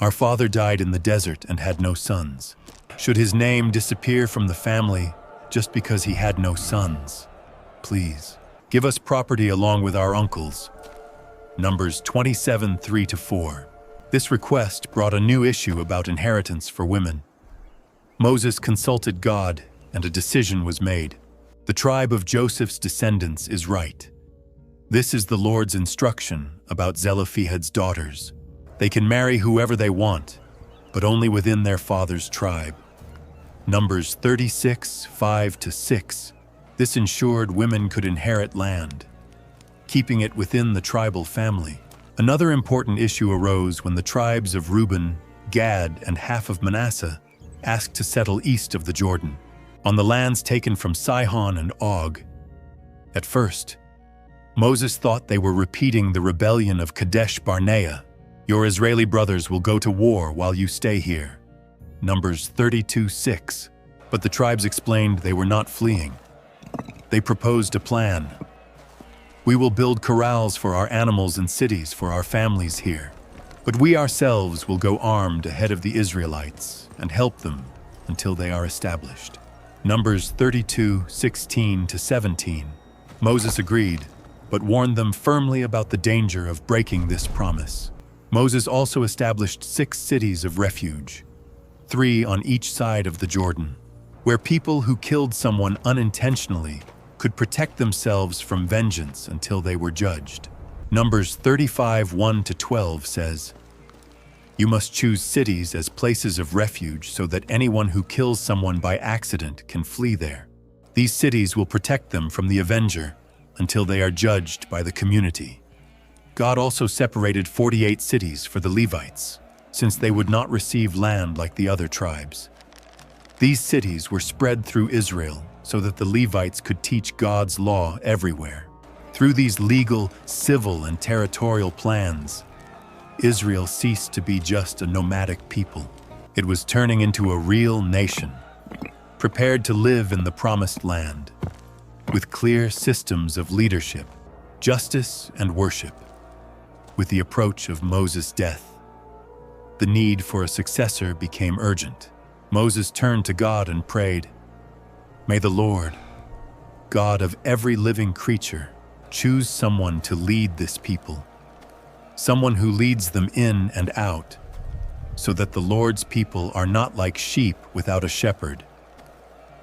[SPEAKER 1] "Our father died in the desert and had no sons. Should his name disappear from the family just because he had no sons? Please, give us property along with our uncles." Numbers 27:3-4. This request brought a new issue about inheritance for women. Moses consulted God, and a decision was made. The tribe of Joseph's descendants is right. This is the Lord's instruction about Zelophehad's daughters. They can marry whoever they want, but only within their father's tribe. Numbers 36:5-6. This ensured women could inherit land, keeping it within the tribal family. Another important issue arose when the tribes of Reuben, Gad, and half of Manasseh asked to settle east of the Jordan, on the lands taken from Sihon and Og. At first, Moses thought they were repeating the rebellion of Kadesh Barnea. "Your Israeli brothers will go to war while you stay here." Numbers 32:6. But the tribes explained they were not fleeing. They proposed a plan. "We will build corrals for our animals and cities for our families here, but we ourselves will go armed ahead of the Israelites and help them until they are established." Numbers 32:16-17. Moses agreed, but warned them firmly about the danger of breaking this promise. Moses also established 6 cities of refuge, 3 on each side of the Jordan, where people who killed someone unintentionally could protect themselves from vengeance until they were judged. Numbers 35:1-12 says, "You must choose cities as places of refuge so that anyone who kills someone by accident can flee there. These cities will protect them from the avenger until they are judged by the community." God also separated 48 cities for the Levites, since they would not receive land like the other tribes. These cities were spread through Israel so that the Levites could teach God's law everywhere. Through these legal, civil, and territorial plans, Israel ceased to be just a nomadic people. It was turning into a real nation, prepared to live in the promised land, with clear systems of leadership, justice, and worship. With the approach of Moses' death, the need for a successor became urgent. Moses turned to God and prayed, "May the Lord, God of every living creature, choose someone to lead this people, someone who leads them in and out, so that the Lord's people are not like sheep without a shepherd."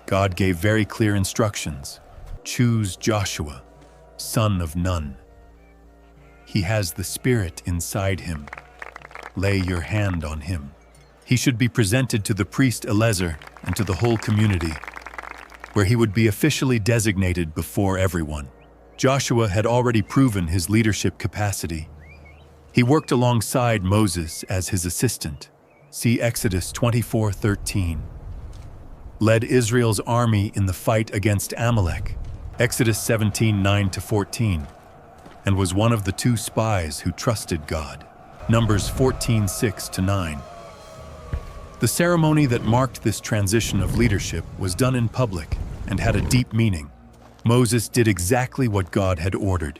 [SPEAKER 1] God gave very clear instructions. "Choose Joshua, son of Nun. He has the Spirit inside him. Lay your hand on him. He should be presented to the priest Eleazar and to the whole community, where he would be officially designated before everyone. Joshua had already proven his leadership capacity. He worked alongside Moses as his assistant. See Exodus 24:13. Led Israel's army in the fight against Amalek. Exodus 17:9-14. And was one of the 2 spies who trusted God. Numbers 14:6-9. The ceremony that marked this transition of leadership was done in public and had a deep meaning. Moses did exactly what God had ordered.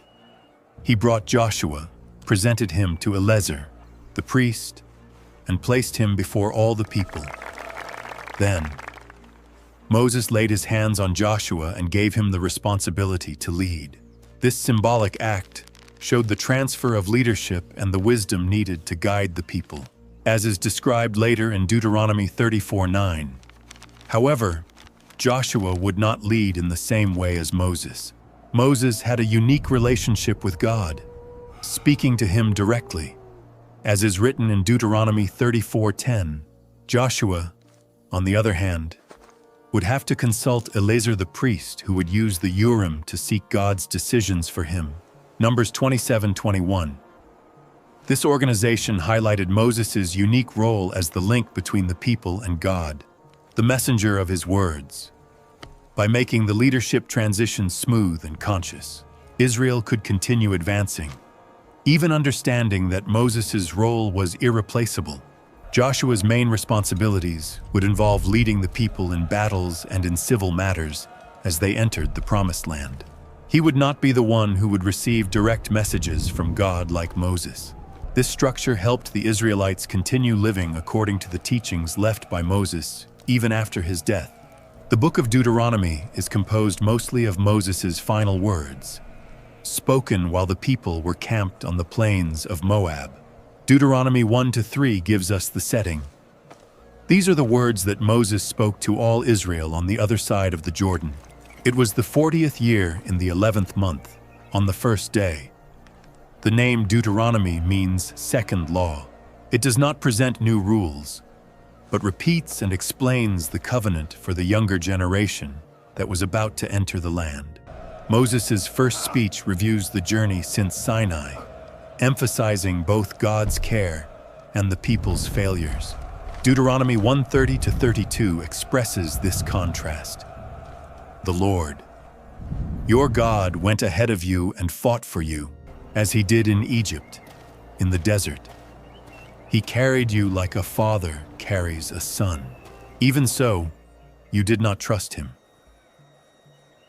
[SPEAKER 1] He brought Joshua, presented him to Eleazar, the priest, and placed him before all the people. Then, Moses laid his hands on Joshua and gave him the responsibility to lead. This symbolic act showed the transfer of leadership and the wisdom needed to guide the people, as is described later in Deuteronomy 34:9. However, Joshua would not lead in the same way as Moses. Moses had a unique relationship with God, speaking to him directly, as is written in Deuteronomy 34:10. Joshua, on the other hand, would have to consult Eleazar the priest, who would use the Urim to seek God's decisions for him. Numbers 27:21. This organization highlighted Moses' unique role as the link between the people and God, the messenger of his words. By making the leadership transition smooth and conscious, Israel could continue advancing, even understanding that Moses' role was irreplaceable. Joshua's main responsibilities would involve leading the people in battles and in civil matters as they entered the Promised Land. He would not be the one who would receive direct messages from God like Moses. This structure helped the Israelites continue living according to the teachings left by Moses, even after his death. The book of Deuteronomy is composed mostly of Moses' final words, spoken while the people were camped on the plains of Moab. Deuteronomy 1-3 gives us the setting. These are the words that Moses spoke to all Israel on the other side of the Jordan. It was the 40th year in the 11th month, on the first day. The name Deuteronomy means second law. It does not present new rules, but repeats and explains the covenant for the younger generation that was about to enter the land. Moses' first speech reviews the journey since Sinai, emphasizing both God's care and the people's failures. Deuteronomy 1:30-32 expresses this contrast. The Lord, your God, went ahead of you and fought for you, as he did in Egypt, in the desert. He carried you like a father carries a son. Even so, you did not trust him.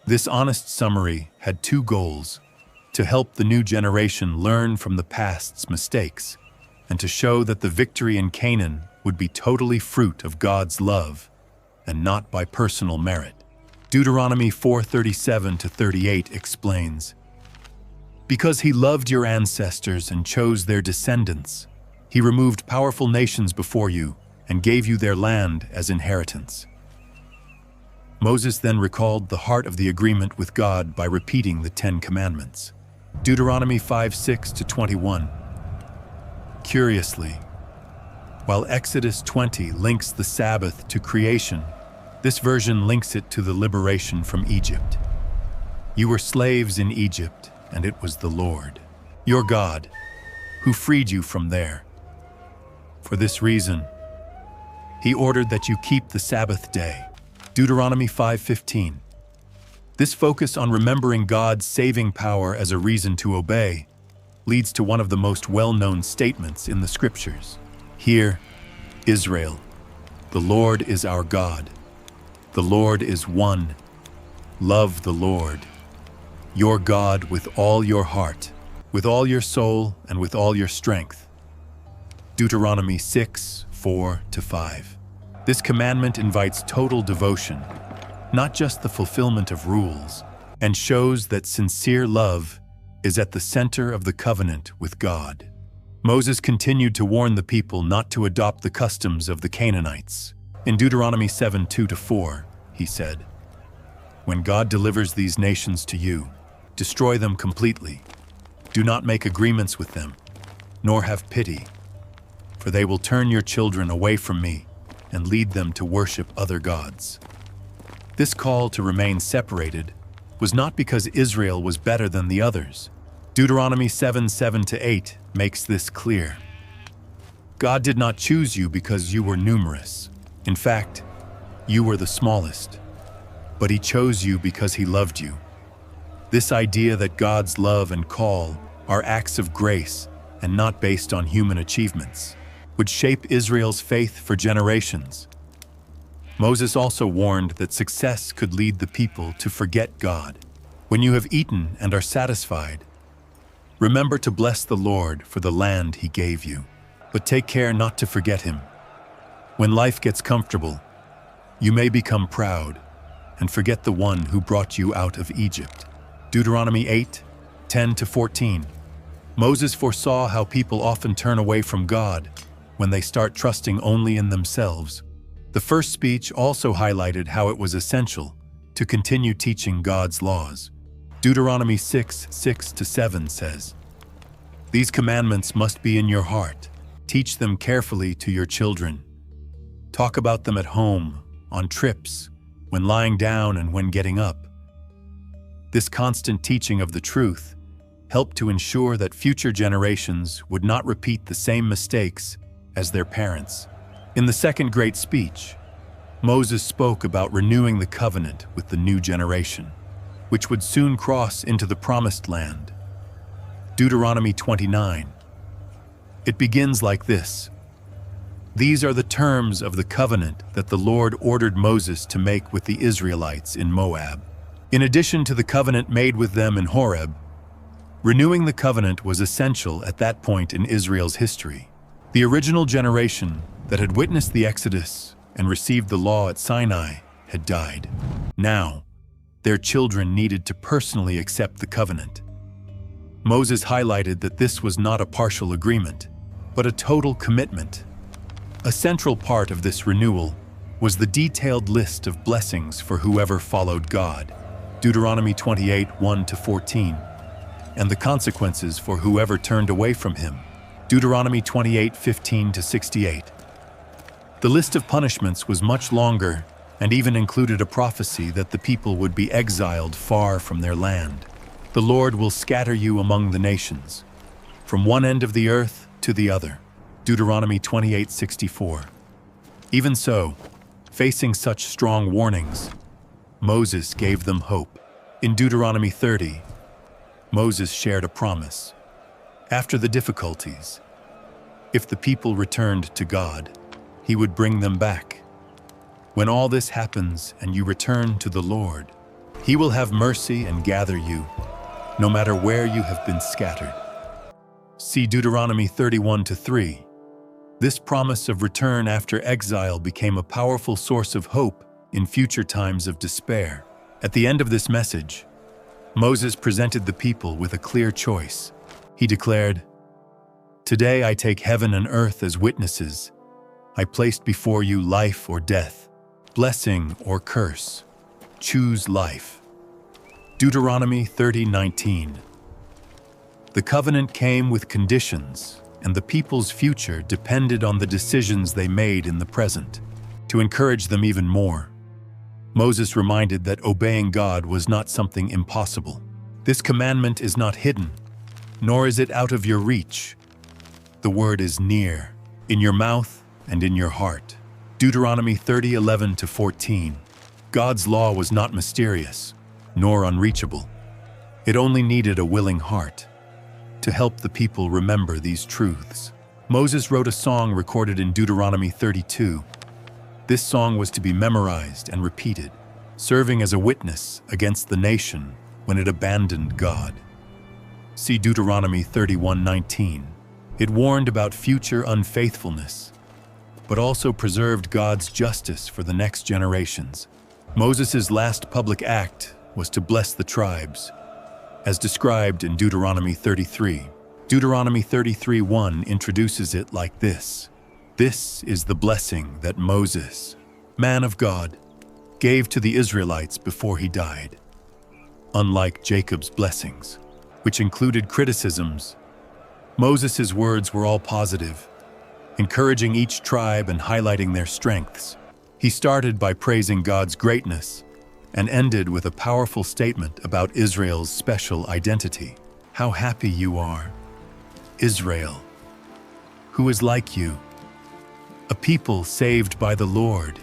[SPEAKER 1] This honest summary had 2 goals: to help the new generation learn from the past's mistakes, and to show that the victory in Canaan would be totally fruit of God's love and not by personal merit. Deuteronomy 4:37-38 explains, "Because he loved your ancestors and chose their descendants, he removed powerful nations before you and gave you their land as inheritance." Moses then recalled the heart of the agreement with God by repeating the 10 Commandments. Deuteronomy 5:6-21. Curiously, while Exodus 20 links the Sabbath to creation, this version links it to the liberation from Egypt. You were slaves in Egypt, and it was the Lord, your God, who freed you from there. For this reason, he ordered that you keep the Sabbath day. Deuteronomy 5:15. This focus on remembering God's saving power as a reason to obey leads to one of the most well-known statements in the Scriptures. Hear, Israel, the Lord is our God. The Lord is one. Love the Lord, your God, with all your heart, with all your soul, and with all your strength. Deuteronomy 6:4-5. This commandment invites total devotion, not just the fulfillment of rules, and shows that sincere love is at the center of the covenant with God. Moses continued to warn the people not to adopt the customs of the Canaanites. In Deuteronomy 7:2-4, he said, "When God delivers these nations to you, Destroy them completely. Do not make agreements with them, nor have pity, for they will turn your children away from me and lead them to worship other gods. This call to remain separated was not because Israel was better than the others. Deuteronomy 7:7-8 makes this clear. God did not choose you because you were numerous. In fact, you were the smallest. But He chose you because He loved you. This idea that God's love and call are acts of grace and not based on human achievements would shape Israel's faith for generations. Moses also warned that success could lead the people to forget God. When you have eaten and are satisfied, remember to bless the Lord for the land He gave you, but take care not to forget Him. When life gets comfortable, you may become proud and forget the one who brought you out of Egypt. Deuteronomy 8:10-14. Moses foresaw how people often turn away from God when they start trusting only in themselves. The first speech also highlighted how it was essential to continue teaching God's laws. Deuteronomy 6:6-7 says, "These commandments must be in your heart. Teach them carefully to your children. Talk about them at home, on trips, when lying down and when getting up." This constant teaching of the truth helped to ensure that future generations would not repeat the same mistakes as their parents. In the second great speech, Moses spoke about renewing the covenant with the new generation, which would soon cross into the promised land. Deuteronomy 29. It begins like this: "These are the terms of the covenant that the Lord ordered Moses to make with the Israelites in Moab." In addition to the covenant made with them in Horeb, renewing the covenant was essential at that point in Israel's history. The original generation that had witnessed the Exodus and received the law at Sinai had died. Now, their children needed to personally accept the covenant. Moses highlighted that this was not a partial agreement, but a total commitment. A central part of this renewal was the detailed list of blessings for whoever followed God, Deuteronomy 28:1-14, and the consequences for whoever turned away from Him, Deuteronomy 28:15-68. The list of punishments was much longer and even included a prophecy that the people would be exiled far from their land. "The Lord will scatter you among the nations, from one end of the earth to the other," Deuteronomy 28:64. Even so, facing such strong warnings, Moses gave them hope. In Deuteronomy 30, Moses shared a promise. After the difficulties, if the people returned to God, He would bring them back. When all this happens and you return to the Lord, He will have mercy and gather you, no matter where you have been scattered. See Deuteronomy 31-3. This promise of return after exile became a powerful source of hope in future times of despair. At the end of this message, Moses presented the people with a clear choice. He declared, "Today I take heaven and earth as witnesses. I placed before you life or death, blessing or curse. Choose life." Deuteronomy 30:19. The covenant came with conditions, and the people's future depended on the decisions they made in the present. To encourage them even more, Moses reminded that obeying God was not something impossible. This commandment is not hidden, nor is it out of your reach. The word is near, in your mouth and in your heart. Deuteronomy 30:11-14. God's law was not mysterious, nor unreachable. It only needed a willing heart to help the people remember these truths. Moses wrote a song recorded in Deuteronomy 32. This song was to be memorized and repeated, serving as a witness against the nation when it abandoned God. See Deuteronomy 31:19. It warned about future unfaithfulness, but also preserved God's justice for the next generations. Moses' last public act was to bless the tribes, as described in Deuteronomy 33. Deuteronomy 33:1 introduces it like this: "This is the blessing that Moses, man of God, gave to the Israelites before he died. unlike Jacob's blessings, which included criticisms. Moses' words were all positive, encouraging each tribe and highlighting their strengths. He started by praising God's greatness and ended with a powerful statement about Israel's special identity. How happy you are, Israel, who is like you, a people saved by the Lord,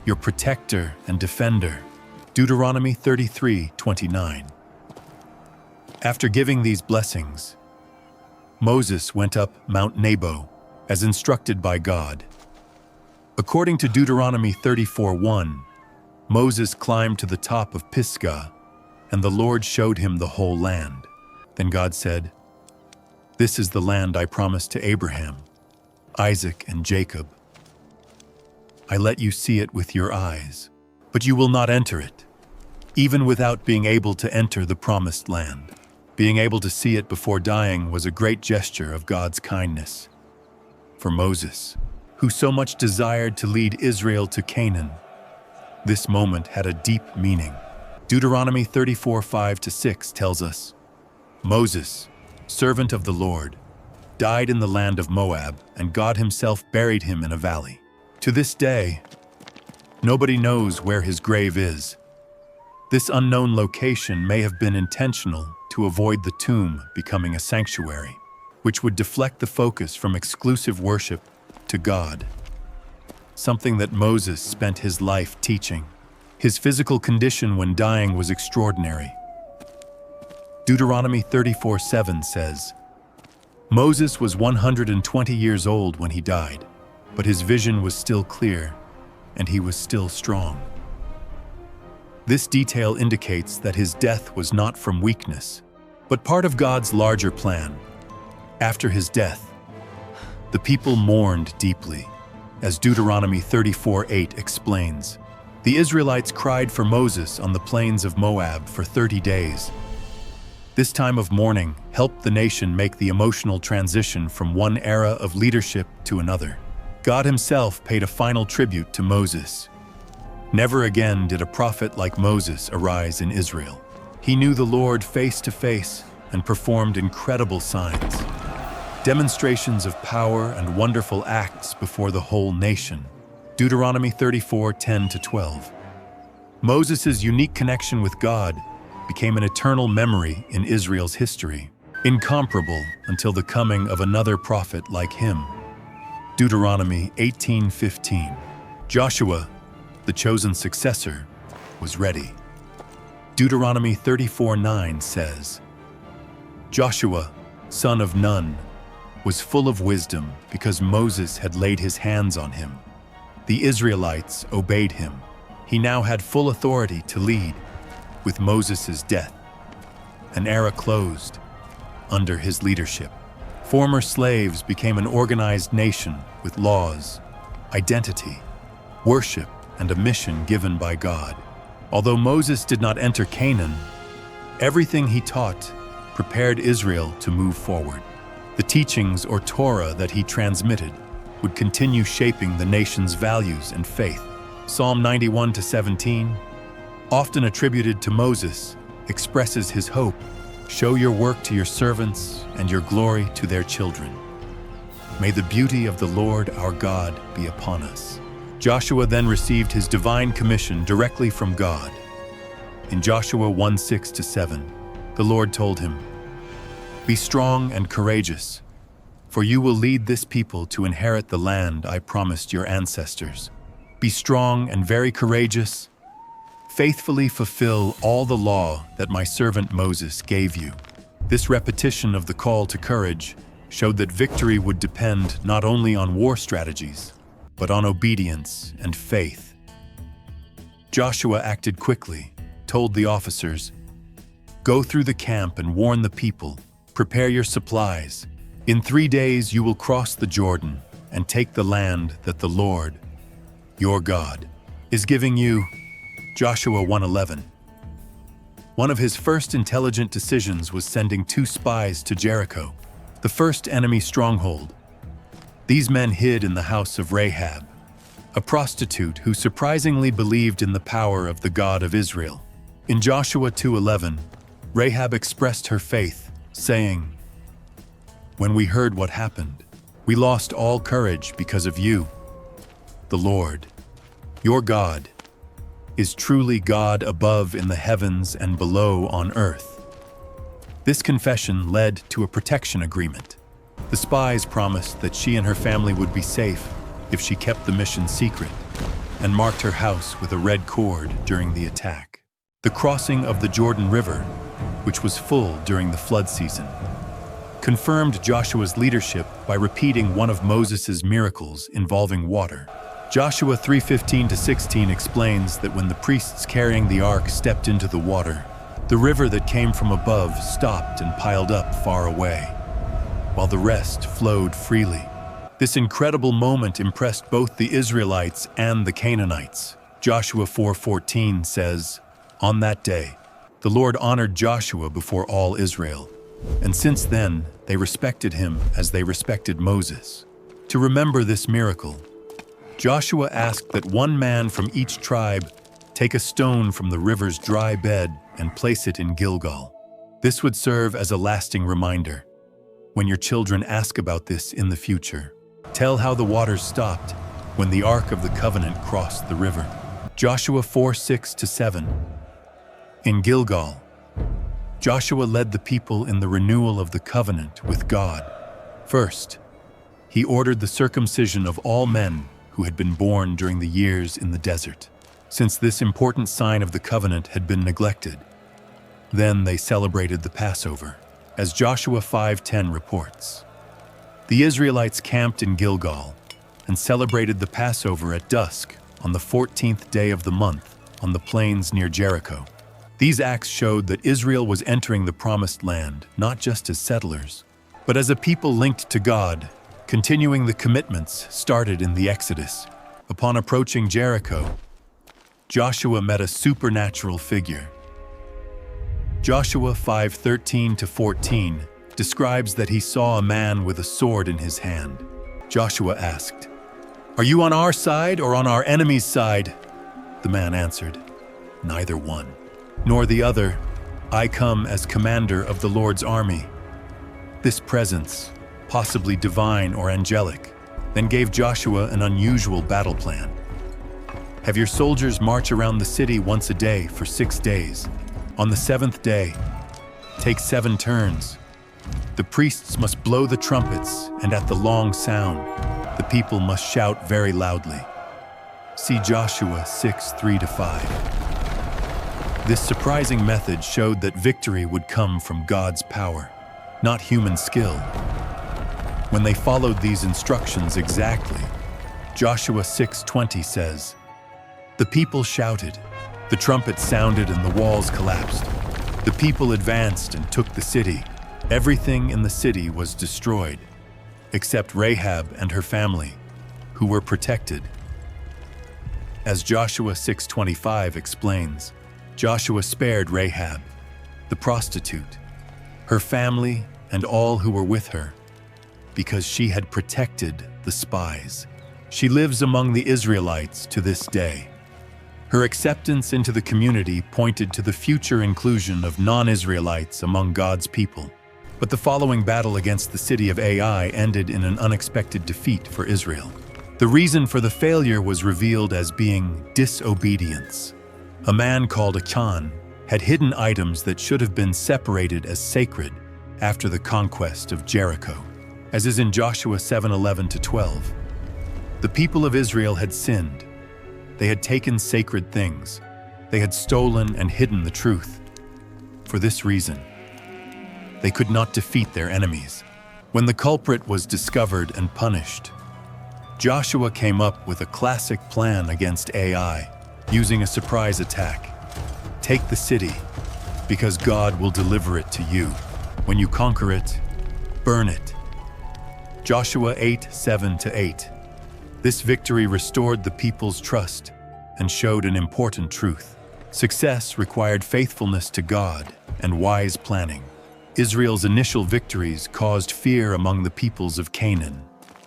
[SPEAKER 1] your protector and defender. Deuteronomy 33:29. After giving these blessings, Moses went up Mount Nebo, as instructed by God. According to Deuteronomy 34:1, Moses climbed to the top of Pisgah, and the Lord showed him the whole land. Then God said, "This is the land I promised to Abraham, Isaac, and Jacob. I let you see it with your eyes, but you will not enter it, even without being able to enter the promised land." Being able to see it before dying was a great gesture of God's kindness. For Moses, who so much desired to lead Israel to Canaan, this moment had a deep meaning. Deuteronomy 34:5-6 tells us, Moses, servant of the Lord, died in the land of Moab, and God himself buried him in a valley. To this day, nobody knows where his grave is. This unknown location may have been intentional to avoid the tomb becoming a sanctuary, which would deflect the focus from exclusive worship to God, something that Moses spent his life teaching. His physical condition when dying was extraordinary. Deuteronomy 34:7 says, Moses was 120 years old when he died, but his vision was still clear, and he was still strong. This detail indicates that his death was not from weakness, but part of God's larger plan. After his death, the people mourned deeply. As Deuteronomy 34:8 explains, the Israelites cried for Moses on the plains of Moab for 30 days. This time of mourning helped the nation make the emotional transition from one era of leadership to another. God himself paid a final tribute to Moses. Never again did a prophet like Moses arise in Israel. He knew the Lord face to face and performed incredible signs, demonstrations of power and wonderful acts before the whole nation. Deuteronomy 34:10-12. Moses' unique connection with God became an eternal memory in Israel's history, incomparable until the coming of another prophet like him. Deuteronomy 18:15. Joshua, the chosen successor, was ready. Deuteronomy 34:9 says, Joshua, son of Nun, was full of wisdom because Moses had laid his hands on him. The Israelites obeyed him. He now had full authority to lead. With Moses' death, an era closed under his leadership. Former slaves became an organized nation with laws, identity, worship, and a mission given by God. Although Moses did not enter Canaan, everything he taught prepared Israel to move forward. The teachings or Torah that he transmitted would continue shaping the nation's values and faith. Psalm 91-17, often attributed to Moses, expresses his hope, "Show your work to your servants and your glory to their children. May the beauty of the Lord our God be upon us." Joshua then received his divine commission directly from God. In Joshua 1:6-7, the Lord told him, "Be strong and courageous, for you will lead this people to inherit the land I promised your ancestors. Be strong and very courageous. Faithfully fulfill all the law that my servant Moses gave you." This repetition of the call to courage showed that victory would depend not only on war strategies, but on obedience and faith. Joshua acted quickly, told the officers, "Go through the camp and warn the people. Prepare your supplies. In 3 days you will cross the Jordan and take the land that the Lord, your God, is giving you." Joshua 1:11. One of his first intelligent decisions was sending 2 spies to Jericho, the first enemy stronghold. These men hid in the house of Rahab, a prostitute who surprisingly believed in the power of the God of Israel. In Joshua 2:11, Rahab expressed her faith, saying, "When we heard what happened, we lost all courage because of you. The Lord, your God, is truly God above in the heavens and below on earth." This confession led to a protection agreement. The spies promised that she and her family would be safe if she kept the mission secret, and marked her house with a red cord during the attack. The crossing of the Jordan River, which was full during the flood season, confirmed Joshua's leadership by repeating one of Moses' miracles involving water. Joshua 3:15-16 explains that when the priests carrying the ark stepped into the water, the river that came from above stopped and piled up far away, while the rest flowed freely. This incredible moment impressed both the Israelites and the Canaanites. Joshua 4:14 says, "On that day, the Lord honored Joshua before all Israel, and since then they respected him as they respected Moses." To remember this miracle, Joshua asked that one man from each tribe take a stone from the river's dry bed and place it in Gilgal. This would serve as a lasting reminder. When your children ask about this in the future, tell how the waters stopped when the Ark of the Covenant crossed the river. Joshua 4:6-7. In Gilgal, Joshua led the people in the renewal of the covenant with God. First, he ordered the circumcision of all men who had been born during the years in the desert, since this important sign of the covenant had been neglected. Then they celebrated the Passover, as Joshua 5:10 reports. The Israelites camped in Gilgal and celebrated the Passover at dusk on the 14th day of the month on the plains near Jericho. These acts showed that Israel was entering the Promised Land not just as settlers, but as a people linked to God, continuing the commitments started in the Exodus. Upon approaching Jericho, Joshua met a supernatural figure. Joshua 5:13-14 describes that he saw a man with a sword in his hand. Joshua asked, "Are you on our side or on our enemy's side?" The man answered, "Neither one nor the other. I come as commander of the Lord's army." This presence, possibly divine or angelic, then gave Joshua an unusual battle plan. "Have your soldiers march around the city once a day for 6 days. On the 7th day, take 7 turns. The priests must blow the trumpets, and at the long sound, the people must shout very loudly." See Joshua 6:3-5. This surprising method showed that victory would come from God's power, not human skill. When they followed these instructions exactly, Joshua 6:20 says, "The people shouted, the trumpet sounded and the walls collapsed. The people advanced and took the city. Everything in the city was destroyed, except Rahab and her family, who were protected." As Joshua 6:25 explains, Joshua spared Rahab, the prostitute, her family, and all who were with her, because she had protected the spies. She lives among the Israelites to this day. Her acceptance into the community pointed to the future inclusion of non-Israelites among God's people. But the following battle against the city of Ai ended in an unexpected defeat for Israel. The reason for the failure was revealed as being disobedience. A man called Achan had hidden items that should have been separated as sacred after the conquest of Jericho, as is in Joshua 7:11-12. The people of Israel had sinned. They had taken sacred things. They had stolen and hidden the truth. For this reason, they could not defeat their enemies. When the culprit was discovered and punished, Joshua came up with a classic plan against Ai, using a surprise attack. "Take the city, because God will deliver it to you. When you conquer it, burn it." Joshua 8:7-8. This victory restored the people's trust and showed an important truth. Success required faithfulness to God and wise planning. Israel's initial victories caused fear among the peoples of Canaan.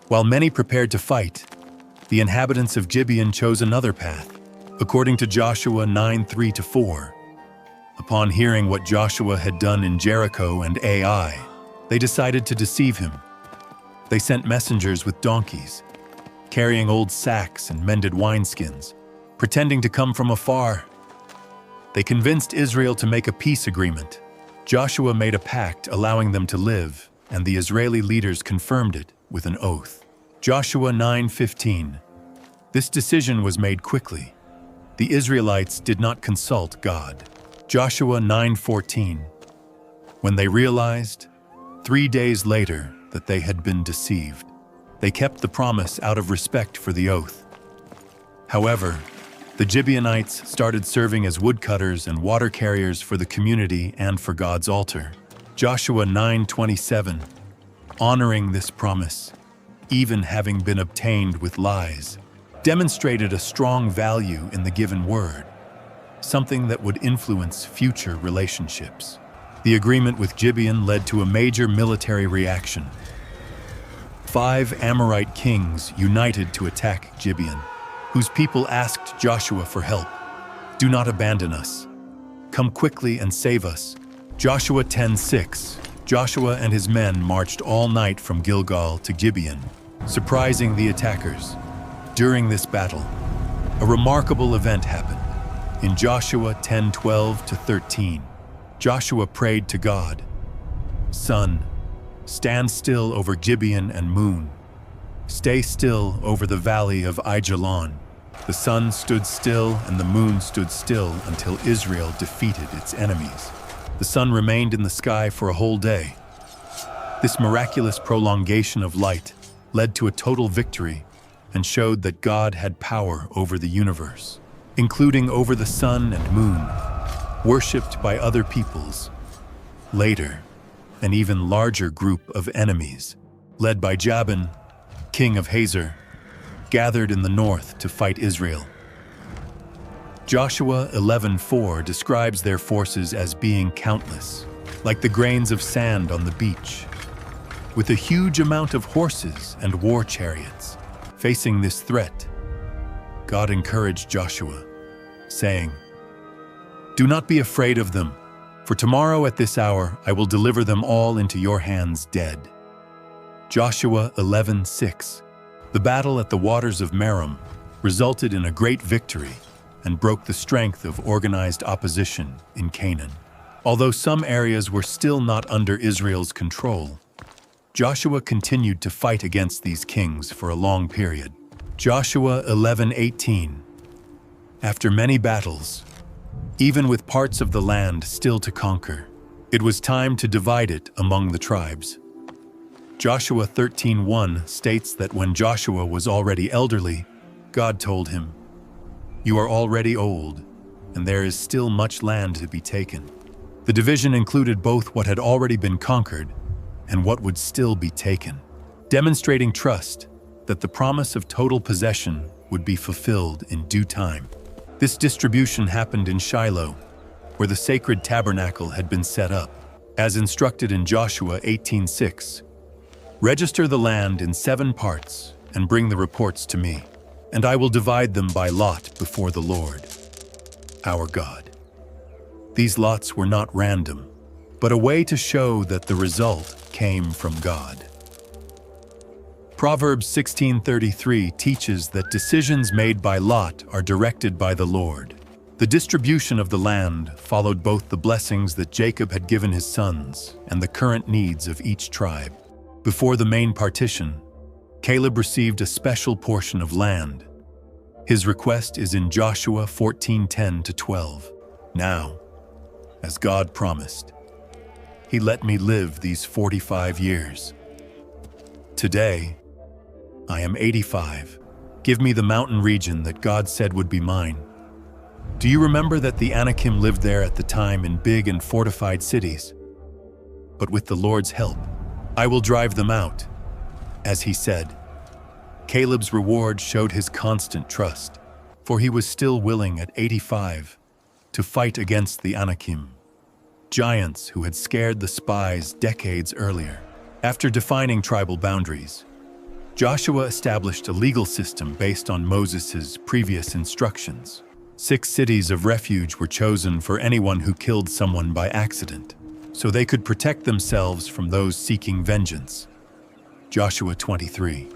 [SPEAKER 1] While many prepared to fight, the inhabitants of Gibeon chose another path. According to Joshua 9:3-4, Upon hearing what Joshua had done in Jericho and Ai, they decided to deceive him. They sent messengers with donkeys, carrying old sacks and mended wineskins, pretending to come from afar. They convinced Israel to make a peace agreement. Joshua made a pact allowing them to live, and the Israeli leaders confirmed it with an oath. Joshua 9:15. This decision was made quickly. The Israelites did not consult God. Joshua 9:14. When they realized, 3 days later, that they had been deceived, they kept the promise out of respect for the oath. However, the Gibeonites started serving as woodcutters and water carriers for the community and for God's altar. Joshua 9:27. Honoring this promise, even having been obtained with lies, demonstrated a strong value in the given word, something that would influence future relationships. The agreement with Gibeon led to a major military reaction. 5 Amorite kings united to attack Gibeon, whose people asked Joshua for help. "Do not abandon us. Come quickly and save us." Joshua 10:6. Joshua and his men marched all night from Gilgal to Gibeon, surprising the attackers. During this battle, a remarkable event happened. In Joshua 10:12-13, Joshua prayed to God, "Sun, stand still over Gibeon, and moon, stay still over the valley of Aijalon." The sun stood still and the moon stood still until Israel defeated its enemies. The sun remained in the sky for a whole day. This miraculous prolongation of light led to a total victory and showed that God had power over the universe, including over the sun and moon, worshipped by other peoples. Later, an even larger group of enemies, led by Jabin, king of Hazor, gathered in the north to fight Israel. Joshua 11:4 describes their forces as being countless, like the grains of sand on the beach, with a huge amount of horses and war chariots. Facing this threat, God encouraged Joshua, saying, "Do not be afraid of them, for tomorrow at this hour I will deliver them all into your hands dead." Joshua 11:6. The battle at the waters of Merom resulted in a great victory and broke the strength of organized opposition in Canaan. Although some areas were still not under Israel's control, Joshua continued to fight against these kings for a long period. Joshua 11:18. After many battles, even with parts of the land still to conquer, it was time to divide it among the tribes. Joshua 13:1 states that when Joshua was already elderly, God told him, "You are already old, and there is still much land to be taken." The division included both what had already been conquered and what would still be taken, demonstrating trust that the promise of total possession would be fulfilled in due time. This distribution happened in Shiloh, where the sacred tabernacle had been set up, as instructed in Joshua 18:6. "Register the land in 7 parts and bring the reports to me, and I will divide them by lot before the Lord, our God." These lots were not random, but a way to show that the result came from God. Proverbs 16:33 teaches that decisions made by lot are directed by the Lord. The distribution of the land followed both the blessings that Jacob had given his sons and the current needs of each tribe. Before the main partition, Caleb received a special portion of land. His request is in Joshua 14:10-12. "Now, as God promised, He let me live these 45 years. Today, I am 85. Give me the mountain region that God said would be mine. Do you remember that the Anakim lived there at the time in big and fortified cities? But with the Lord's help, I will drive them out." As he said, Caleb's reward showed his constant trust, for he was still willing at 85 to fight against the Anakim, giants who had scared the spies decades earlier. After defining tribal boundaries, Joshua established a legal system based on Moses' previous instructions. 6 cities of refuge were chosen for anyone who killed someone by accident, so they could protect themselves from those seeking vengeance. Joshua 23.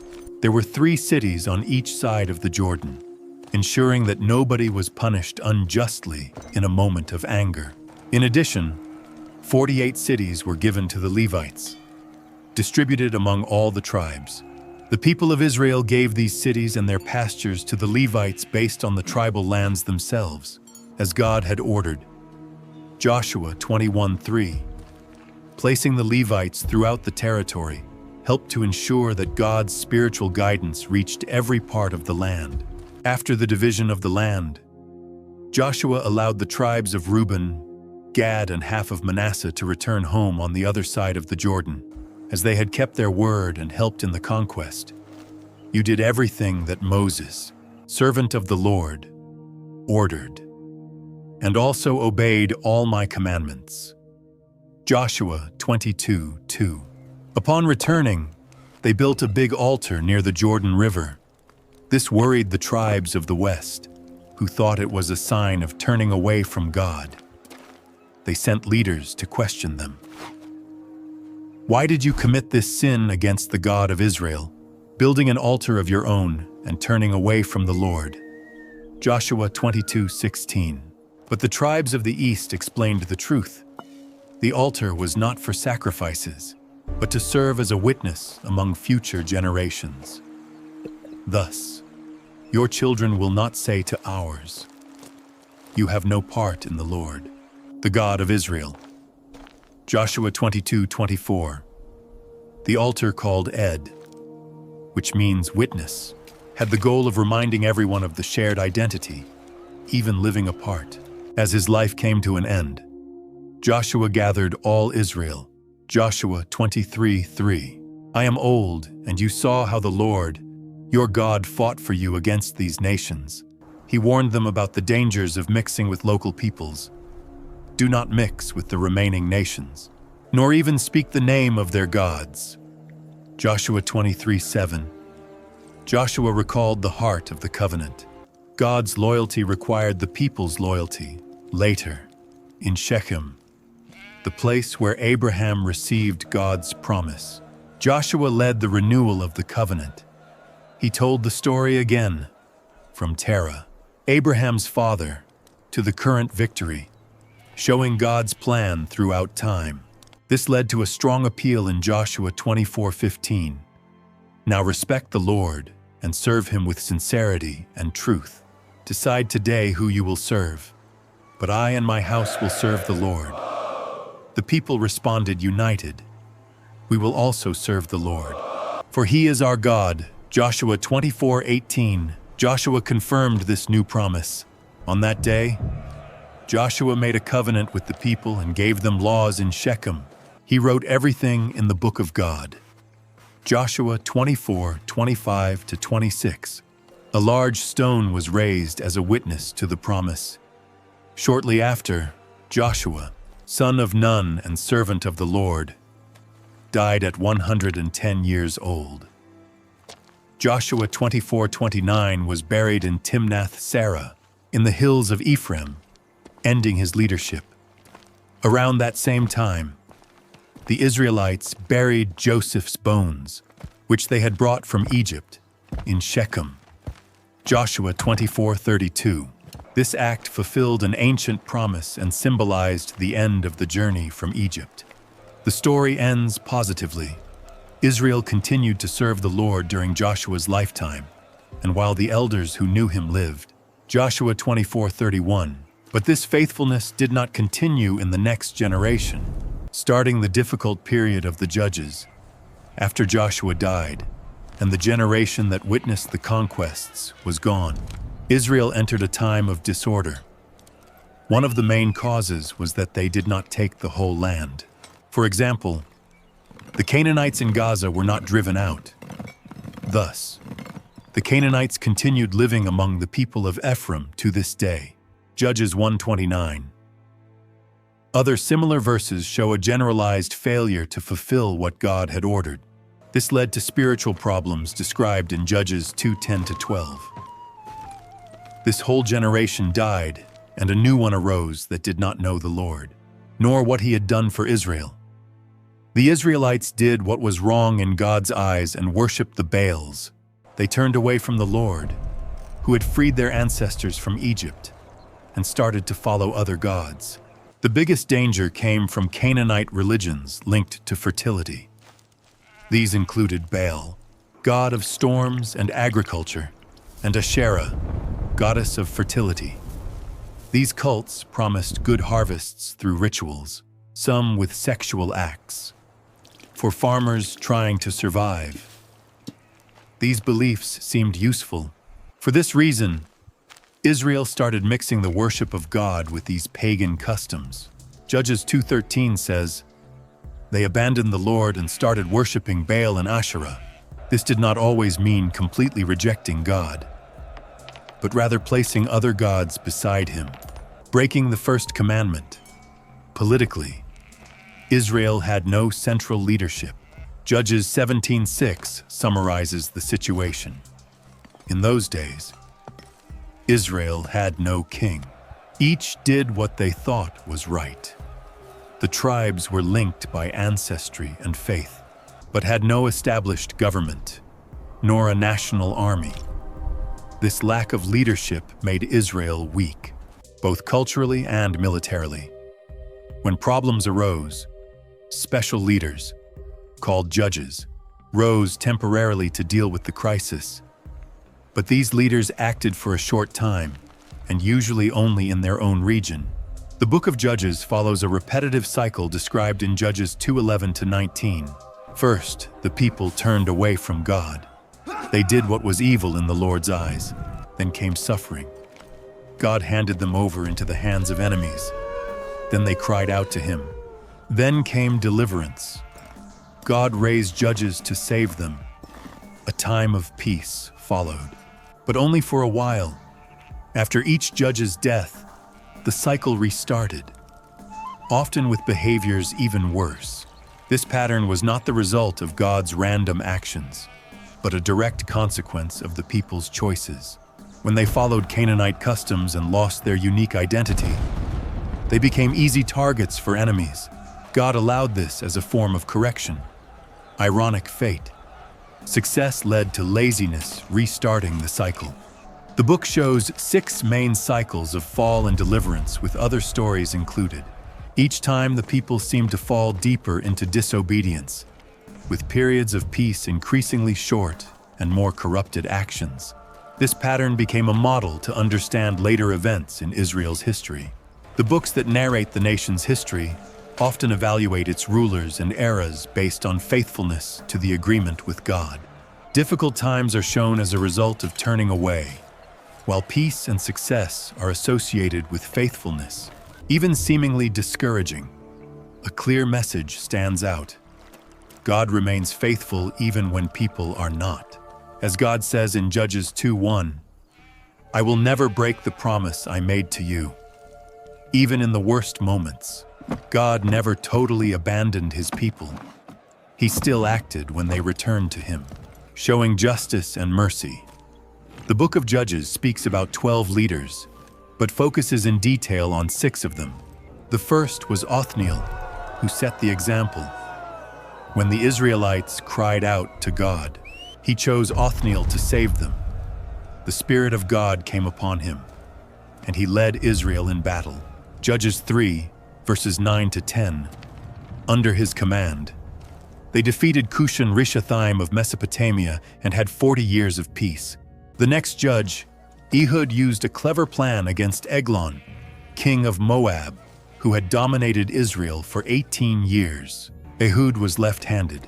[SPEAKER 1] There were 3 cities on each side of the Jordan, ensuring that nobody was punished unjustly in a moment of anger. In addition, 48 cities were given to the Levites, distributed among all the tribes. The people of Israel gave these cities and their pastures to the Levites based on the tribal lands themselves, as God had ordered. Joshua 21:3. Placing the Levites throughout the territory helped to ensure that God's spiritual guidance reached every part of the land. After the division of the land, Joshua allowed the tribes of Reuben, Gad, and half of Manasseh to return home on the other side of the Jordan, as they had kept their word and helped in the conquest. You did everything that Moses, servant of the Lord, ordered, and also obeyed all my commandments. Joshua 22:2. Upon returning, they built a big altar near the Jordan River. This worried the tribes of the West, who thought it was a sign of turning away from God. They sent leaders to question them. Why did you commit this sin against the God of Israel, building an altar of your own and turning away from the Lord? Joshua 22:16. But the tribes of the east explained the truth. The altar was not for sacrifices, but to serve as a witness among future generations. Thus, your children will not say to ours, "You have no part in the Lord, the God of Israel." Joshua 22:24. The altar called Ed, which means witness, had the goal of reminding everyone of the shared identity, even living apart. As his life came to an end, Joshua gathered all Israel. Joshua 23:3. I am old, and you saw how the Lord, your God, fought for you against these nations. He warned them about the dangers of mixing with local peoples. Do not mix with the remaining nations, nor even speak the name of their gods. Joshua 23:7. Joshua recalled the heart of the covenant. God's loyalty required the people's loyalty. Later, in Shechem, the place where Abraham received God's promise, Joshua led the renewal of the covenant. He told the story again, from Terah, Abraham's father, to the current victory, showing God's plan throughout time. This led to a strong appeal in Joshua 24:15. Now respect the Lord and serve him with sincerity and truth. Decide today who you will serve, but I and my house will serve the Lord. The people responded united. We will also serve the Lord, for he is our God. Joshua 24:18. Joshua confirmed this new promise. On that day, Joshua made a covenant with the people and gave them laws in Shechem. He wrote everything in the book of God. Joshua 24:25-26. A large stone was raised as a witness to the promise. Shortly after, Joshua, son of Nun and servant of the Lord, died at 110 years old. Joshua 24:29 was buried in Timnath-Serah, in the hills of Ephraim, ending his leadership. Around that same time, the Israelites buried Joseph's bones, which they had brought from Egypt, in Shechem. Joshua 24:32. This act fulfilled an ancient promise and symbolized the end of the journey from Egypt. The story ends positively. Israel continued to serve the Lord during Joshua's lifetime, and while the elders who knew him lived. Joshua 24:31. But this faithfulness did not continue in the next generation, starting the difficult period of the judges. After Joshua died, and the generation that witnessed the conquests was gone, Israel entered a time of disorder. One of the main causes was that they did not take the whole land. For example, the Canaanites in Gaza were not driven out. Thus, the Canaanites continued living among the people of Ephraim to this day. Judges 1:29. Other similar verses show a generalized failure to fulfill what God had ordered. This led to spiritual problems described in Judges 2:10-12. This whole generation died, and a new one arose that did not know the Lord, nor what he had done for Israel. The Israelites did what was wrong in God's eyes and worshipped the Baals. They turned away from the Lord, who had freed their ancestors from Egypt, and started to follow other gods. The biggest danger came from Canaanite religions linked to fertility. These included Baal, god of storms and agriculture, and Asherah, goddess of fertility. These cults promised good harvests through rituals, some with sexual acts, for farmers trying to survive. These beliefs seemed useful. For this reason, Israel started mixing the worship of God with these pagan customs. Judges 2:13 says, "They abandoned the Lord and started worshiping Baal and Asherah." This did not always mean completely rejecting God, but rather placing other gods beside him, breaking the first commandment. Politically, Israel had no central leadership. Judges 17:6 summarizes the situation. In those days, Israel had no king. Each did what they thought was right. The tribes were linked by ancestry and faith, but had no established government, nor a national army. This lack of leadership made Israel weak, both culturally and militarily. When problems arose, special leaders, called judges, rose temporarily to deal with the crisis. But these leaders acted for a short time, and usually only in their own region. The book of Judges follows a repetitive cycle described in Judges 2:11-19. First, the people turned away from God. They did what was evil in the Lord's eyes. Then came suffering. God handed them over into the hands of enemies. Then they cried out to him. Then came deliverance. God raised judges to save them. A time of peace followed, but only for a while. After each judge's death, the cycle restarted, often with behaviors even worse. This pattern was not the result of God's random actions, but a direct consequence of the people's choices. When they followed Canaanite customs and lost their unique identity, they became easy targets for enemies. God allowed this as a form of correction. Ironic fate. Success led to laziness, restarting the cycle. The book shows 6 main cycles of fall and deliverance, with other stories included. Each time, the people seemed to fall deeper into disobedience, with periods of peace increasingly short and more corrupted actions. This pattern became a model to understand later events in Israel's history. The books that narrate the nation's history often evaluate its rulers and eras based on faithfulness to the agreement with God. Difficult times are shown as a result of turning away, while peace and success are associated with faithfulness, even seemingly discouraging. A clear message stands out. God remains faithful even when people are not. As God says in Judges 2:1, "I will never break the promise I made to you." Even in the worst moments, God never totally abandoned his people. He still acted when they returned to him, showing justice and mercy. The book of Judges speaks about 12 leaders, but focuses in detail on 6 of them. The first was Othniel, who set the example. When the Israelites cried out to God, he chose Othniel to save them. The Spirit of God came upon him, and he led Israel in battle. Judges 3, verses 9-10. Under his command, they defeated Cushan-Rishathaim of Mesopotamia and had 40 years of peace. The next judge, Ehud, used a clever plan against Eglon, king of Moab, who had dominated Israel for 18 years. Ehud was left-handed,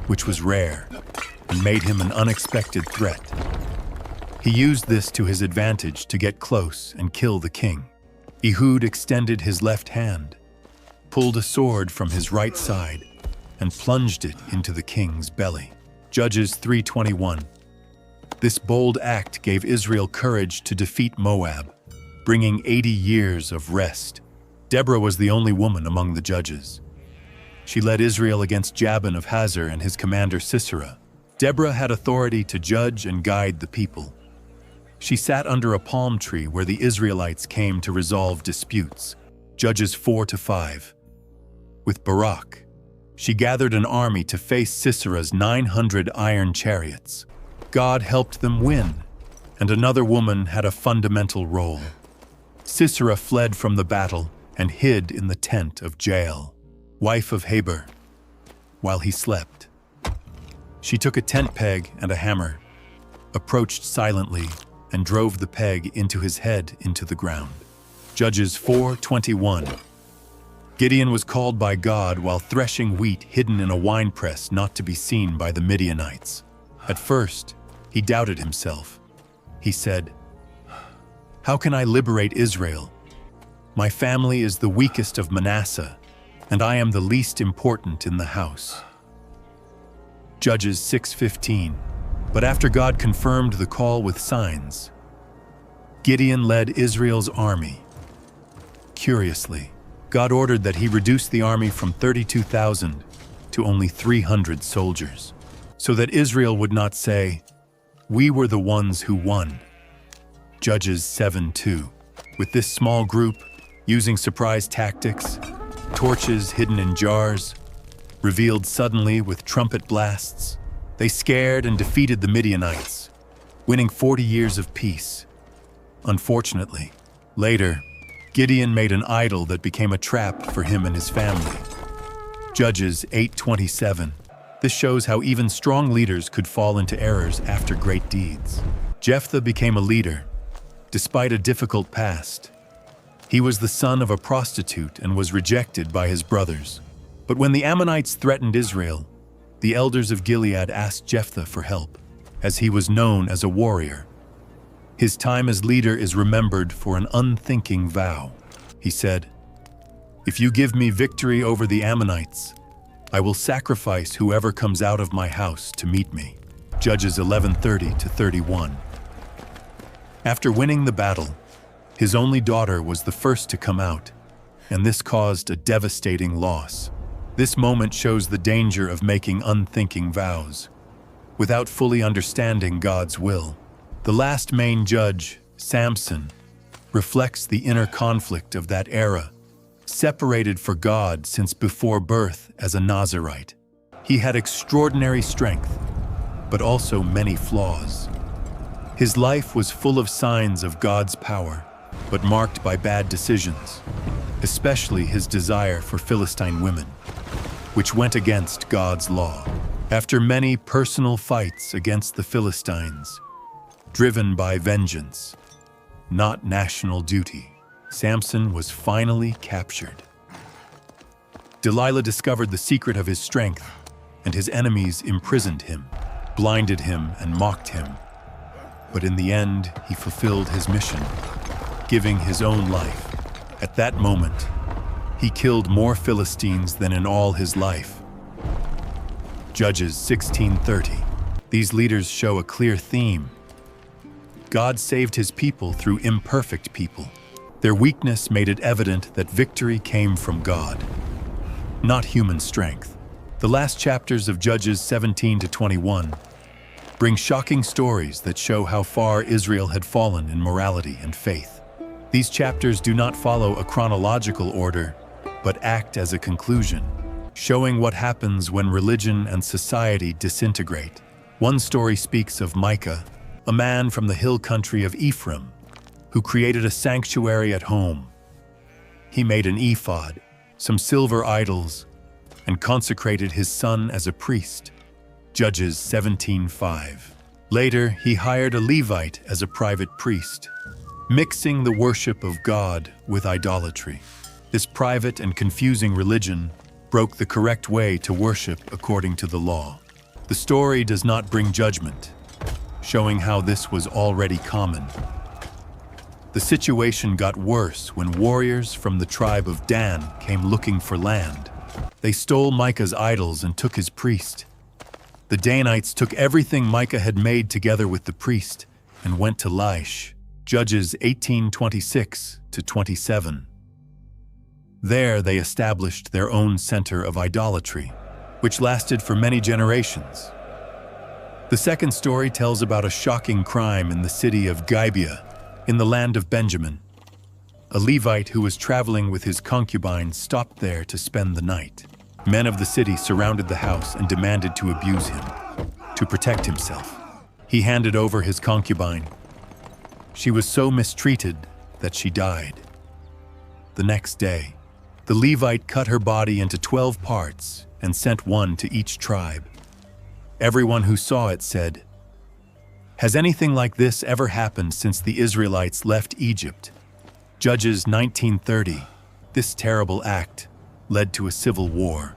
[SPEAKER 1] which was rare, and made him an unexpected threat. He used this to his advantage to get close and kill the king. Ehud extended his left hand, pulled a sword from his right side, and plunged it into the king's belly. Judges 3:21. This bold act gave Israel courage to defeat Moab, bringing 80 years of rest. Deborah was the only woman among the judges. She led Israel against Jabin of Hazor and his commander Sisera. Deborah had authority to judge and guide the people. She sat under a palm tree where the Israelites came to resolve disputes. Judges 4-5. With Barak, she gathered an army to face Sisera's 900 iron chariots. God helped them win, and another woman had a fundamental role. Sisera fled from the battle and hid in the tent of Jael, wife of Heber, while he slept. She took a tent peg and a hammer, approached silently, and drove the peg into his head into the ground. Judges 4:21. Gideon was called by God while threshing wheat hidden in a winepress not to be seen by the Midianites. At first, he doubted himself. He said, "How can I liberate Israel? My family is the weakest of Manasseh, and I am the least important in the house." Judges 6:15. But after God confirmed the call with signs, Gideon led Israel's army. Curiously, God ordered that he reduce the army from 32,000 to only 300 soldiers, so that Israel would not say, "We were the ones who won." Judges 7:2. With this small group, using surprise tactics, torches hidden in jars, revealed suddenly with trumpet blasts, they scared and defeated the Midianites, winning 40 years of peace. Unfortunately, later, Gideon made an idol that became a trap for him and his family. Judges 8:27. This shows how even strong leaders could fall into errors after great deeds. Jephthah became a leader, despite a difficult past. He was the son of a prostitute and was rejected by his brothers. But when the Ammonites threatened Israel, the elders of Gilead asked Jephthah for help, as he was known as a warrior. His time as leader is remembered for an unthinking vow. He said, "If you give me victory over the Ammonites, I will sacrifice whoever comes out of my house to meet me." Judges 11:30-31. After winning the battle, his only daughter was the first to come out, and this caused a devastating loss. This moment shows the danger of making unthinking vows, without fully understanding God's will. The last main judge, Samson, reflects the inner conflict of that era, separated for God since before birth as a Nazirite. He had extraordinary strength, but also many flaws. His life was full of signs of God's power, but marked by bad decisions, especially his desire for Philistine women, which went against God's law. After many personal fights against the Philistines, driven by vengeance, not national duty, Samson was finally captured. Delilah discovered the secret of his strength, and his enemies imprisoned him, blinded him, and mocked him. But in the end, he fulfilled his mission, giving his own life. At that moment, he killed more Philistines than in all his life. Judges 16:30. These leaders show a clear theme. God saved his people through imperfect people. Their weakness made it evident that victory came from God, not human strength. The last chapters of Judges 17-21 bring shocking stories that show how far Israel had fallen in morality and faith. These chapters do not follow a chronological order, but act as a conclusion, showing what happens when religion and society disintegrate. One story speaks of Micah, a man from the hill country of Ephraim, who created a sanctuary at home. He made an ephod, some silver idols, and consecrated his son as a priest. Judges 17:5. Later, he hired a Levite as a private priest, mixing the worship of God with idolatry. This private and confusing religion broke the correct way to worship according to the law. The story does not bring judgment, showing how this was already common. The situation got worse when warriors from the tribe of Dan came looking for land. They stole Micah's idols and took his priest. The Danites took everything Micah had made together with the priest and went to Laish. Judges 18:26-27. There they established their own center of idolatry, which lasted for many generations. The second story tells about a shocking crime in the city of Gibeah, in the land of Benjamin. A Levite who was traveling with his concubine stopped there to spend the night. Men of the city surrounded the house and demanded to abuse him. To protect himself, he handed over his concubine. She was so mistreated that she died. The next day, the Levite cut her body into 12 parts and sent one to each tribe. Everyone who saw it said, "Has anything like this ever happened since the Israelites left Egypt?" Judges 19:30. This terrible act led to a civil war.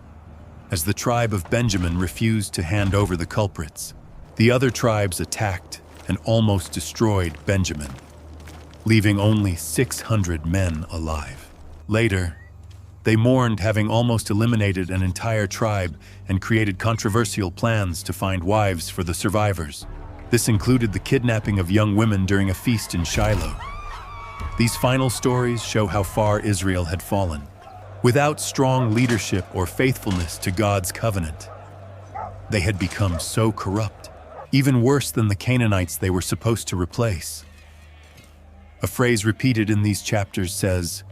[SPEAKER 1] As the tribe of Benjamin refused to hand over the culprits, the other tribes attacked and almost destroyed Benjamin, leaving only 600 men alive. Later, they mourned having almost eliminated an entire tribe and created controversial plans to find wives for the survivors. This included the kidnapping of young women during a feast in Shiloh. These final stories show how far Israel had fallen. Without strong leadership or faithfulness to God's covenant, they had become so corrupt, even worse than the Canaanites they were supposed to replace. A phrase repeated in these chapters says,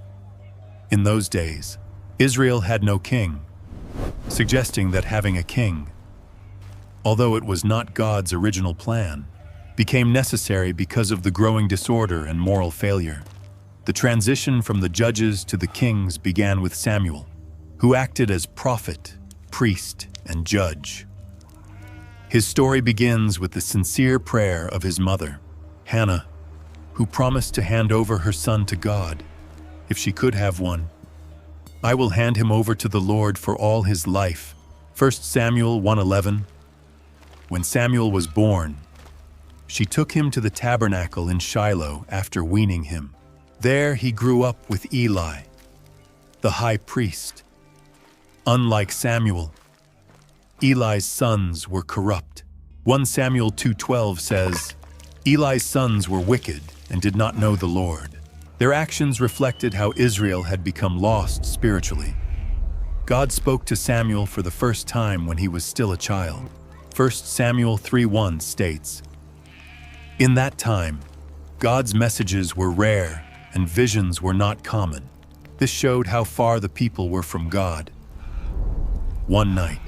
[SPEAKER 1] "In those days, Israel had no king," suggesting that having a king, although it was not God's original plan, became necessary because of the growing disorder and moral failure. The transition from the judges to the kings began with Samuel, who acted as prophet, priest, and judge. His story begins with the sincere prayer of his mother, Hannah, who promised to hand over her son to God, if she could have one. "I will hand him over to the Lord for all his life." 1 Samuel 1:11. When Samuel was born, she took him to the tabernacle in Shiloh after weaning him. There he grew up with Eli, the high priest. Unlike Samuel, Eli's sons were corrupt. 1 Samuel 2:12 says, "Eli's sons were wicked and did not know the Lord." Their actions reflected how Israel had become lost spiritually. God spoke to Samuel for the first time when he was still a child. 1 Samuel 3:1 states, "In that time, God's messages were rare and visions were not common." This showed how far the people were from God. One night,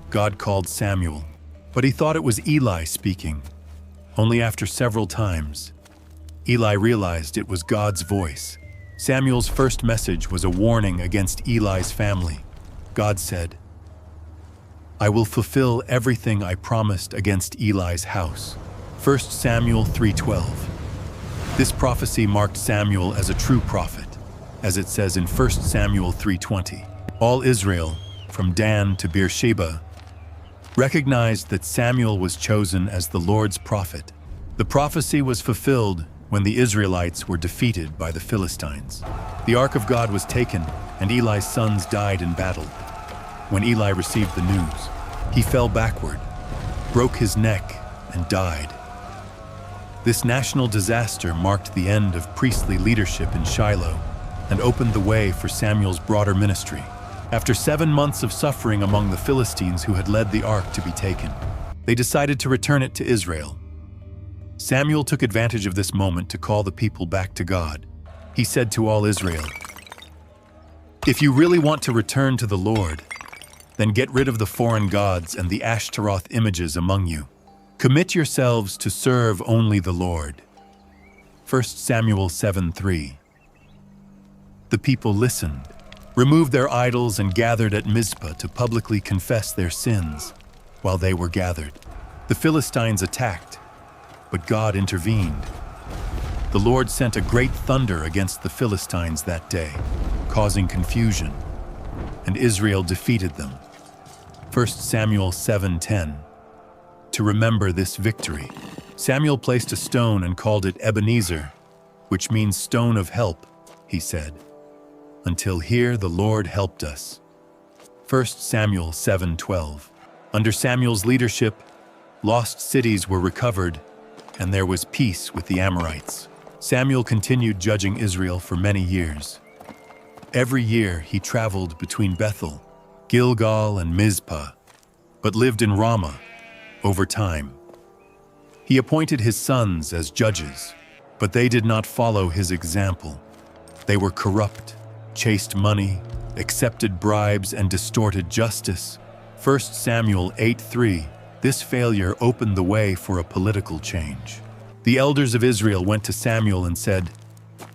[SPEAKER 1] God called Samuel, but he thought it was Eli speaking. Only after several times, Eli realized it was God's voice. Samuel's first message was a warning against Eli's family. God said, "I will fulfill everything I promised against Eli's house." 1 Samuel 3:12. This prophecy marked Samuel as a true prophet, as it says in 1 Samuel 3:20. All Israel, from Dan to Beersheba, recognized that Samuel was chosen as the Lord's prophet. The prophecy was fulfilled when the Israelites were defeated by the Philistines. The Ark of God was taken, and Eli's sons died in battle. When Eli received the news, he fell backward, broke his neck, and died. This national disaster marked the end of priestly leadership in Shiloh and opened the way for Samuel's broader ministry. After 7 months of suffering among the Philistines who had led the ark to be taken, they decided to return it to Israel. Samuel took advantage of this moment to call the people back to God. He said to all Israel, "If you really want to return to the Lord, then get rid of the foreign gods and the Ashtaroth images among you. Commit yourselves to serve only the Lord." 1 Samuel 7:3. The people listened, removed their idols, and gathered at Mizpah to publicly confess their sins. While they were gathered, the Philistines attacked, but God intervened. The Lord sent a great thunder against the Philistines that day, causing confusion, and Israel defeated them. 1 Samuel 7:10. To remember this victory, Samuel placed a stone and called it Ebenezer, which means stone of help, he said. Until here the Lord helped us. 1 Samuel 7:12. Under Samuel's leadership, lost cities were recovered, and there was peace with the Amorites. Samuel continued judging Israel for many years. Every year he traveled between Bethel, Gilgal, and Mizpah, but lived in Ramah, over time. He appointed his sons as judges, but they did not follow his example. They were corrupt, chased money, accepted bribes, and distorted justice. 1 Samuel 8:3. This failure opened the way for a political change. The elders of Israel went to Samuel and said,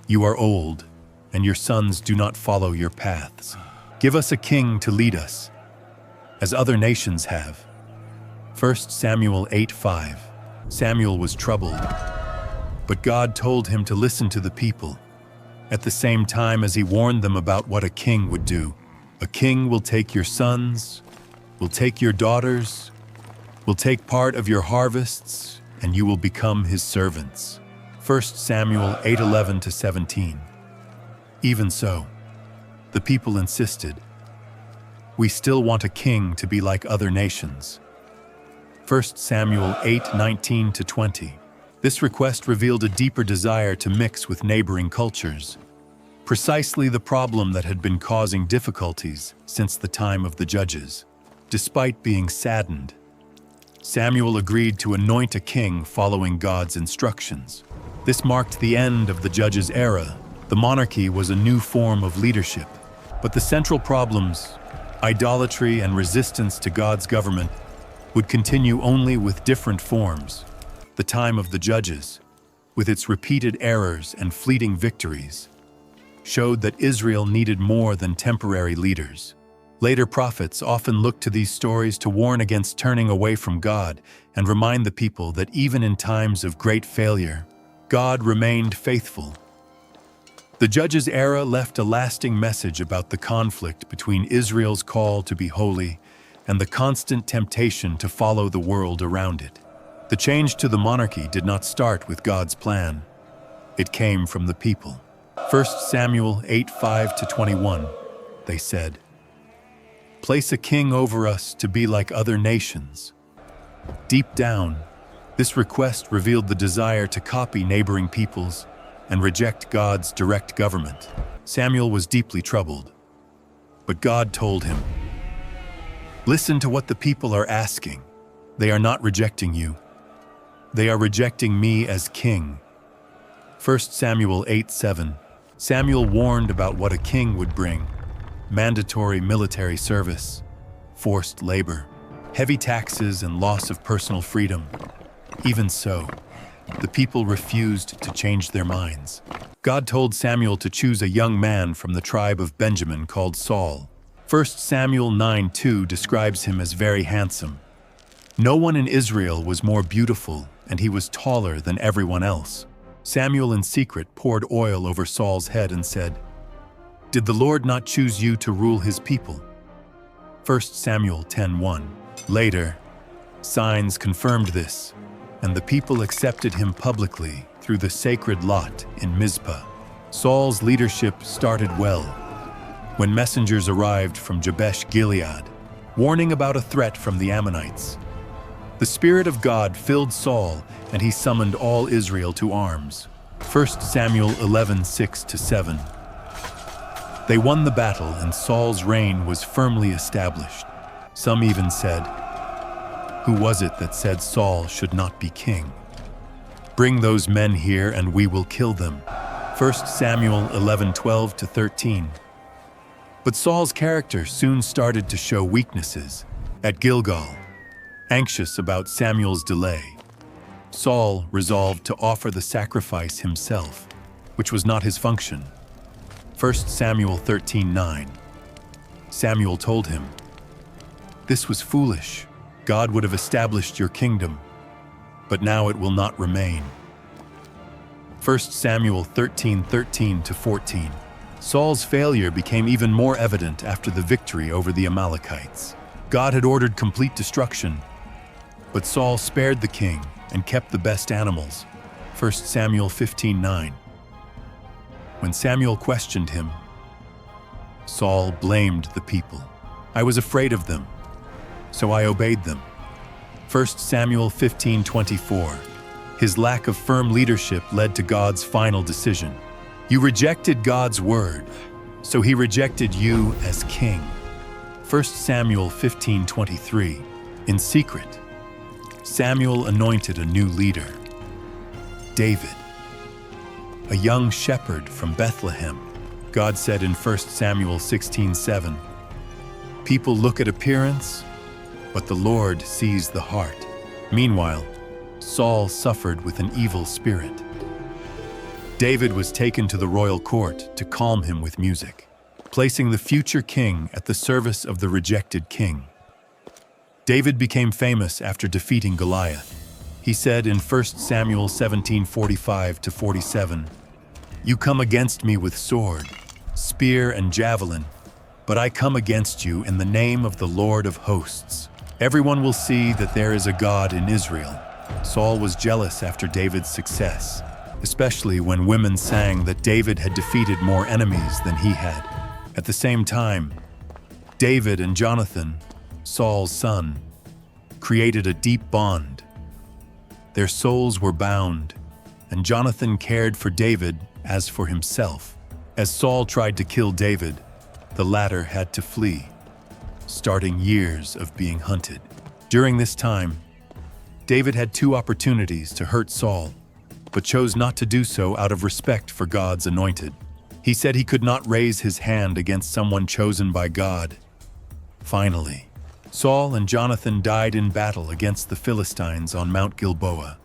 [SPEAKER 1] "You are old, and your sons do not follow your paths. Give us a king to lead us, as other nations have." 1 Samuel 8:5. Samuel was troubled, but God told him to listen to the people, at the same time as he warned them about what a king would do. "A king will take your sons, will take your daughters, will take part of your harvests, and you will become his servants." 1 Samuel 8:11-17. Even so, the people insisted, "We still want a king to be like other nations." 1 Samuel 8:19-20. This request revealed a deeper desire to mix with neighboring cultures, precisely the problem that had been causing difficulties since the time of the judges. Despite being saddened, Samuel agreed to anoint a king following God's instructions. This marked the end of the judges' era. The monarchy was a new form of leadership, but the central problems, idolatry and resistance to God's government, would continue only with different forms. The time of the judges, with its repeated errors and fleeting victories, showed that Israel needed more than temporary leaders. Later prophets often looked to these stories to warn against turning away from God and remind the people that even in times of great failure, God remained faithful. The Judges' era left a lasting message about the conflict between Israel's call to be holy and the constant temptation to follow the world around it. The change to the monarchy did not start with God's plan. It came from the people. 1 Samuel 8:5-21, they said, "Place a king over us to be like other nations." Deep down, this request revealed the desire to copy neighboring peoples and reject God's direct government. Samuel was deeply troubled, but God told him, "Listen to what the people are asking. They are not rejecting you. They are rejecting me as king." 1 Samuel 8:7. Samuel warned about what a king would bring: mandatory military service, forced labor, heavy taxes, and loss of personal freedom. Even so, the people refused to change their minds. God told Samuel to choose a young man from the tribe of Benjamin called Saul. 1 Samuel 9:2 describes him as very handsome. No one in Israel was more beautiful, and he was taller than everyone else. Samuel in secret poured oil over Saul's head and said, "Did the Lord not choose you to rule his people?" 1 Samuel 10:1. Later, signs confirmed this, and the people accepted him publicly through the sacred lot in Mizpah. Saul's leadership started well when messengers arrived from Jabesh Gilead, warning about a threat from the Ammonites. The Spirit of God filled Saul, and he summoned all Israel to arms. 1 Samuel 11:6-7. They won the battle, and Saul's reign was firmly established. Some even said, "Who was it that said Saul should not be king? Bring those men here and we will kill them." 1 Samuel 11:12-13. But Saul's character soon started to show weaknesses. At Gilgal, anxious about Samuel's delay, Saul resolved to offer the sacrifice himself, which was not his function. 1 Samuel 13:9. Samuel told him, "This was foolish. God would have established your kingdom, but now it will not remain." 1 Samuel 13:13-14. Saul's failure became even more evident after the victory over the Amalekites. God had ordered complete destruction, but Saul spared the king and kept the best animals. 1 Samuel 15:9. When Samuel questioned him, Saul blamed the people. "I was afraid of them, so I obeyed them." 1 Samuel 15:24. His lack of firm leadership led to God's final decision. "You rejected God's word, so he rejected you as king." 1 Samuel 15:23. In secret, Samuel anointed a new leader, David, a young shepherd from Bethlehem. God said in 1 Samuel 16:7, "People look at appearance, but the Lord sees the heart." Meanwhile, Saul suffered with an evil spirit. David was taken to the royal court to calm him with music, placing the future king at the service of the rejected king. David became famous after defeating Goliath. He said in 1 Samuel 17:45-47, "You come against me with sword, spear, and javelin, but I come against you in the name of the Lord of hosts. Everyone will see that there is a God in Israel." Saul was jealous after David's success, especially when women sang that David had defeated more enemies than he had. At the same time, David and Jonathan, Saul's son, created a deep bond. Their souls were bound, and Jonathan cared for David as for himself. As Saul tried to kill David, the latter had to flee, starting years of being hunted. During this time, David had two opportunities to hurt Saul, but chose not to do so out of respect for God's anointed. He said he could not raise his hand against someone chosen by God. Finally, Saul and Jonathan died in battle against the Philistines on Mount Gilboa.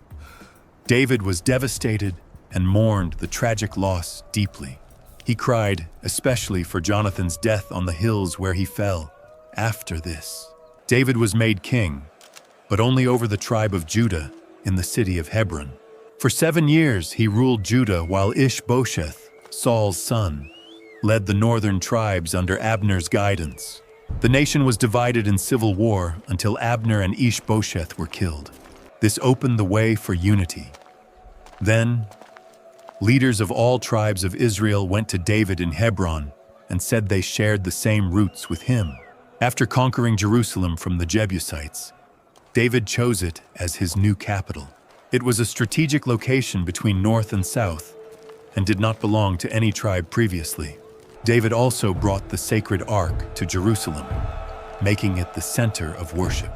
[SPEAKER 1] David was devastated and mourned the tragic loss deeply. He cried, especially for Jonathan's death on the hills where he fell. After this, David was made king, but only over the tribe of Judah in the city of Hebron. For 7 years he ruled Judah while Ishbosheth, Saul's son, led the northern tribes under Abner's guidance. The nation was divided in civil war until Abner and Ishbosheth were killed. This opened the way for unity. Then, leaders of all tribes of Israel went to David in Hebron and said they shared the same roots with him. After conquering Jerusalem from the Jebusites, David chose it as his new capital. It was a strategic location between north and south and did not belong to any tribe previously. David also brought the sacred ark to Jerusalem, making it the center of worship.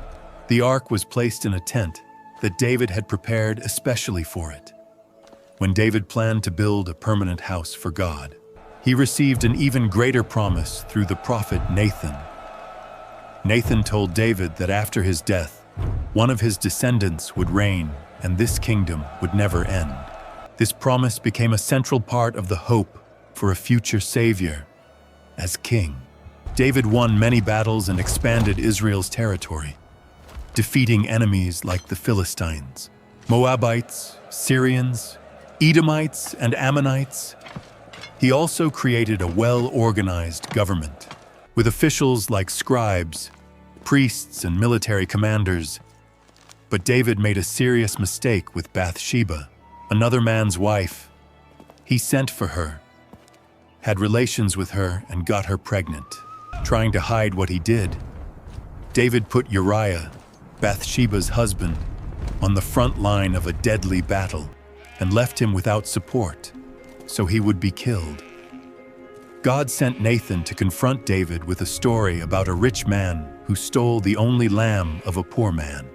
[SPEAKER 1] The ark was placed in a tent that David had prepared especially for it. When David planned to build a permanent house for God, he received an even greater promise through the prophet Nathan. Nathan told David that after his death, one of his descendants would reign and this kingdom would never end. This promise became a central part of the hope for a future savior. As king, David won many battles and expanded Israel's territory, defeating enemies like the Philistines, Moabites, Syrians, Edomites, and Ammonites. He also created a well-organized government, with officials like scribes, priests, and military commanders. But David made a serious mistake with Bathsheba, another man's wife. He sent for her, had relations with her, and got her pregnant. Trying to hide what he did, David put Uriah, Bathsheba's husband, on the front line of a deadly battle and left him without support, so he would be killed. God sent Nathan to confront David with a story about a rich man who stole the only lamb of a poor man.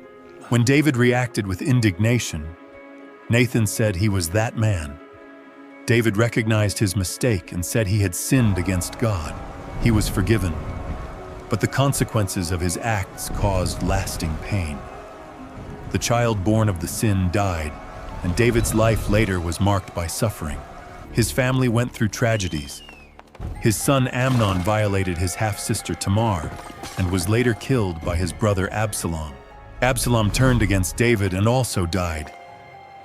[SPEAKER 1] When David reacted with indignation, Nathan said he was that man. David recognized his mistake and said he had sinned against God. He was forgiven, but the consequences of his acts caused lasting pain. The child born of the sin died, and David's life later was marked by suffering. His family went through tragedies. His son Amnon violated his half-sister Tamar and was later killed by his brother Absalom. Absalom turned against David and also died.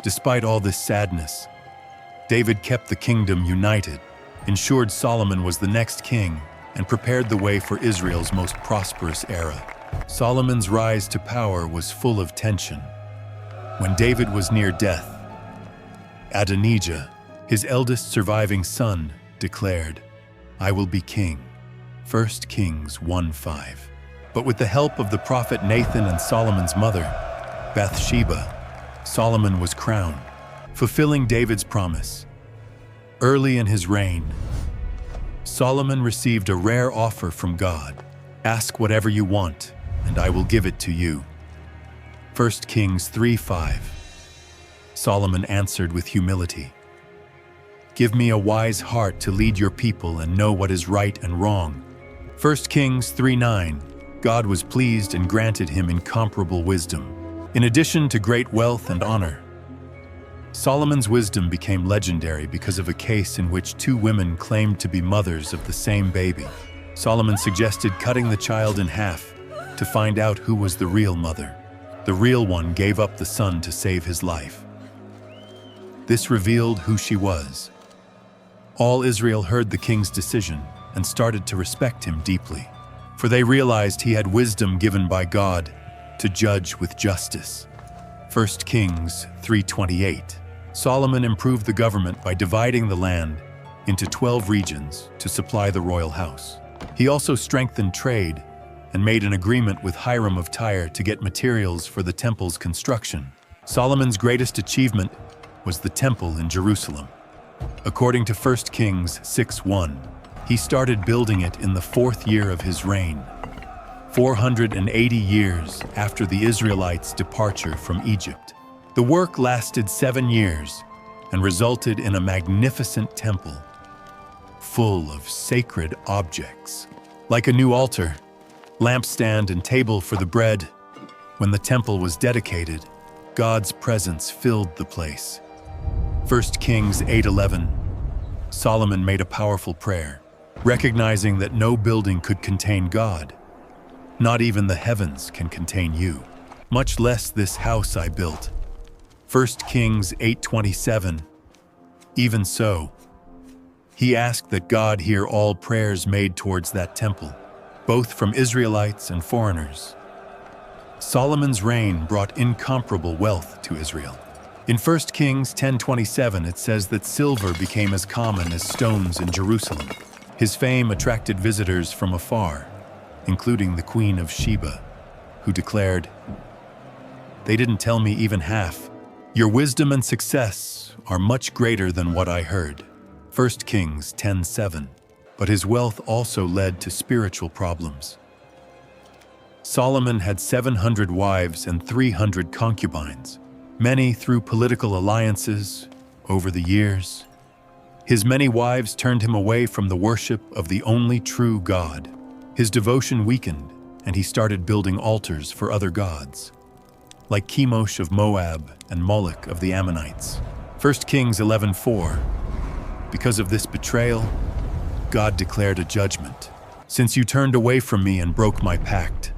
[SPEAKER 1] Despite all this sadness, David kept the kingdom united, ensured Solomon was the next king, and prepared the way for Israel's most prosperous era. Solomon's rise to power was full of tension. When David was near death, Adonijah, his eldest surviving son, declared, "I will be king." 1 Kings 1:5. But with the help of the prophet Nathan and Solomon's mother, Bathsheba, Solomon was crowned, fulfilling David's promise. Early in his reign, Solomon received a rare offer from God. "Ask whatever you want, and I will give it to you." 1 Kings 3:5. Solomon answered with humility, "Give me a wise heart to lead your people and know what is right and wrong." 1 Kings 3:9. God was pleased and granted him incomparable wisdom, in addition to great wealth and honor. Solomon's wisdom became legendary because of a case in which two women claimed to be mothers of the same baby. Solomon suggested cutting the child in half to find out who was the real mother. The real one gave up the son to save his life. This revealed who she was. All Israel heard the king's decision and started to respect him deeply, for they realized he had wisdom given by God to judge with justice. 1 Kings 3:28. Solomon improved the government by dividing the land into 12 regions to supply the royal house. He also strengthened trade and made an agreement with Hiram of Tyre to get materials for the temple's construction. Solomon's greatest achievement was the temple in Jerusalem. According to 1 Kings 6:1, he started building it in the 4th year of his reign, 480 years after the Israelites' departure from Egypt. The work lasted 7 years and resulted in a magnificent temple full of sacred objects, like a new altar, lampstand, and table for the bread. When the temple was dedicated, God's presence filled the place. 1 Kings 8:11. Solomon made a powerful prayer, recognizing that no building could contain God. Not even the heavens can contain you, much less this house I built. 1 Kings 8:27. Even so, he asked that God hear all prayers made towards that temple, both from Israelites and foreigners. Solomon's reign brought incomparable wealth to Israel. In 1 Kings 10:27, it says that silver became as common as stones in Jerusalem. His fame attracted visitors from afar, including the Queen of Sheba, who declared, "They didn't tell me even half. Your wisdom and success are much greater than what I heard." 1 Kings 10:7. But his wealth also led to spiritual problems. Solomon had 700 wives and 300 concubines, many through political alliances over the years. His many wives turned him away from the worship of the only true God. His devotion weakened, and he started building altars for other gods, like Chemosh of Moab and Moloch of the Ammonites. 1 Kings 11:4. Because of this betrayal, God declared a judgment. "Since you turned away from me and broke my pact,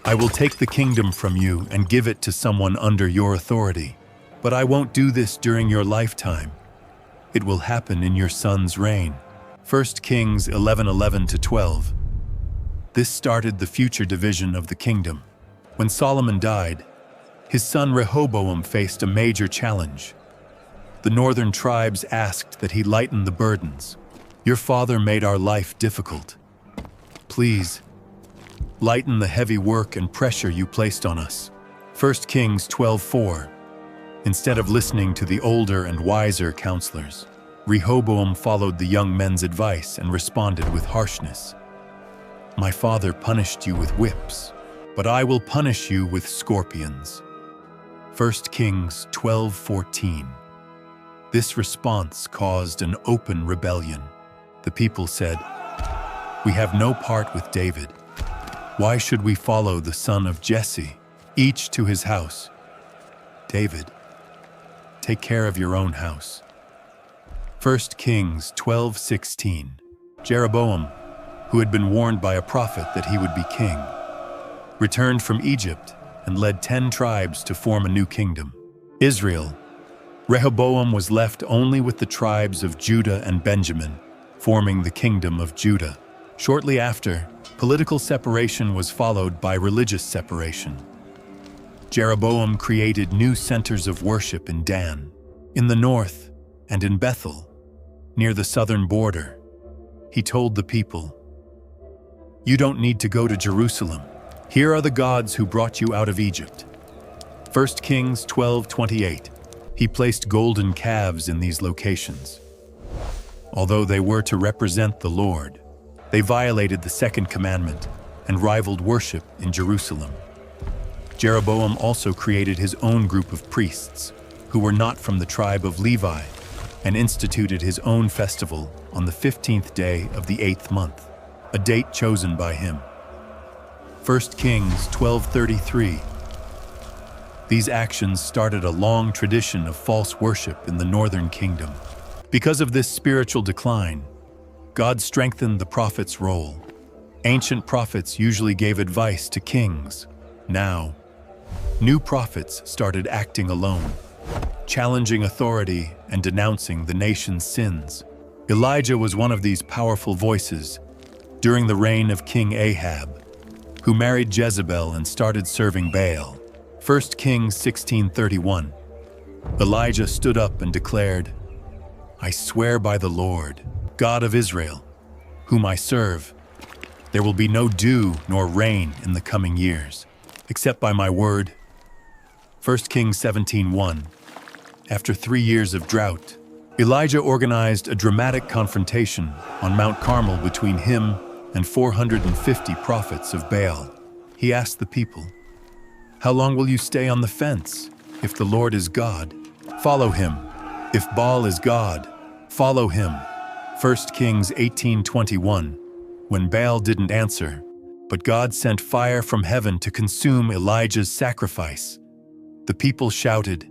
[SPEAKER 1] I will take the kingdom from you and give it to someone under your authority. But I won't do this during your lifetime. It will happen in your son's reign." 1 Kings 11:11-12. This started the future division of the kingdom. When Solomon died, his son Rehoboam faced a major challenge. The northern tribes asked that he lighten the burdens. "Your father made our life difficult. Please, lighten the heavy work and pressure you placed on us." 1 Kings 12:4. Instead of listening to the older and wiser counselors, Rehoboam followed the young men's advice and responded with harshness. "My father punished you with whips, but I will punish you with scorpions." 1 Kings 12:14. This response caused an open rebellion. The people said, "We have no part with David. Why should we follow the son of Jesse? Each to his house. David, take care of your own house." 1 Kings 12:16. Jeroboam, who had been warned by a prophet that he would be king, returned from Egypt and led 10 tribes to form a new kingdom, Israel. Rehoboam was left only with the tribes of Judah and Benjamin, forming the kingdom of Judah. Shortly after, political separation was followed by religious separation. Jeroboam created new centers of worship in Dan, in the north, and in Bethel, near the southern border. He told the people, "You don't need to go to Jerusalem. Here are the gods who brought you out of Egypt." 1 Kings 12:28. He placed golden calves in these locations. Although they were to represent the Lord, they violated the second commandment and rivaled worship in Jerusalem. Jeroboam also created his own group of priests, who were not from the tribe of Levi, and instituted his own festival on the 15th day of the 8th month, a date chosen by him. 1 Kings 12:33. These actions started a long tradition of false worship in the northern kingdom. Because of this spiritual decline, God strengthened the prophet's role. Ancient prophets usually gave advice to kings. Now, new prophets started acting alone, challenging authority and denouncing the nation's sins. Elijah was one of these powerful voices during the reign of King Ahab, who married Jezebel and started serving Baal. 1 Kings 16:31. Elijah stood up and declared, "I swear by the Lord, God of Israel, whom I serve, there will be no dew nor rain in the coming years, except by my word." 1 Kings 17:1. After 3 years of drought, Elijah organized a dramatic confrontation on Mount Carmel between him and 450 prophets of Baal. He asked the people, "How long will you stay on the fence? If the Lord is God, follow him. If Baal is God, follow him." 1 Kings 18:21. When Baal didn't answer, but God sent fire from heaven to consume Elijah's sacrifice, the people shouted,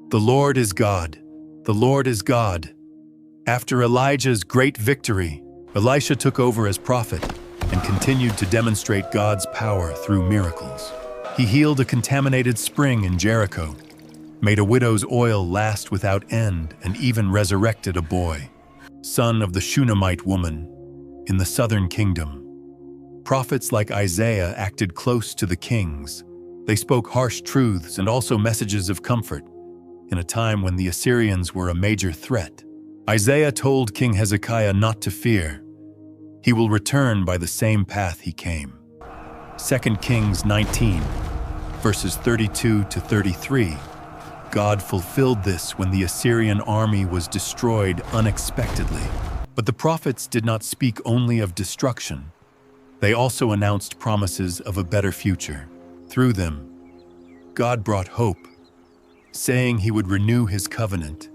[SPEAKER 1] "The Lord is God! The Lord is God!" After Elijah's great victory, Elisha took over as prophet and continued to demonstrate God's power through miracles. He healed a contaminated spring in Jericho, made a widow's oil last without end, and even resurrected a boy, son of the Shunammite woman, in the southern kingdom. Prophets like Isaiah acted close to the kings. They spoke harsh truths and also messages of comfort in a time when the Assyrians were a major threat. Isaiah told King Hezekiah not to fear. He will return by the same path he came. 2 Kings 19, verses 32 to 33. God fulfilled this when the Assyrian army was destroyed unexpectedly. But the prophets did not speak only of destruction. They also announced promises of a better future. Through them, God brought hope, saying he would renew his covenant.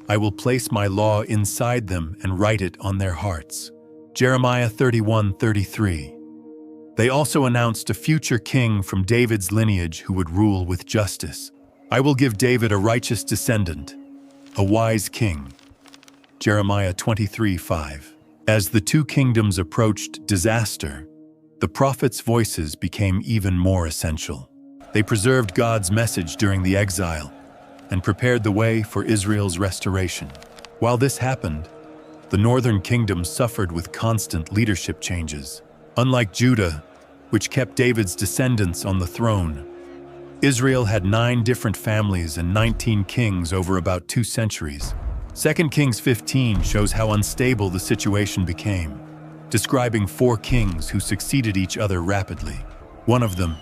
[SPEAKER 1] "I will place my law inside them and write it on their hearts." Jeremiah 31:33. They also announced a future king from David's lineage who would rule with justice. "I will give David a righteous descendant, a wise king." Jeremiah 23:5. As the two kingdoms approached disaster, the prophets' voices became even more essential. They preserved God's message during the exile and prepared the way for Israel's restoration. While this happened, the northern kingdom suffered with constant leadership changes. Unlike Judah, which kept David's descendants on the throne, Israel had 9 different families and 19 kings over about 2 centuries. 2 Kings 15 shows how unstable the situation became, describing 4 kings who succeeded each other rapidly. One of them,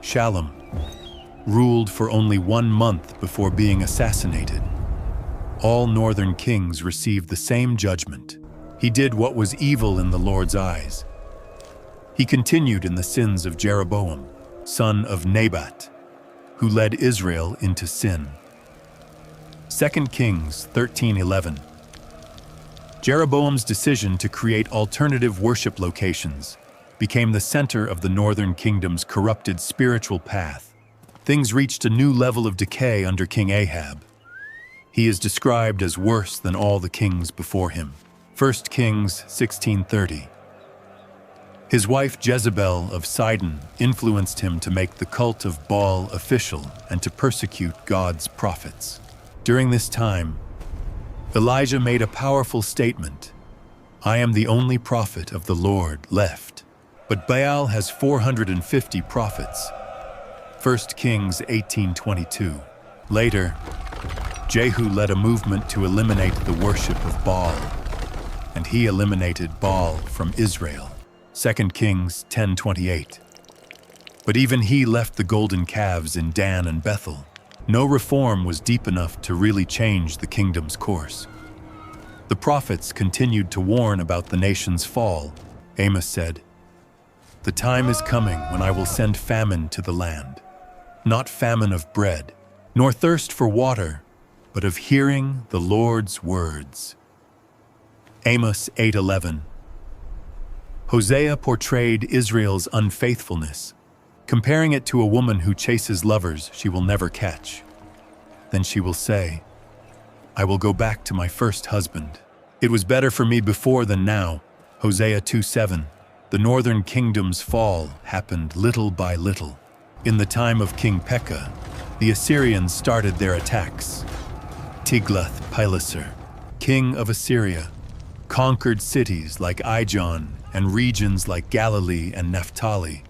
[SPEAKER 1] Shallum, ruled for only 1 month before being assassinated. All northern kings received the same judgment. He did what was evil in the Lord's eyes. He continued in the sins of Jeroboam, son of Nebat, who led Israel into sin. 2 Kings 13:11. Jeroboam's decision to create alternative worship locations became the center of the northern kingdom's corrupted spiritual path. Things reached a new level of decay under King Ahab. He is described as worse than all the kings before him. 1 Kings 16:30. His wife Jezebel of Sidon influenced him to make the cult of Baal official and to persecute God's prophets. During this time, Elijah made a powerful statement: "I am the only prophet of the Lord left." But Baal has 450 prophets. 1 Kings 18:22. Later, Jehu led a movement to eliminate the worship of Baal, and he eliminated Baal from Israel. 2 Kings 10:28. But even he left the golden calves in Dan and Bethel. No reform was deep enough to really change the kingdom's course. The prophets continued to warn about the nation's fall. Amos said, The time is coming when I will send famine to the land, not famine of bread, nor thirst for water, but of hearing the Lord's words. Amos 8:11. Hosea portrayed Israel's unfaithfulness, comparing it to a woman who chases lovers she will never catch. Then she will say, I will go back to my first husband. It was better for me before than now. Hosea 2:7. The northern kingdom's fall happened little by little. In the time of King Pekah, the Assyrians started their attacks. Tiglath-Pileser, king of Assyria, conquered cities like Ijon and regions like Galilee and Naphtali.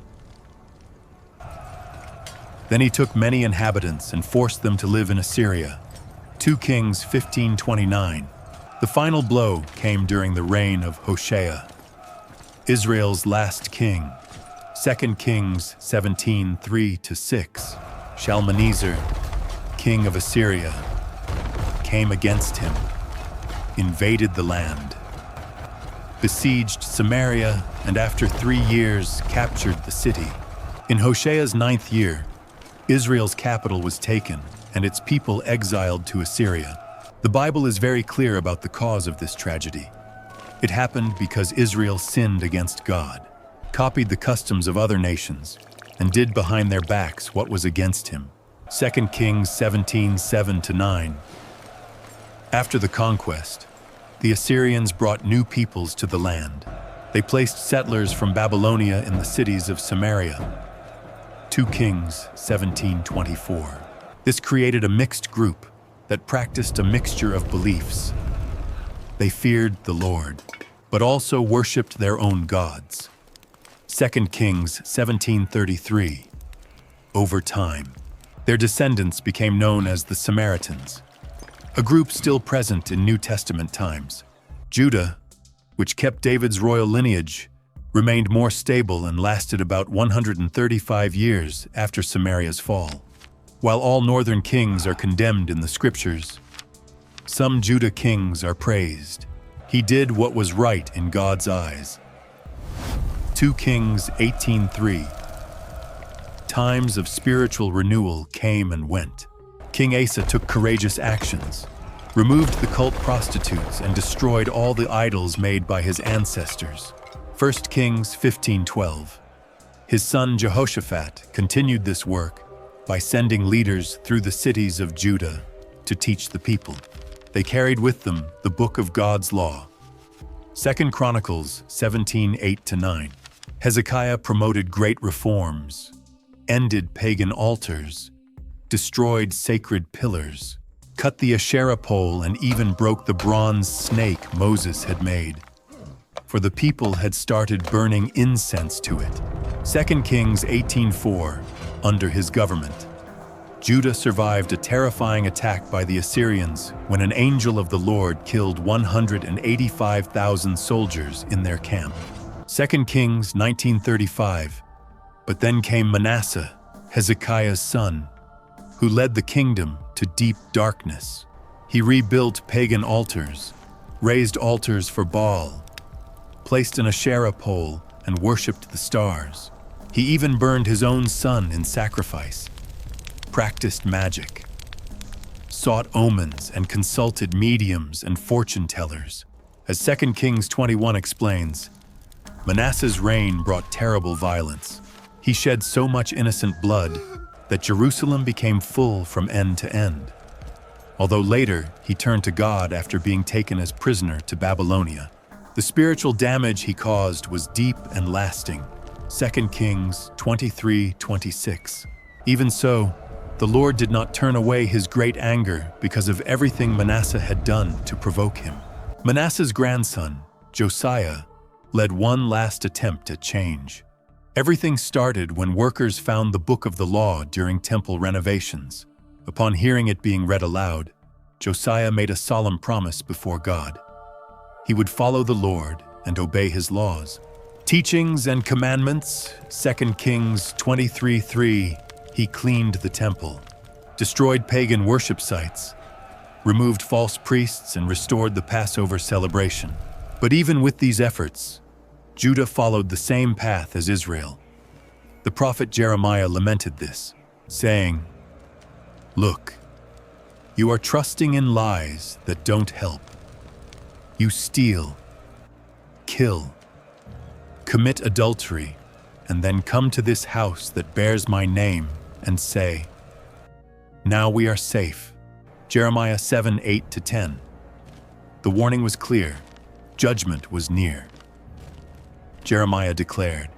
[SPEAKER 1] Then he took many inhabitants and forced them to live in Assyria. 2 Kings 15:29. The final blow came during the reign of Hoshea, Israel's last king. 2 Kings 17:3-6. Shalmaneser, king of Assyria, came against him, invaded the land, besieged Samaria, and after 3 years captured the city. In Hoshea's 9th year, Israel's capital was taken and its people exiled to Assyria. The Bible is very clear about the cause of this tragedy. It happened because Israel sinned against God, copied the customs of other nations, and did behind their backs what was against him. 2 Kings 17:7-9. After the conquest, the Assyrians brought new peoples to the land. They placed settlers from Babylonia in the cities of Samaria. 2 Kings 17:24. This created a mixed group that practiced a mixture of beliefs. They feared the Lord, but also worshipped their own gods. 2 Kings 17:33. Over time, their descendants became known as the Samaritans, a group still present in New Testament times. Judah, which kept David's royal lineage, remained more stable and lasted about 135 years after Samaria's fall. While all northern kings are condemned in the scriptures, some Judah kings are praised. He did what was right in God's eyes. 2 Kings 18:3. Times of spiritual renewal came and went. King Asa took courageous actions, removed the cult prostitutes, and destroyed all the idols made by his ancestors. 1 Kings 15:12. His son Jehoshaphat continued this work by sending leaders through the cities of Judah to teach the people. They carried with them the book of God's law. 2 Chronicles 17:8-9. Hezekiah promoted great reforms, ended pagan altars, destroyed sacred pillars, cut the Asherah pole, and even broke the bronze snake Moses had made. For the people had started burning incense to it. 2 Kings 18:4. Under his government, Judah survived a terrifying attack by the Assyrians when an angel of the Lord killed 185,000 soldiers in their camp. 2 Kings 19:35. But then came Manasseh, Hezekiah's son, who led the kingdom to deep darkness. He rebuilt pagan altars, raised altars for Baal, placed an Asherah pole, and worshipped the stars. He even burned his own son in sacrifice, practiced magic, sought omens, and consulted mediums and fortune tellers. As 2 Kings 21 explains, Manasseh's reign brought terrible violence. He shed so much innocent blood that Jerusalem became full from end to end. Although later he turned to God after being taken as prisoner to Babylonia, the spiritual damage he caused was deep and lasting. 2 Kings 23:26. Even so, the Lord did not turn away his great anger because of everything Manasseh had done to provoke him. Manasseh's grandson, Josiah, led one last attempt at change. Everything started when workers found the book of the law during temple renovations. Upon hearing it being read aloud, Josiah made a solemn promise before God. He would follow the Lord and obey his laws. Teachings and commandments, 2 Kings 23:3. He cleaned the temple, destroyed pagan worship sites, removed false priests, and restored the Passover celebration. But even with these efforts, Judah followed the same path as Israel. The prophet Jeremiah lamented this, saying, "Look, you are trusting in lies that don't help. You steal, kill, commit adultery, and then come to this house that bears my name and say, 'Now we are safe.'" Jeremiah 7:8-10. The warning was clear. Judgment was near. Jeremiah declared,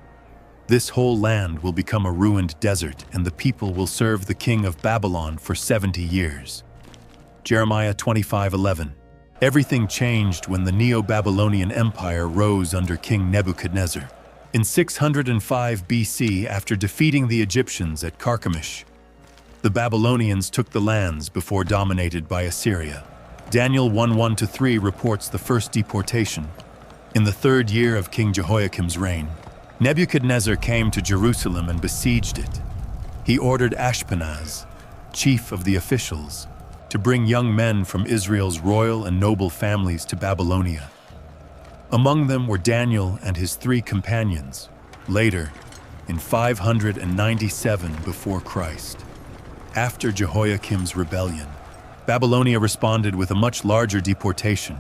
[SPEAKER 1] "This whole land will become a ruined desert, and the people will serve the king of Babylon for 70 years. Jeremiah 25:11. Everything changed when the Neo-Babylonian Empire rose under King Nebuchadnezzar. In 605 BC, after defeating the Egyptians at Carchemish, the Babylonians took the lands before dominated by Assyria. Daniel 1:1-3 reports the first deportation. In the third year of King Jehoiakim's reign, Nebuchadnezzar came to Jerusalem and besieged it. He ordered Ashpenaz, chief of the officials, to bring young men from Israel's royal and noble families to Babylonia. Among them were Daniel and his 3 companions. Later, in 597 before Christ, after Jehoiakim's rebellion, Babylonia responded with a much larger deportation.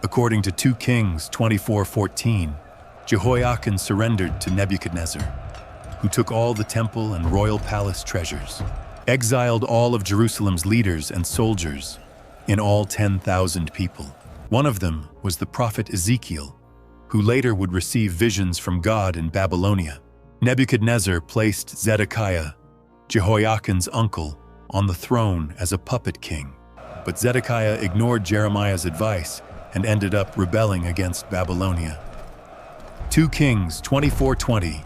[SPEAKER 1] According to 2 Kings 24:14, Jehoiakim surrendered to Nebuchadnezzar, who took all the temple and royal palace treasures, exiled all of Jerusalem's leaders and soldiers, in all 10,000 people. One of them was the prophet Ezekiel, who later would receive visions from God in Babylonia. Nebuchadnezzar placed Zedekiah, Jehoiakim's uncle, on the throne as a puppet king, but Zedekiah ignored Jeremiah's advice and ended up rebelling against Babylonia. 2 Kings 24:20.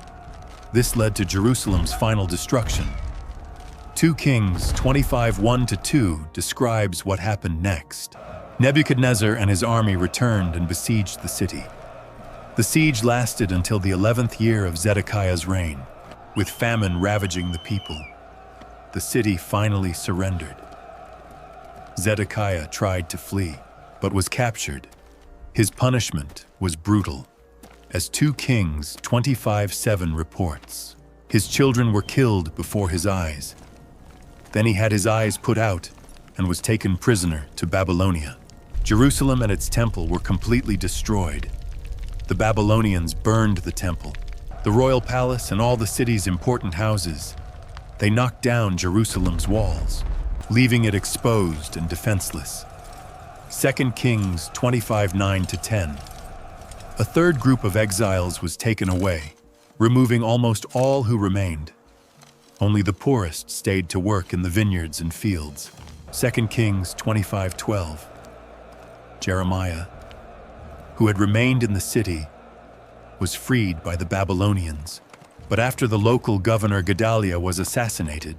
[SPEAKER 1] This led to Jerusalem's final destruction. 2 Kings 25:1-2 describes what happened next. Nebuchadnezzar and his army returned and besieged the city. The siege lasted until the 11th year of Zedekiah's reign, with famine ravaging the people. The city finally surrendered. Zedekiah tried to flee, but was captured. His punishment was brutal. As 2 Kings 25:7 reports, his children were killed before his eyes. Then he had his eyes put out and was taken prisoner to Babylonia. Jerusalem and its temple were completely destroyed. The Babylonians burned the temple, the royal palace, and all the city's important houses. They knocked down Jerusalem's walls, leaving it exposed and defenseless. 2 Kings 25:9-10. A third group of exiles was taken away, removing almost all who remained. Only the poorest stayed to work in the vineyards and fields. 2 Kings 25:12. Jeremiah, who had remained in the city, was freed by the Babylonians. But after the local governor Gedaliah was assassinated,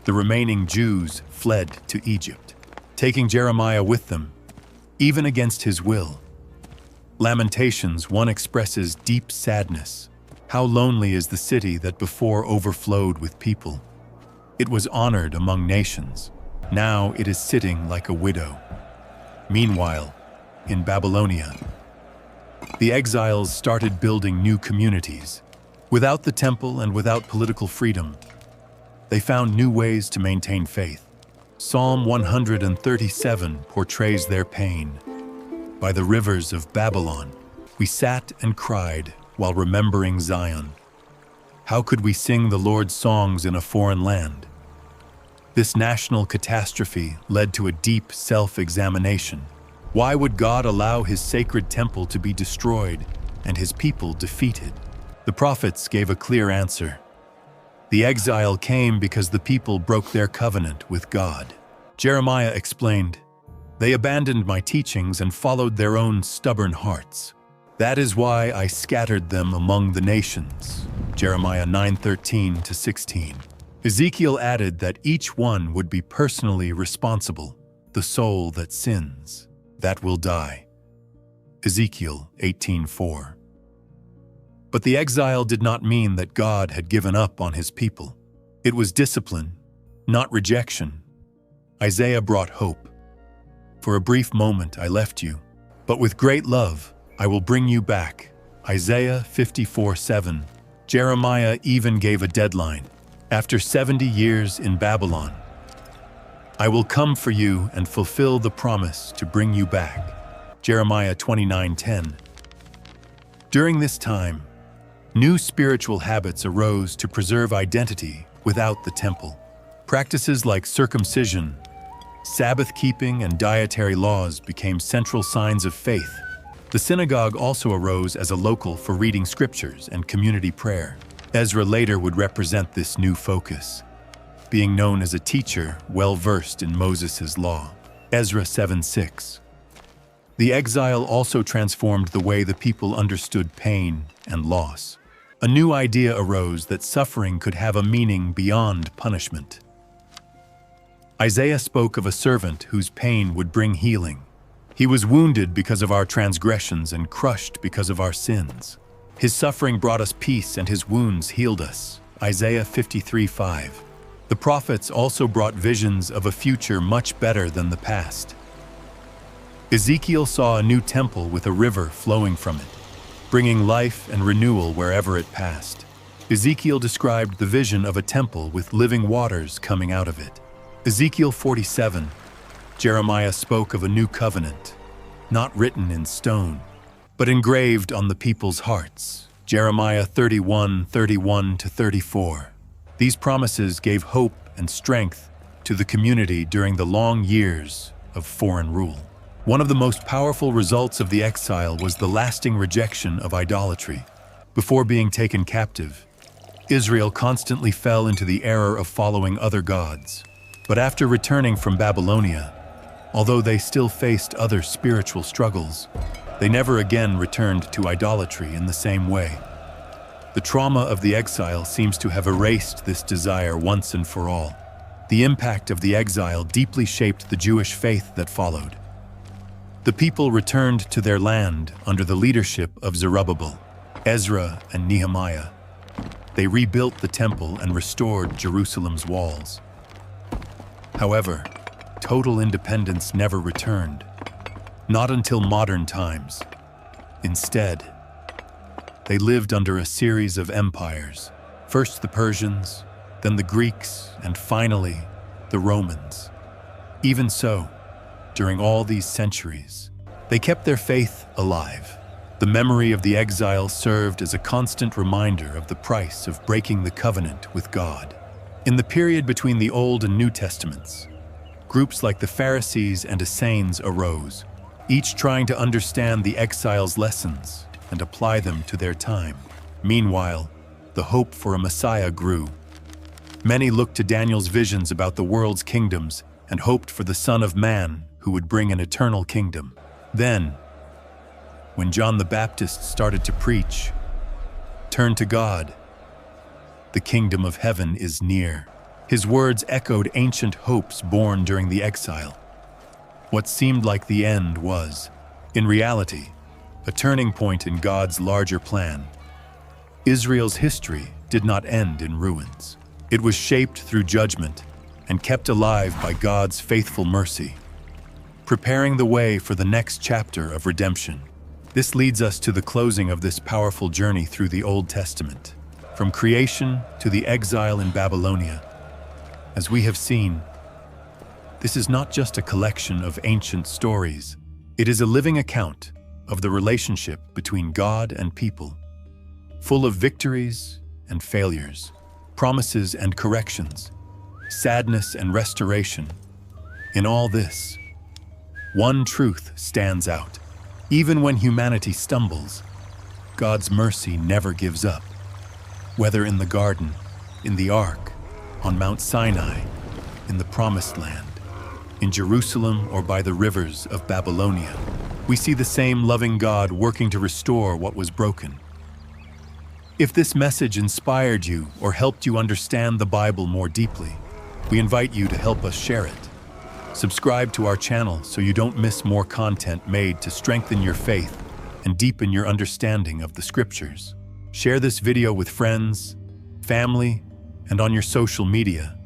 [SPEAKER 1] the remaining Jews fled to Egypt, taking Jeremiah with them, even against his will. Lamentations 1 expresses deep sadness. How lonely is the city that before overflowed with people. It was honored among nations. Now it is sitting like a widow. Meanwhile, in Babylonia, the exiles started building new communities. Without the temple and without political freedom, they found new ways to maintain faith. Psalm 137 portrays their pain. By the rivers of Babylon, we sat and cried while remembering Zion. How could we sing the Lord's songs in a foreign land? This national catastrophe led to a deep self-examination. Why would God allow his sacred temple to be destroyed and his people defeated? The prophets gave a clear answer. The exile came because the people broke their covenant with God. Jeremiah explained, "They abandoned my teachings and followed their own stubborn hearts. That is why I scattered them among the nations." Jeremiah 9:13-16. Ezekiel added that each one would be personally responsible. The soul that sins, that will die. Ezekiel 18:4. But the exile did not mean that God had given up on his people. It was discipline, not rejection. Isaiah brought hope. "For a brief moment I left you, but with great love I will bring you back. Isaiah 54:7. Jeremiah even gave a deadline. After 70 years in Babylon, I will come for you and fulfill the promise to bring you back. Jeremiah 29:10. During this time, new spiritual habits arose to preserve identity without the temple. Practices like circumcision, Sabbath keeping, and dietary laws became central signs of faith. The synagogue also arose as a local for reading scriptures and community prayer. Ezra later would represent this new focus, being known as a teacher well-versed in Moses' law. Ezra 7:6. The exile also transformed the way the people understood pain and loss. A new idea arose that suffering could have a meaning beyond punishment. Isaiah spoke of a servant whose pain would bring healing. He was wounded because of our transgressions and crushed because of our sins. His suffering brought us peace and his wounds healed us. Isaiah 53:5. The prophets also brought visions of a future much better than the past. Ezekiel saw a new temple with a river flowing from it, bringing life and renewal wherever it passed. Ezekiel described the vision of a temple with living waters coming out of it. Ezekiel 47. Jeremiah spoke of a new covenant, not written in stone, but engraved on the people's hearts. Jeremiah 31:31-34. These promises gave hope and strength to the community during the long years of foreign rule. One of the most powerful results of the exile was the lasting rejection of idolatry. Before being taken captive, Israel constantly fell into the error of following other gods. But after returning from Babylonia, although they still faced other spiritual struggles, they never again returned to idolatry in the same way. The trauma of the exile seems to have erased this desire once and for all. The impact of the exile deeply shaped the Jewish faith that followed. The people returned to their land under the leadership of Zerubbabel, Ezra, and Nehemiah. They rebuilt the temple and restored Jerusalem's walls. However, total independence never returned, not until modern times. Instead, they lived under a series of empires, first the Persians, then the Greeks, and finally, the Romans. Even so, during all these centuries, they kept their faith alive. The memory of the exile served as a constant reminder of the price of breaking the covenant with God. In the period between the Old and New Testaments, groups like the Pharisees and Essenes arose, each trying to understand the exile's lessons and apply them to their time. Meanwhile, the hope for a Messiah grew. Many looked to Daniel's visions about the world's kingdoms and hoped for the Son of Man who would bring an eternal kingdom. Then, when John the Baptist started to preach, "Turn to God, the kingdom of heaven is near," his words echoed ancient hopes born during the exile. What seemed like the end was, in reality, a turning point in God's larger plan. Israel's history did not end in ruins. It was shaped through judgment and kept alive by God's faithful mercy, preparing the way for the next chapter of redemption. This leads us to the closing of this powerful journey through the Old Testament, from creation to the exile in Babylonia. As we have seen, this is not just a collection of ancient stories. It is a living account of the relationship between God and people, full of victories and failures, promises and corrections, sadness and restoration. In all this, one truth stands out. Even when humanity stumbles, God's mercy never gives up. Whether in the garden, in the ark, on Mount Sinai, in the Promised Land, in Jerusalem, or by the rivers of Babylonia, we see the same loving God working to restore what was broken. If this message inspired you or helped you understand the Bible more deeply, we invite you to help us share it. Subscribe to our channel so you don't miss more content made to strengthen your faith and deepen your understanding of the Scriptures. Share this video with friends, family, and on your social media,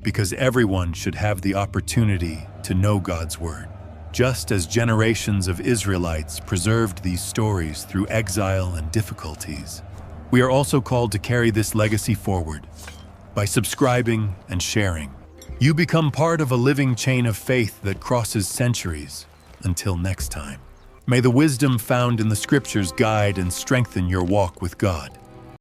[SPEAKER 1] because everyone should have the opportunity to know God's Word. Just as generations of Israelites preserved these stories through exile and difficulties, we are also called to carry this legacy forward. By subscribing and sharing, you become part of a living chain of faith that crosses centuries. Until next time, may the wisdom found in the Scriptures guide and strengthen your walk with God.